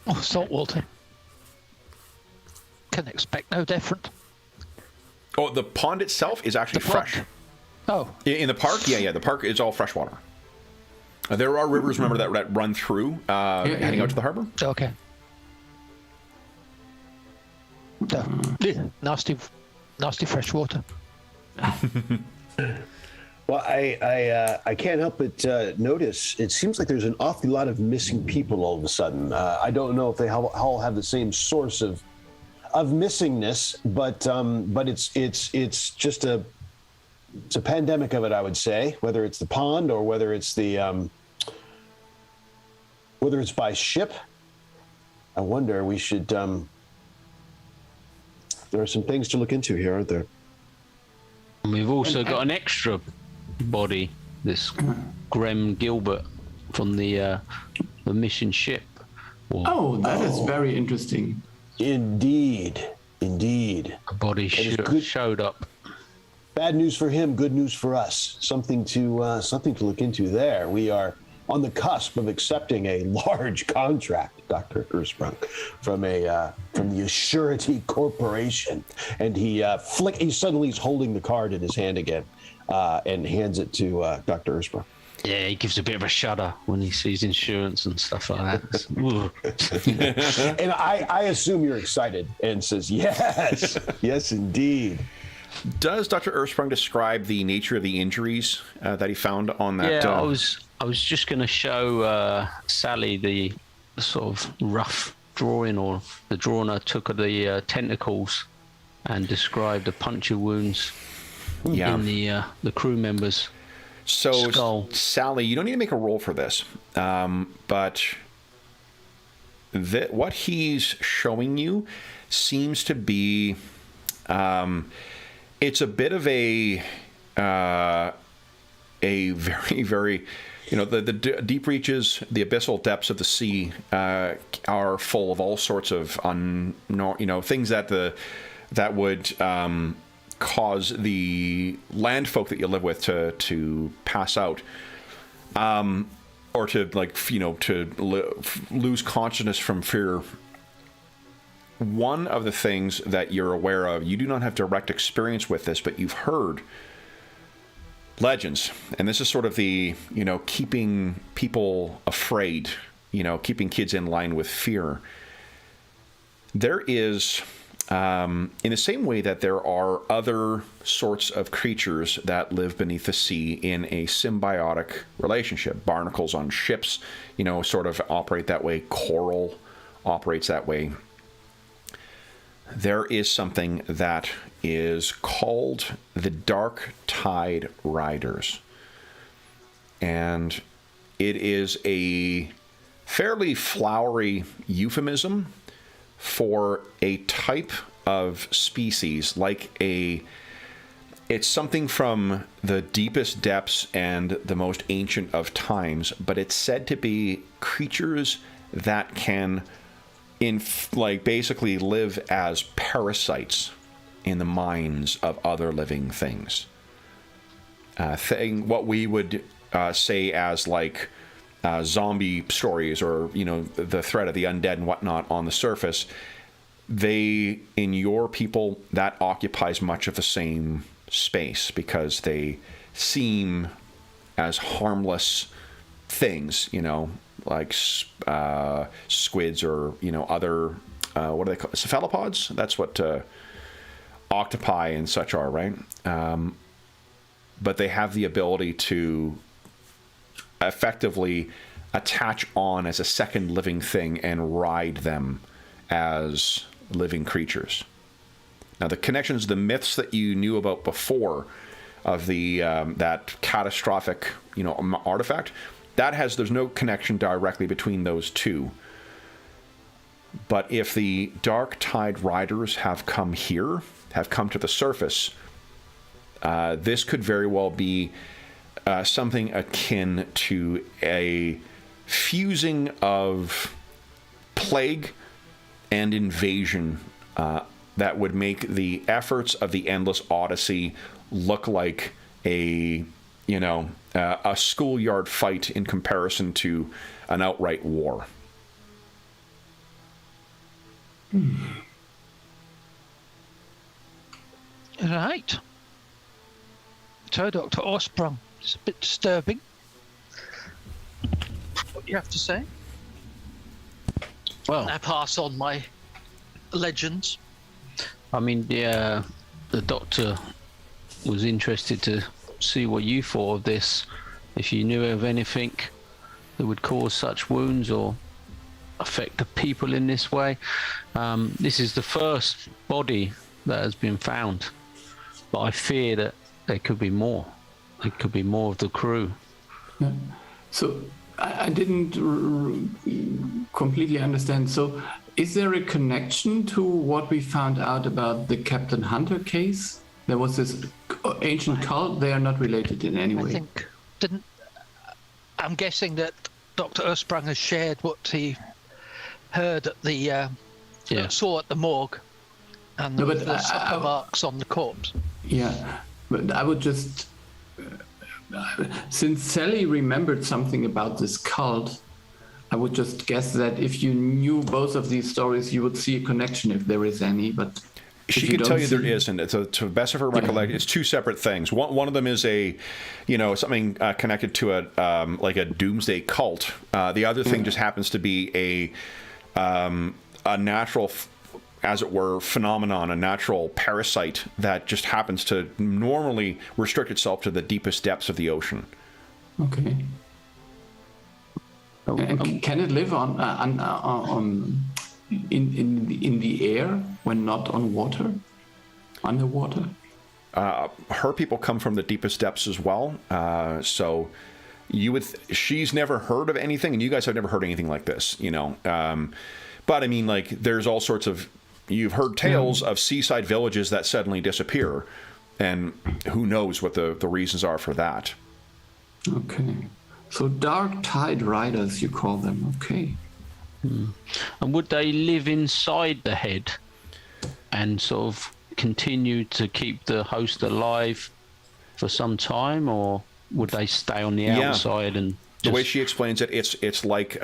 Oh, salt water. Can expect no different. Oh, the pond itself is actually fresh. Oh. In the park? Yeah, the park is all freshwater. There are rivers, remember, that run through, heading out to the harbor? Okay. Nasty fresh water. Well, I can't help but notice it seems like there's an awful lot of missing people all of a sudden. I don't know if they all have the same source of missingness, but it's just a pandemic of it, I would say. Whether it's the pond or whether it's whether it's by ship, I wonder. We should. There are some things to look into here, aren't there? And we've also got an extra body, this Graham Gilbert from the mission ship. That is very interesting. Indeed. A body showed up. Bad news for him, good news for us. Something to look into there. We are on the cusp of accepting a large contract, Dr. Ersprung, from the Assurity Corporation, and he suddenly is holding the card in his hand again, and hands it to Dr. Ersprung. Yeah, he gives a bit of a shudder when he sees insurance and stuff like that. And I assume you're excited and says, yes, indeed. Does Dr. Ersprung describe the nature of the injuries that he found on that? Yeah, I was just going to show Sally the sort of rough drawing, or the drawing I took of the tentacles, and described the puncture wounds in the crew members. So, skull. Sally, you don't need to make a roll for this, but what he's showing you seems to be, it's a bit of a very, very, the deep reaches, the abyssal depths of the sea are full of all sorts of things that would cause the land folk that you live with to pass out, or to lose consciousness from fear. One of the things that you're aware of, you do not have direct experience with this, but you've heard legends, and this is sort of the keeping people afraid, keeping kids in line with fear. There is, in the same way that there are other sorts of creatures that live beneath the sea in a symbiotic relationship. Barnacles on ships, sort of operate that way. Coral operates that way. There is something that is called the Dark Tide Riders. And it is a fairly flowery euphemism for a type of species, it's something from the deepest depths and the most ancient of times, but it's said to be creatures that can basically live as parasites in the minds of other living things. What we would say as zombie stories, or the threat of the undead and whatnot on the surface, in your people, that occupies much of the same space, because they seem as harmless things, like squids or other what are they called, cephalopods? That's what octopi and such are, right? But they have the ability to effectively attach on as a second living thing and ride them as living creatures. Now, the connections, the myths that you knew about before of the that catastrophic artifact, there's no connection directly between those two. But if the Dark Tide Riders have come to the surface, this could very well be something akin to a fusing of plague and invasion that would make the efforts of the Endless Odyssey look like a a schoolyard fight in comparison to an outright war. Right. So, Dr. Orsprung, it's a bit disturbing. What you have to say? Well, I pass on my legends. I mean, the doctor was interested to see what you thought of this, if you knew of anything that would cause such wounds or affect the people in this way. This is the first body that has been found, but I fear that there could be more. There could be more of the crew. Yeah. So I didn't completely understand. So is there a connection to what we found out about the Captain Hunter case? There was this ancient cult. They are not related in any way. I'm guessing that Dr. Ursprung has shared what he heard at the saw at the morgue, and the supper marks on the corpse. Yeah, but I would just since Sally remembered something about this cult, I would just guess that if you knew both of these stories, you would see a connection if there is any. But she can tell you there isn't. To the best of her recollection, it's two separate things. One of them is something connected to a doomsday cult. The other thing just happens to be a natural, as it were, phenomenon, a natural parasite that just happens to normally restrict itself to the deepest depths of the ocean. Okay. And can it live in the air when not on water, underwater? Her people come from the deepest depths as well. So she's never heard of anything, and you guys have never heard anything like this, But I mean, there's all sorts of. You've heard tales of seaside villages that suddenly disappear, and who knows what the reasons are for that. Okay. So dark tide riders, you call them. Okay. And would they live inside the head and sort of continue to keep the host alive for some time, or would they stay on the outside? And the way she explains it, it's like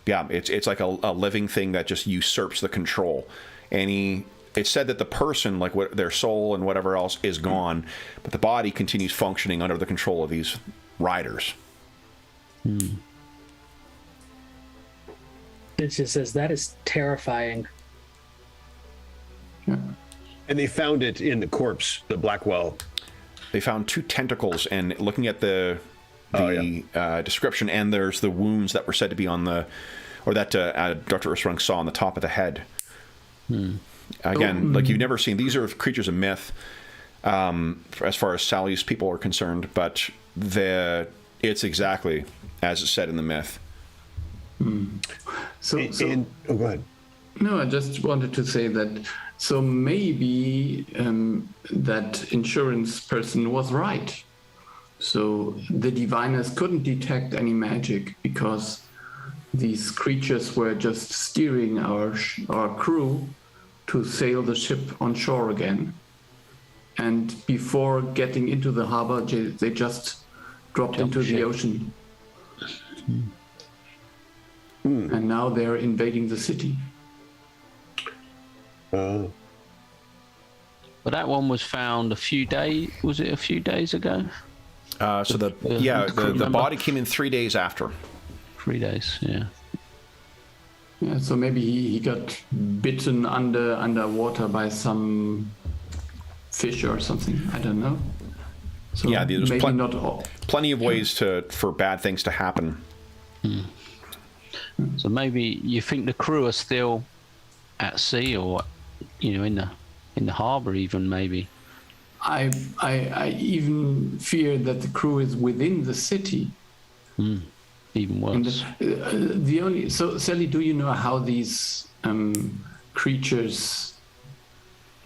it's like a living thing that just usurps the control. It's said that the person, their soul and whatever else, is gone, but the body continues functioning under the control of these riders. It just says that is terrifying. Yeah. And they found it in the corpse, the Blackwell. They found two tentacles, and looking at the description, and there's the wounds that were said to be on that Dr. Ursprung saw on the top of the head. Again, you've never seen. These are creatures of myth, as far as Sally's people are concerned, but it's exactly as it's said in the myth. So go ahead. No, I just wanted to say that. So maybe that insurance person was right. So the diviners couldn't detect any magic because these creatures were just steering our crew to sail the ship on shore again. And before getting into the harbor, they just dropped into the ocean. And now they're invading the city. But that one was found a few days ago? So the body came in 3 days after. 3 days, yeah. Yeah, so maybe he got bitten underwater by some fish or something. I don't know. So there's not plenty of ways for bad things to happen. So maybe you think the crew are still at sea, or in the harbour even, maybe. I even fear that the crew is within the city. Even worse. So Sally, do you know how these creatures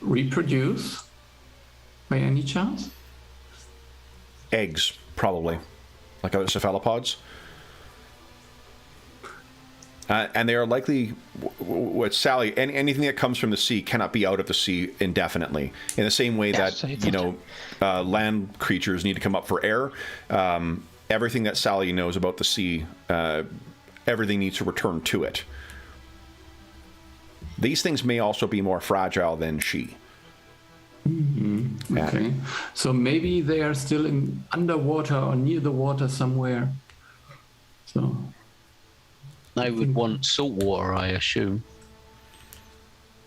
reproduce by any chance? Eggs, probably, like other cephalopods. And they are likely, what Sally, anything that comes from the sea cannot be out of the sea indefinitely. In the same way that, land creatures need to come up for air, everything that Sally knows about the sea, everything needs to return to it. These things may also be more fragile than she. Mm-hmm. Okay. So maybe they are still underwater or near the water somewhere. So... They would want salt water, I assume.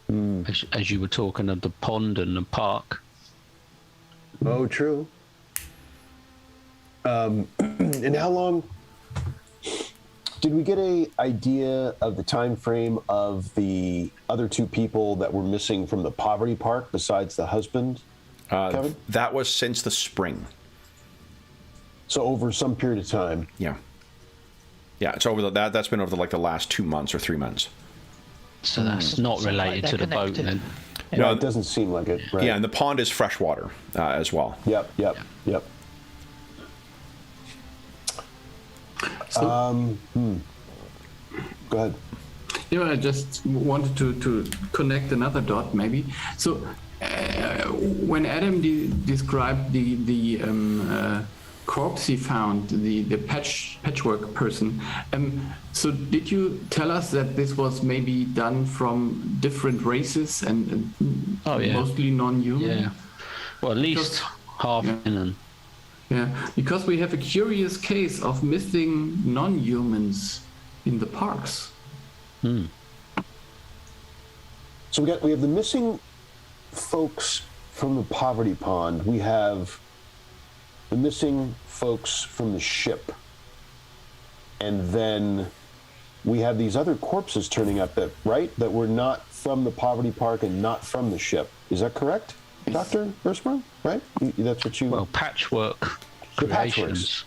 As you were talking of the pond and the park. Oh, true. And how long did we get an idea of the time frame of the other two people that were missing from the poverty park besides the husband, Kevin? That was since the spring. So over some period of time. Yeah. Yeah, it's over that's been over the last 2 months or 3 months. So that's not related to the boat then. No, it doesn't seem like it. Right? Yeah, and the pond is freshwater as well. Yep. So, Go ahead. I just wanted to connect another dot, maybe. So, when Adam described the corpse he found, the patchwork person, so did you tell us that this was maybe done from different races and mostly non-human? Yeah. Well, at least half human. Yeah, because we have a curious case of missing non-humans in the parks. So we have the missing folks from the poverty pond. We have the missing folks from the ship. And then we have these other corpses turning up that were not from the poverty park and not from the ship. Is that correct, Dr. Ersberg? Right? That's what you... Well, patchwork creations.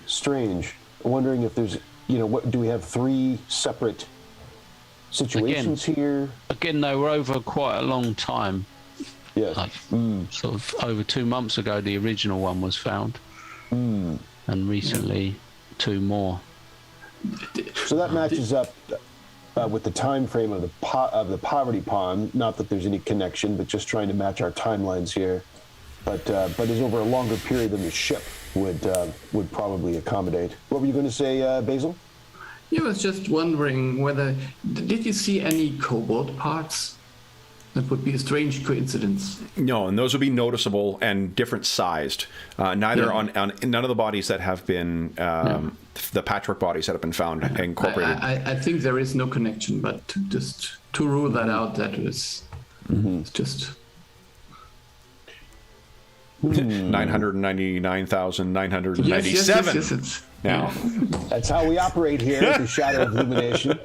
Strange. I'm wondering if there's, what do we have 3 separate situations here? Again, they were over quite a long time. Yes. Like, sort of over 2 months ago, the original one was found. And recently, 2 more. So that matches up with the time frame of the poverty pond. Not that there's any connection, but just trying to match our timelines here. But is over a longer period than the ship would probably accommodate. What were you going to say, Basil? Yeah, I was just wondering did you see any cobalt parts? That would be a strange coincidence. No, and those would be noticeable and different sized. Neither on none of the bodies that have been the patchwork bodies that have been found incorporated. I think there is no connection, but just to rule that out, that was just 999,997. Yes. Now that's how we operate here at the Shadow of Illumination.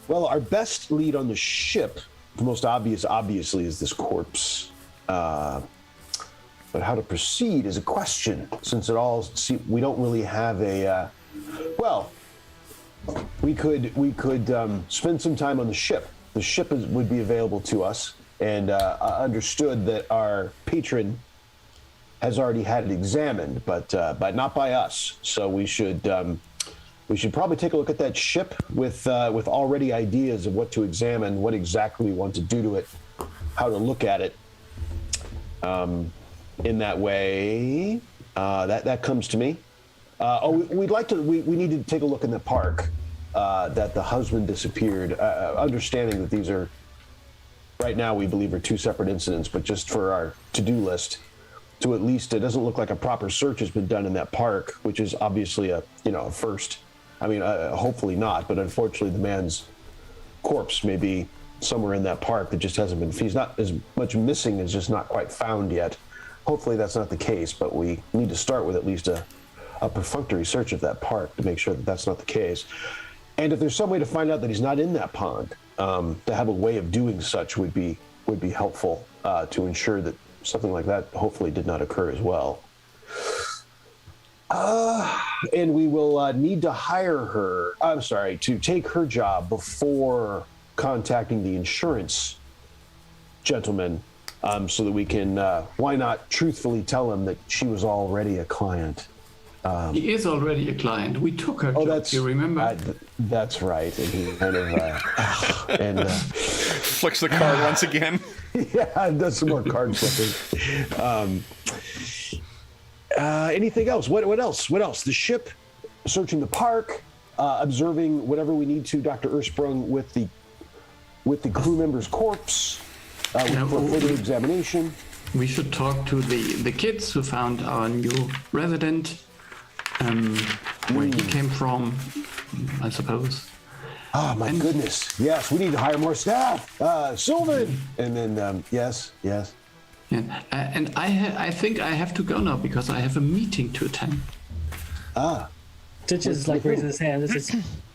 Well, our best lead on the ship, the most obvious, obviously, is this corpse. But how to proceed is a question, since we don't really have a. We could spend some time on the ship. The ship would be available to us, and understood that our patron has already had it examined, but not by us. So we should probably take a look at that ship with already ideas of what to examine, what exactly we want to do to it, how to look at it. In that way, that comes to me. We need to take a look in the park that the husband disappeared. Understanding that these are, right now we believe, are 2 separate incidents, but just for our to-do list, to at least, it doesn't look like a proper search has been done in that park, which is obviously a first. I mean, hopefully not, but unfortunately the man's corpse may be somewhere in that park that just hasn't been, he's not as much missing as just not quite found yet. Hopefully that's not the case, but we need to start with at least a perfunctory search of that park to make sure that that's not the case. And if there's some way to find out that he's not in that pond, to have a way of doing such would be helpful to ensure that something like that hopefully did not occur as well. And we will need to hire her, to take her job before contacting the insurance gentleman, so that we can, why not truthfully tell him that she was already a client. He is already a client. We took her. That's you remember? That's right. And he kind of flicks the card once again. Yeah, does some more card flipping. Anything else? What else? What else? The ship, searching the park, observing whatever we need to, Dr. Ursprung, with the crew member's corpse for further examination. We should talk to the kids who found our new resident, where he came from, I suppose. Oh, my goodness. Yes, we need to hire more staff. Sylvan! And then, yes. Yeah. And I think I have to go now because I have a meeting to attend. Stitches raises his hand.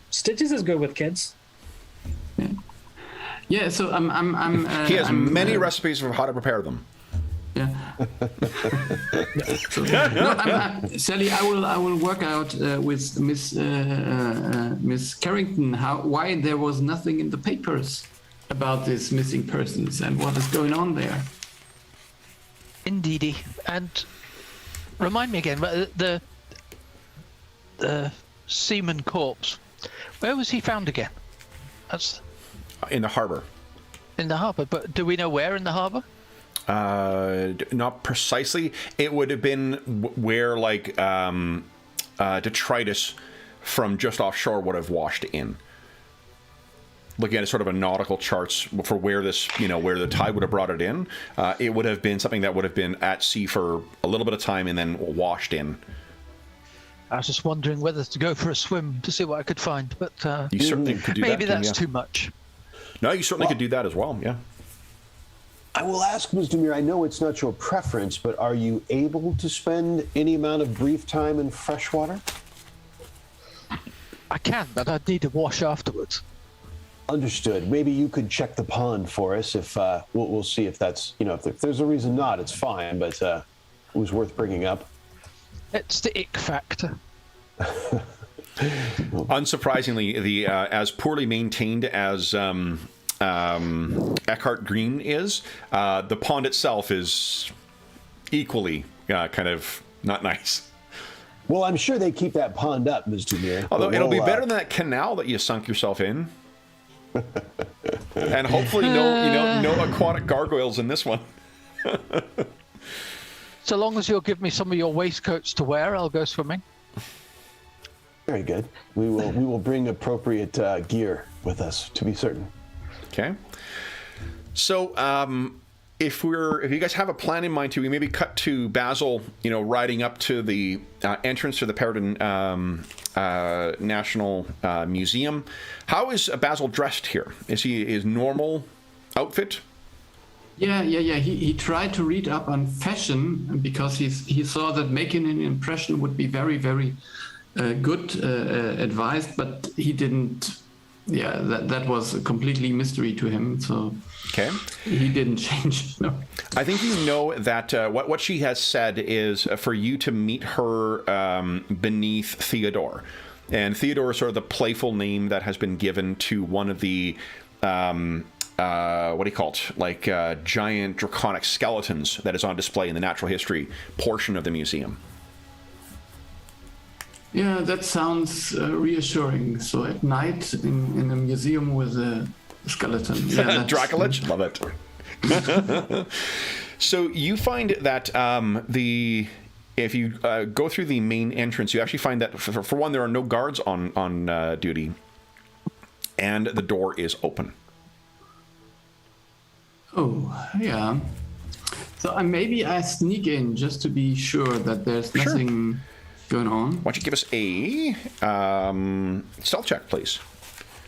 Stitches is good with kids. Yeah. So I'm. He has many recipes for how to prepare them. Yeah. Sally, I will work out with Miss Carrington why there was nothing in the papers about these missing persons and what is going on there. Indeedy. And remind me again, the seaman corpse, where was he found again? That's in the harbor. In the harbor, but do we know where in the harbor? Not precisely. It would have been where, like, detritus from just offshore would have washed in. Looking at sort of a nautical charts for where this, where the tide would have brought it in, it would have been something that would have been at sea for a little bit of time and then washed in. I was just wondering whether to go for a swim to see what I could find, but you certainly could do that. Maybe that's too much. No, you certainly could do that as well. Yeah. I will ask, Ms. Demir, I know it's not your preference, but are you able to spend any amount of brief time in freshwater? I can, but I'd need to wash afterwards. Understood. Maybe you could check the pond for us if we'll see if that's, if there's a reason not, it's fine, but it was worth bringing up. It's the ick factor. Unsurprisingly, the as poorly maintained as Eckhart Green is, the pond itself is equally kind of not nice. Well, I'm sure they keep that pond up, Ms. Demir. Although it'll be better than that canal that you sunk yourself in. And hopefully no aquatic gargoyles in this one. So long as you'll give me some of your waistcoats to wear, I'll go swimming. Very good. We will bring appropriate gear with us, to be certain. Okay. So, if you guys have a plan in mind, we maybe cut to Basil, riding up to the entrance to the Paridar National Museum. How is Basil dressed here? Is he his normal outfit? Yeah. He tried to read up on fashion because he saw that making an impression would be very, very good advice, but he didn't. Yeah, that was a completely mystery to him. So okay, he didn't change. No, I think that what she has said is for you to meet her beneath Theodore, and Theodore is sort of the playful name that has been given to one of the what do you call it? Like giant draconic skeletons that is on display in the natural history portion of the museum. Yeah, that sounds reassuring. So at night in a museum with a skeleton. Yeah, Draculage? Love it. So you find that if you go through the main entrance, you actually find that, for one, there are no guards on duty, and the door is open. Oh, yeah. So maybe I sneak in just to be sure that there's nothing going on. Why don't you give us a stealth check, please?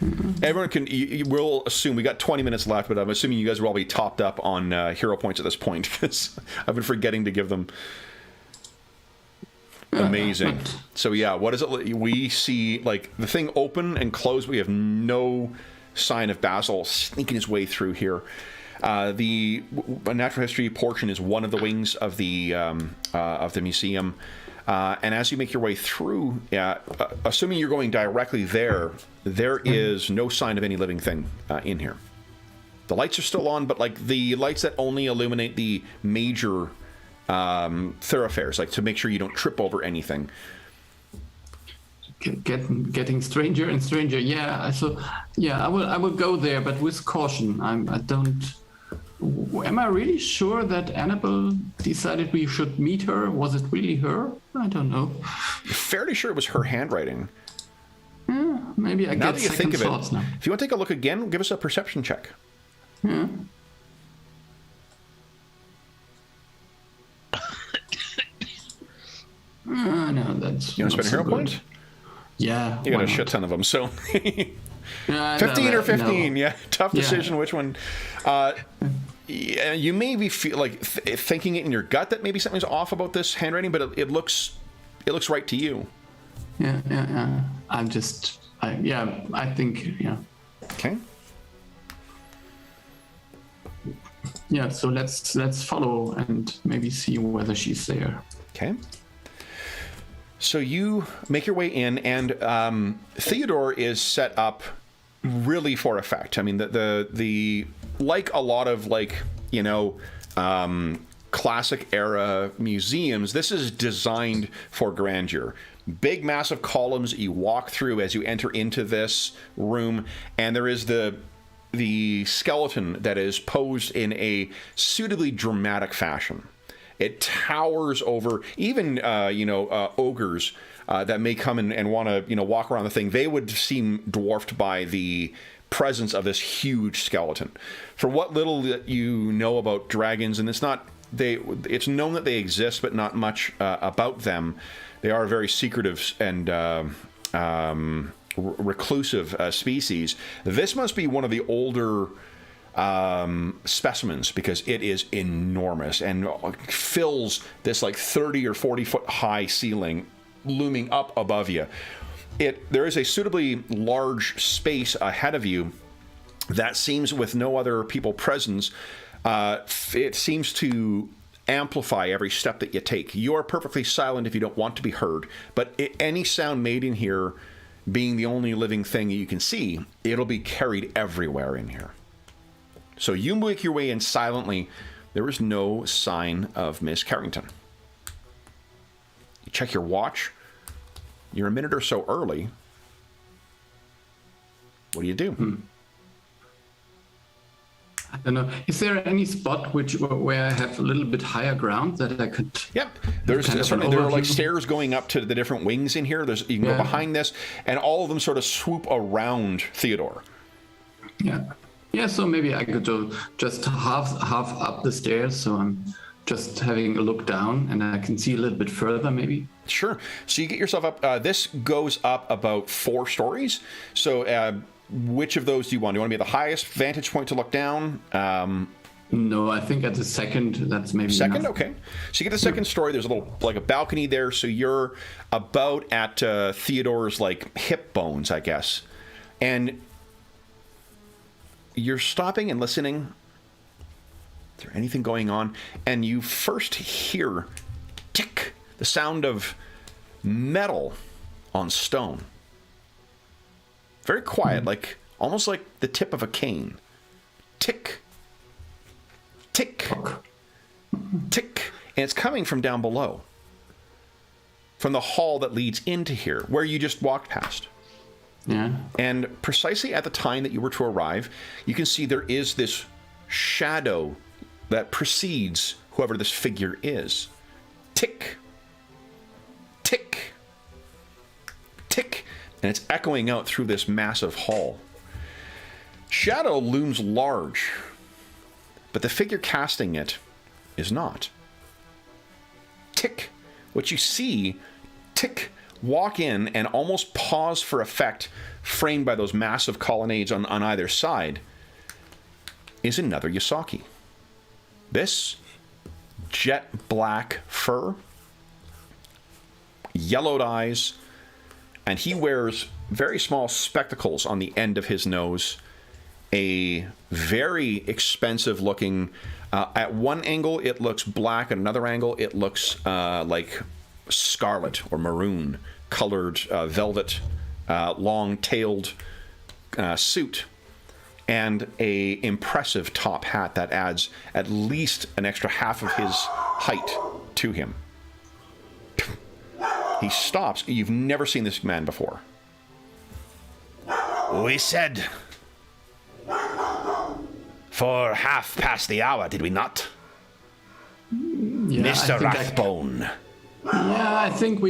Mm-hmm. Everyone can. We'll assume we got 20 minutes left, but I'm assuming you guys will all be topped up on hero points at this point because I've been forgetting to give them. Amazing. So yeah, what is it? We see like the thing open and close. We have no sign of Basil sneaking his way through here. The natural history portion is one of the wings of the museum. And as you make your way through, assuming you're going directly there is no sign of any living thing in here. The lights are still on, but like the lights that only illuminate the major thoroughfares, like to make sure you don't trip over anything. getting stranger and stranger. Yeah, so yeah, I will go there, but with caution. I don't. Am I really sure that Annabelle decided we should meet her? Was it really her? I don't know. Fairly sure it was her handwriting. Yeah, maybe I Now get that you second think of thoughts it, now. if you want to take a look again, give us a perception check. Yeah. No, that's. You want to spend a hero good. point? Yeah. You got why a shit not? ton of them, so. Yeah, 15 or 15, no. yeah. Tough Yeah. decision which one. Yeah, you may be thinking it in your gut that maybe something's off about this handwriting, but it looks right to you. Yeah. I think, yeah. Okay. Yeah, so let's follow and maybe see whether she's there. Okay. So you make your way in, and Theodore is set up really for effect. I mean, the like a lot of classic era museums, this is designed for grandeur. Big, massive columns you walk through as you enter into this room, and there is the skeleton that is posed in a suitably dramatic fashion. It towers over even ogres that may come and want to walk around the thing. They would seem dwarfed by the presence of this huge skeleton. For what little that you know about dragons, and it's known that they exist, but not much about them. They are a very secretive and reclusive species. This must be one of the older specimens, because it is enormous and fills this 30 or 40 foot high ceiling looming up above you. There is a suitably large space ahead of you that seems, with no other people present, it seems to amplify every step that you take. You are perfectly silent if you don't want to be heard, but any sound made in here, being the only living thing you can see, it'll be carried everywhere in here. So you make your way in silently. There is no sign of Miss Carrington. You check your watch. You're a minute or so early. What do you do? I don't know. Is there any spot where I have a little bit higher ground that I could? Yep. There are stairs going up to the different wings in here. You can go behind this, and all of them sort of swoop around Theodore. Yeah. Yeah, so maybe I could go just half up the stairs, so I'm just having a look down, and I can see a little bit further, maybe. Sure. So you get yourself up. This goes up about 4 stories. So which of those do you want? Do you want to be at the highest vantage point to look down? No, I think at the second, that's maybe second. Enough. Okay. So you get the second story. There's a little a balcony there. So you're about at Theodore's hip bones, I guess, and you're stopping and listening. Is there anything going on? And you first hear tick, the sound of metal on stone. Very quiet, almost like the tip of a cane. Tick, tick, tick. And it's coming from down below, from the hall that leads into here, where you just walked past. Yeah. And precisely at the time that you were to arrive, you can see there is this shadow that precedes whoever this figure is. Tick, tick, tick. And it's echoing out through this massive hall. Shadow looms large, but the figure casting it is not. Tick. What you see, tick, walk in and almost pause for effect, framed by those massive colonnades on either side, is another Yasaki. This jet black fur, yellowed eyes, and he wears very small spectacles on the end of his nose, a very expensive looking, at one angle it looks black, at another angle it looks like scarlet or maroon colored velvet, long-tailed suit, and a impressive top hat that adds at least an extra half of his height to him. He stops. You've never seen this man before. We said for 1/2 the hour, did we not? Yeah, Mr. Rathbone. Yeah, I think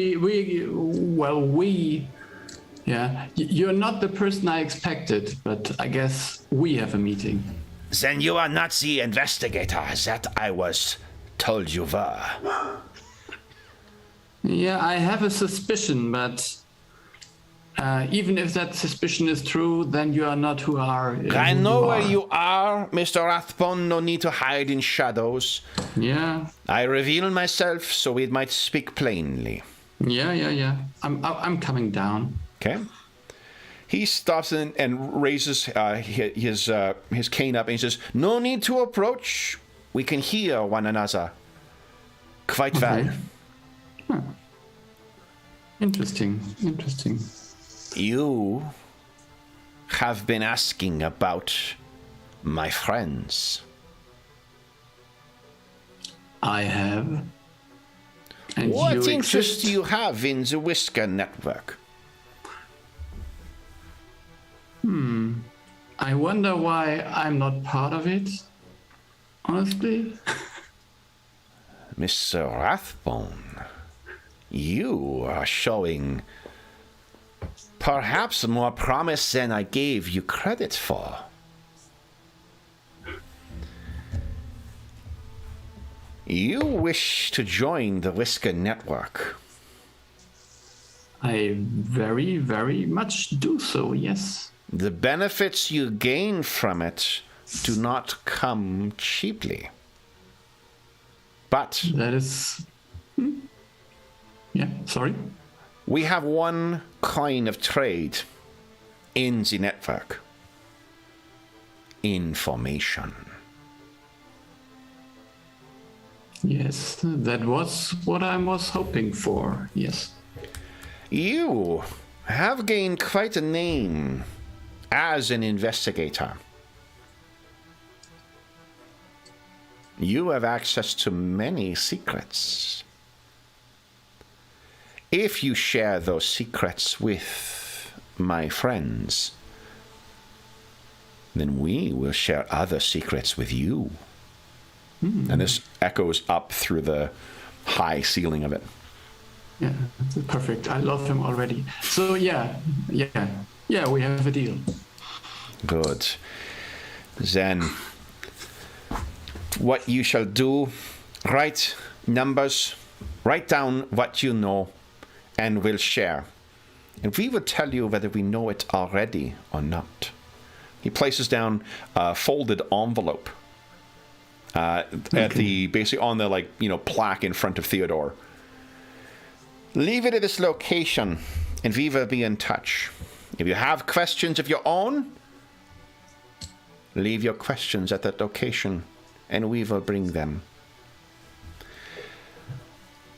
yeah, you're not the person I expected, but I guess we have a meeting. Then you are not the investigator that I was told you were. Yeah, I have a suspicion, but even if that suspicion is true, then you are not who are. I know where you are, Mr. Rathbone. No need to hide in shadows. Yeah. I reveal myself so we might speak plainly. Yeah. I'm coming down. Okay. He stops and raises his cane up, and he says, "No need to approach. We can hear one another quite well." Huh. Interesting. You have been asking about my friends. I have. And What you interest exist? do you have in the Whisker Network? I wonder why I'm not part of it, honestly. Mr. Rathbone, you are showing perhaps more promise than I gave you credit for. You wish to join the Whisker Network. I very, very much do so, yes. The benefits you gain from it do not come cheaply. But That is... Yeah, sorry? we have one kind of trade in the network. Information. Yes, that was what I was hoping for, yes. You have gained quite a name as an investigator. You have access to many secrets. If you share those secrets with my friends, then we will share other secrets with you. And this echoes up through the high ceiling of it. Yeah, that's perfect. I love him already. So yeah, we have a deal. Good. Then, what you shall do, write numbers, write down what you know, and we'll share. And we will tell you whether we know it already or not. He places down a folded envelope at the basically on the plaque in front of Theodore. Leave it at this location, and we will be in touch. If you have questions of your own, leave your questions at that location, and we will bring them.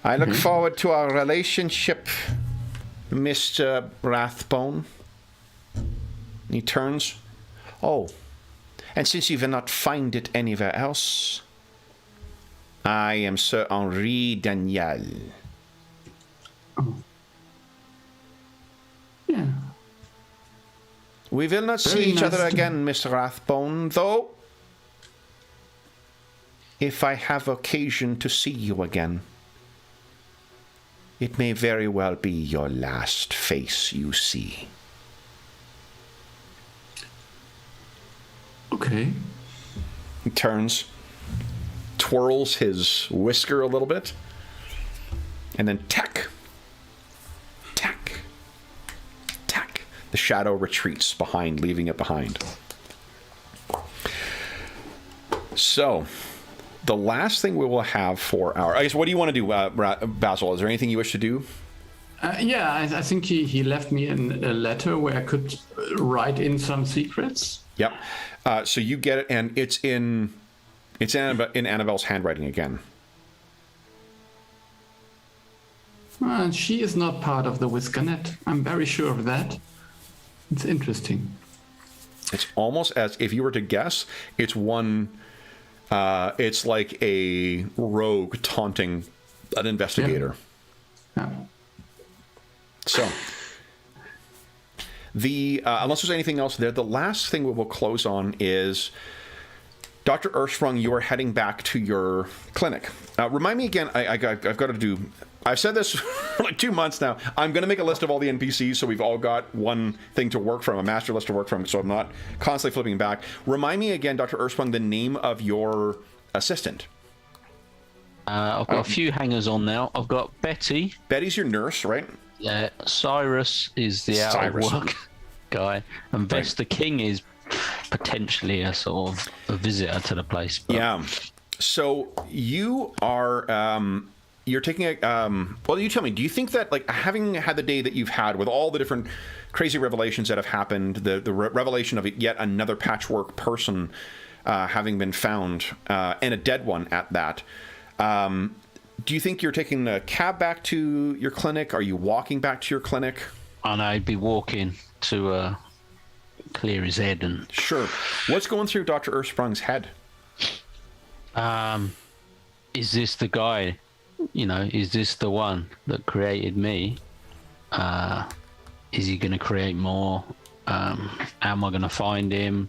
I look forward to our relationship, Mr. Rathbone. He turns. Oh, and since you will not find it anywhere else, I am Sir Henri Daniel. Oh. Yeah. We will not see each other again, Mr. Rathbone, though if I have occasion to see you again, it may very well be your last face you see. Okay. He turns, twirls his whisker a little bit, and then tack. The shadow retreats behind, leaving it behind. So, the last thing we will have for our... I guess, what do you want to do, Basil? Is there anything you wish to do? I think he left me a letter where I could write in some secrets. Yep. So you get it, and it's in Annabelle's handwriting again. She is not part of the Whisker-net. I'm very sure of that. It's interesting. It's almost as if you were to guess, it's one... it's like a rogue taunting an investigator. Yeah. So, unless there's anything else there, the last thing we will close on is Dr. Earthsprung, you are heading back to your clinic. Remind me again, I've got to do... I've said this for like 2 months now. I'm going to make a list of all the NPCs so we've all got one thing to work from, a master list to work from, so I'm not constantly flipping back. Remind me again, Dr. Earthsprung, the name of your assistant. I've got a few hangers on now. I've got Betty. Betty's your nurse, right? Yeah. Cyrus is the out of work guy. And Vesta King is potentially a sort of a visitor to the place. But... Yeah. So you are... you're taking a... well, you tell me, do you think that, like, having had the day that you've had with all the different crazy revelations that have happened, the revelation of yet another patchwork person having been found, and a dead one at that, do you think you're taking a cab back to your clinic? Are you walking back to your clinic? I know, I'd be walking to clear his head. And Sure. What's going through Dr. Earthsprung's head? Is this the guy? You know, is this the one that created me? Is he going to create more? How am I going to find him?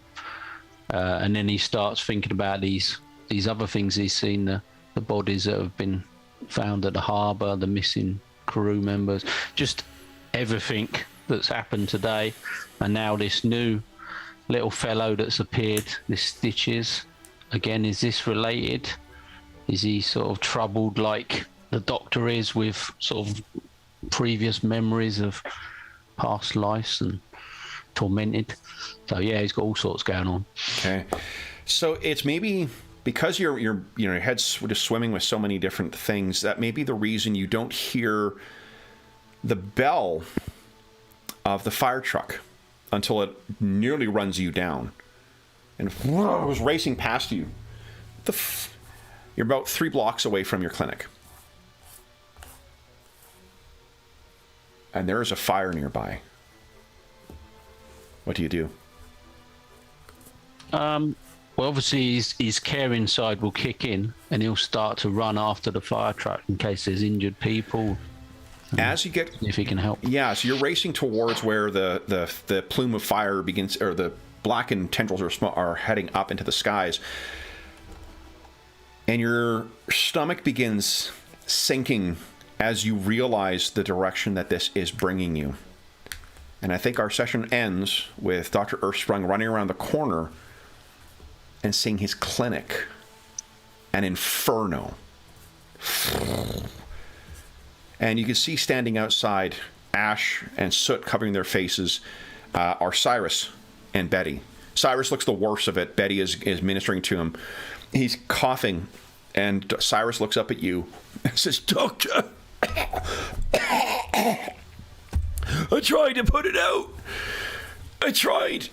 And then he starts thinking about these other things he's seen, the bodies that have been found at the harbour, the missing crew members, just everything that's happened today. And now this new little fellow that's appeared, this Stitches. Again, is this related? Is he sort of troubled like the Doctor is with sort of previous memories of past lives and tormented? So yeah, he's got all sorts going on. Okay, so it's maybe because your head's just swimming with so many different things, that may be the reason you don't hear the bell of the fire truck until it nearly runs you down and it was racing past you. You're about 3 blocks away from your clinic. And there is a fire nearby. What do you do? Well, obviously his care inside will kick in and he'll start to run after the fire truck in case there's injured people. As you get... If he can help. Yeah, so you're racing towards where the plume of fire begins, or the blackened tendrils are heading up into the skies. And your stomach begins sinking as you realize the direction that this is bringing you. And I think our session ends with Dr. Earthsprung running around the corner and seeing his clinic, an inferno. And you can see standing outside, ash and soot covering their faces, are Cyrus and Betty. Cyrus looks the worst of it. Betty is ministering to him. He's coughing, and Cyrus looks up at you and says, "Doctor, I tried to put it out. I tried."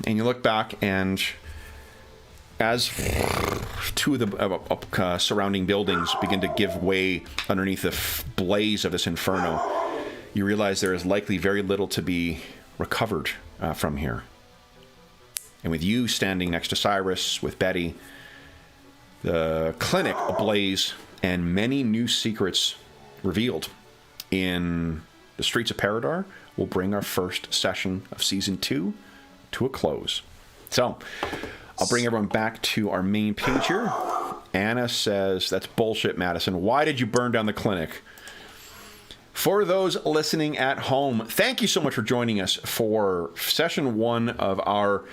And you look back, and as two of the surrounding buildings begin to give way underneath the blaze of this inferno, you realize there is likely very little to be recovered from here. And with you standing next to Cyrus, with Betty, the clinic ablaze, and many new secrets revealed in the streets of Paridar, will bring our first session of Season 2 to a close. So, I'll bring everyone back to our main page here. Anna says, "That's bullshit, Madison. Why did you burn down the clinic?" For those listening at home, thank you so much for joining us for Session 1 of our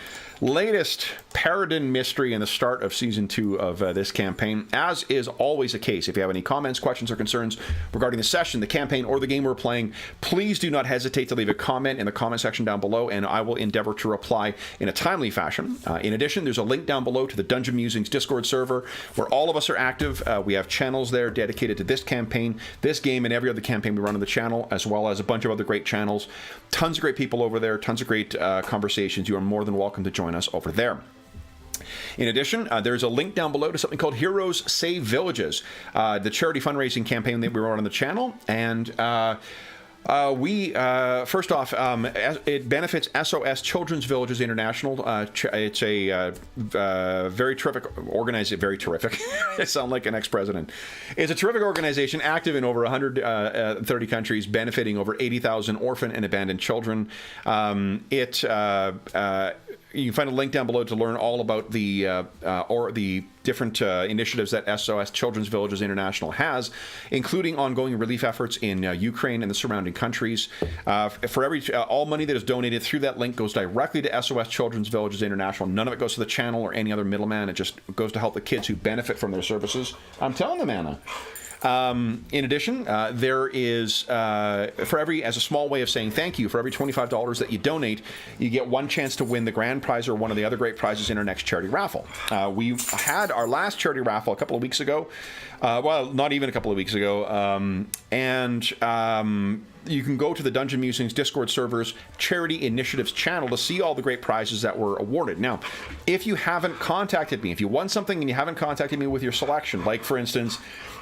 latest Paridar mystery and the start of Season 2 of this campaign. As is always the case, if you have any comments, questions, or concerns regarding the session, the campaign, or the game we're playing, please do not hesitate to leave a comment in the comment section down below, and I will endeavor to reply in a timely fashion. In addition, there's a link down below to the Dungeon Musings Discord server, where all of us are active. We have channels there dedicated to this campaign, this game, and every other campaign we run on the channel, as well as a bunch of other great channels. Tons of great people over there, tons of great conversations. You are more than welcome to join us over there. In addition, there's a link down below to something called Heroes Save Villages, the charity fundraising campaign that we run on the channel. And First off, it benefits SOS Children's Villages International. It's a very terrific organization. Very terrific. I sound like an ex-president. It's a terrific organization, active in over 130 countries, benefiting over 80,000 orphan and abandoned children. You can find a link down below to learn all about the different initiatives that SOS Children's Villages International has, including ongoing relief efforts in Ukraine and the surrounding countries. All money that is donated through that link goes directly to SOS Children's Villages International. None of it goes to the channel or any other middleman. It just goes to help the kids who benefit from their services. I'm telling them, Anna. In addition, there is, as a small way of saying thank you, for every $25 that you donate, you get one chance to win the grand prize or one of the other great prizes in our next charity raffle. We had our last charity raffle a couple of weeks ago. Well, not even a couple of weeks ago. You can go to the Dungeon Musings Discord server's Charity Initiatives channel to see all the great prizes that were awarded. Now, if you haven't contacted me, if you won something and you haven't contacted me with your selection, like, for instance,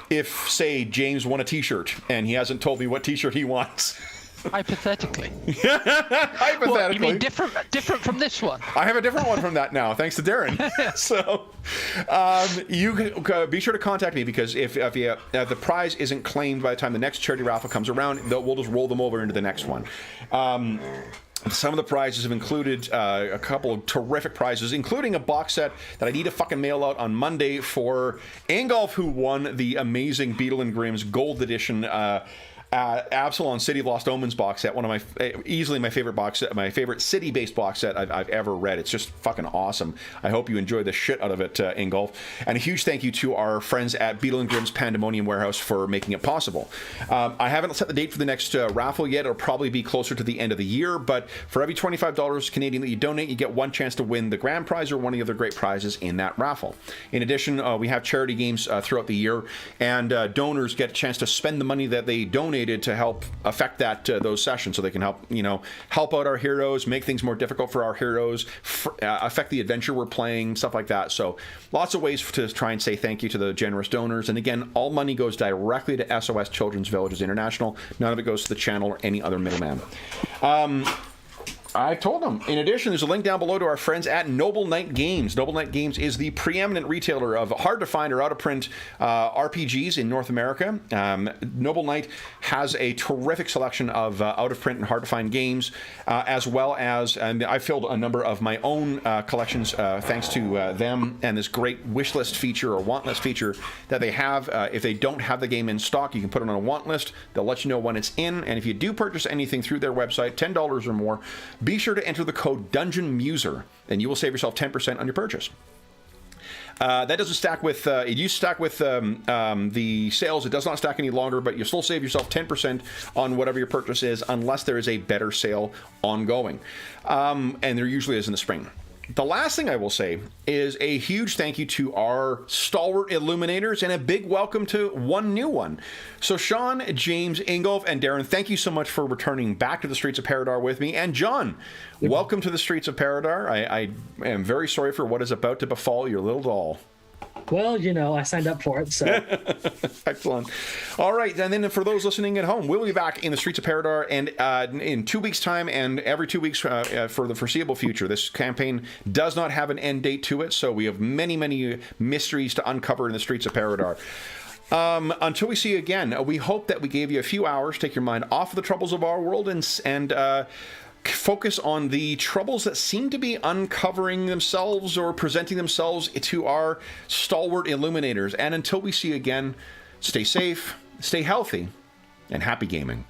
if, say, James won a t-shirt and he hasn't told me what t-shirt he wants. Hypothetically. Hypothetically. What, you mean different from this one? I have a different one from that now, thanks to Darren. So you can be sure to contact me, because if the prize isn't claimed by the time the next charity raffle comes around, we'll just roll them over into the next one. Some of the prizes have included a couple of terrific prizes, including a box set that I need to fucking mail out on Monday for Ingolf, who won the amazing Beetle and Grimm's Gold Edition Absalom City of Lost Omens box set. One of easily my favorite box set, my favorite city-based box set I've ever read. It's just fucking awesome. I hope you enjoy the shit out of it, Ingolf. And a huge thank you to our friends at Beetle and Grimm's Pandemonium Warehouse for making it possible. I haven't set the date for the next raffle yet. It'll probably be closer to the end of the year, but for every $25 Canadian that you donate, you get one chance to win the grand prize or one of the other great prizes in that raffle. In addition, we have charity games throughout the year, and donors get a chance to spend the money that they donated to help affect those sessions, so they can help out our heroes, make things more difficult for our heroes, affect the adventure we're playing, stuff like that. So lots of ways to try and say thank you to the generous donors. And again, all money goes directly to SOS Children's Villages International. None of it goes to the channel or any other middleman. I told them. In addition, there's a link down below to our friends at Noble Knight Games. Noble Knight Games is the preeminent retailer of hard-to-find or out-of-print RPGs in North America. Noble Knight has a terrific selection of out-of-print and hard-to-find games, as well as, and I filled a number of my own collections thanks to them and this great wish list feature or want list feature that they have. If they don't have the game in stock, you can put it on a want list. They'll let you know when it's in, and if you do purchase anything through their website, $10 or more, be sure to enter the code DungeonMuser, and you will save yourself 10% on your purchase. That doesn't stack with, it used to stack with the sales. It does not stack any longer, but you still save yourself 10% on whatever your purchase is, unless there is a better sale ongoing. And there usually is in the spring. The last thing I will say is a huge thank you to our stalwart illuminators and a big welcome to one new one. So Sean, James, Ingolf, and Darren, thank you so much for returning back to the Streets of Paridar with me. And John, welcome to the Streets of Paridar. I am very sorry for what is about to befall your little doll. Well, I signed up for it, so. Excellent. All right, and then for those listening at home, we'll be back in the Streets of Paridar and in 2 weeks' time and every 2 weeks for the foreseeable future. This campaign does not have an end date to it, so we have many, many mysteries to uncover in the Streets of Paridar. Until we see you again, we hope that we gave you a few hours to take your mind off of the troubles of our world and focus on the troubles that seem to be uncovering themselves or presenting themselves to our stalwart illuminators. And until we see you again, stay safe, stay healthy, and happy gaming.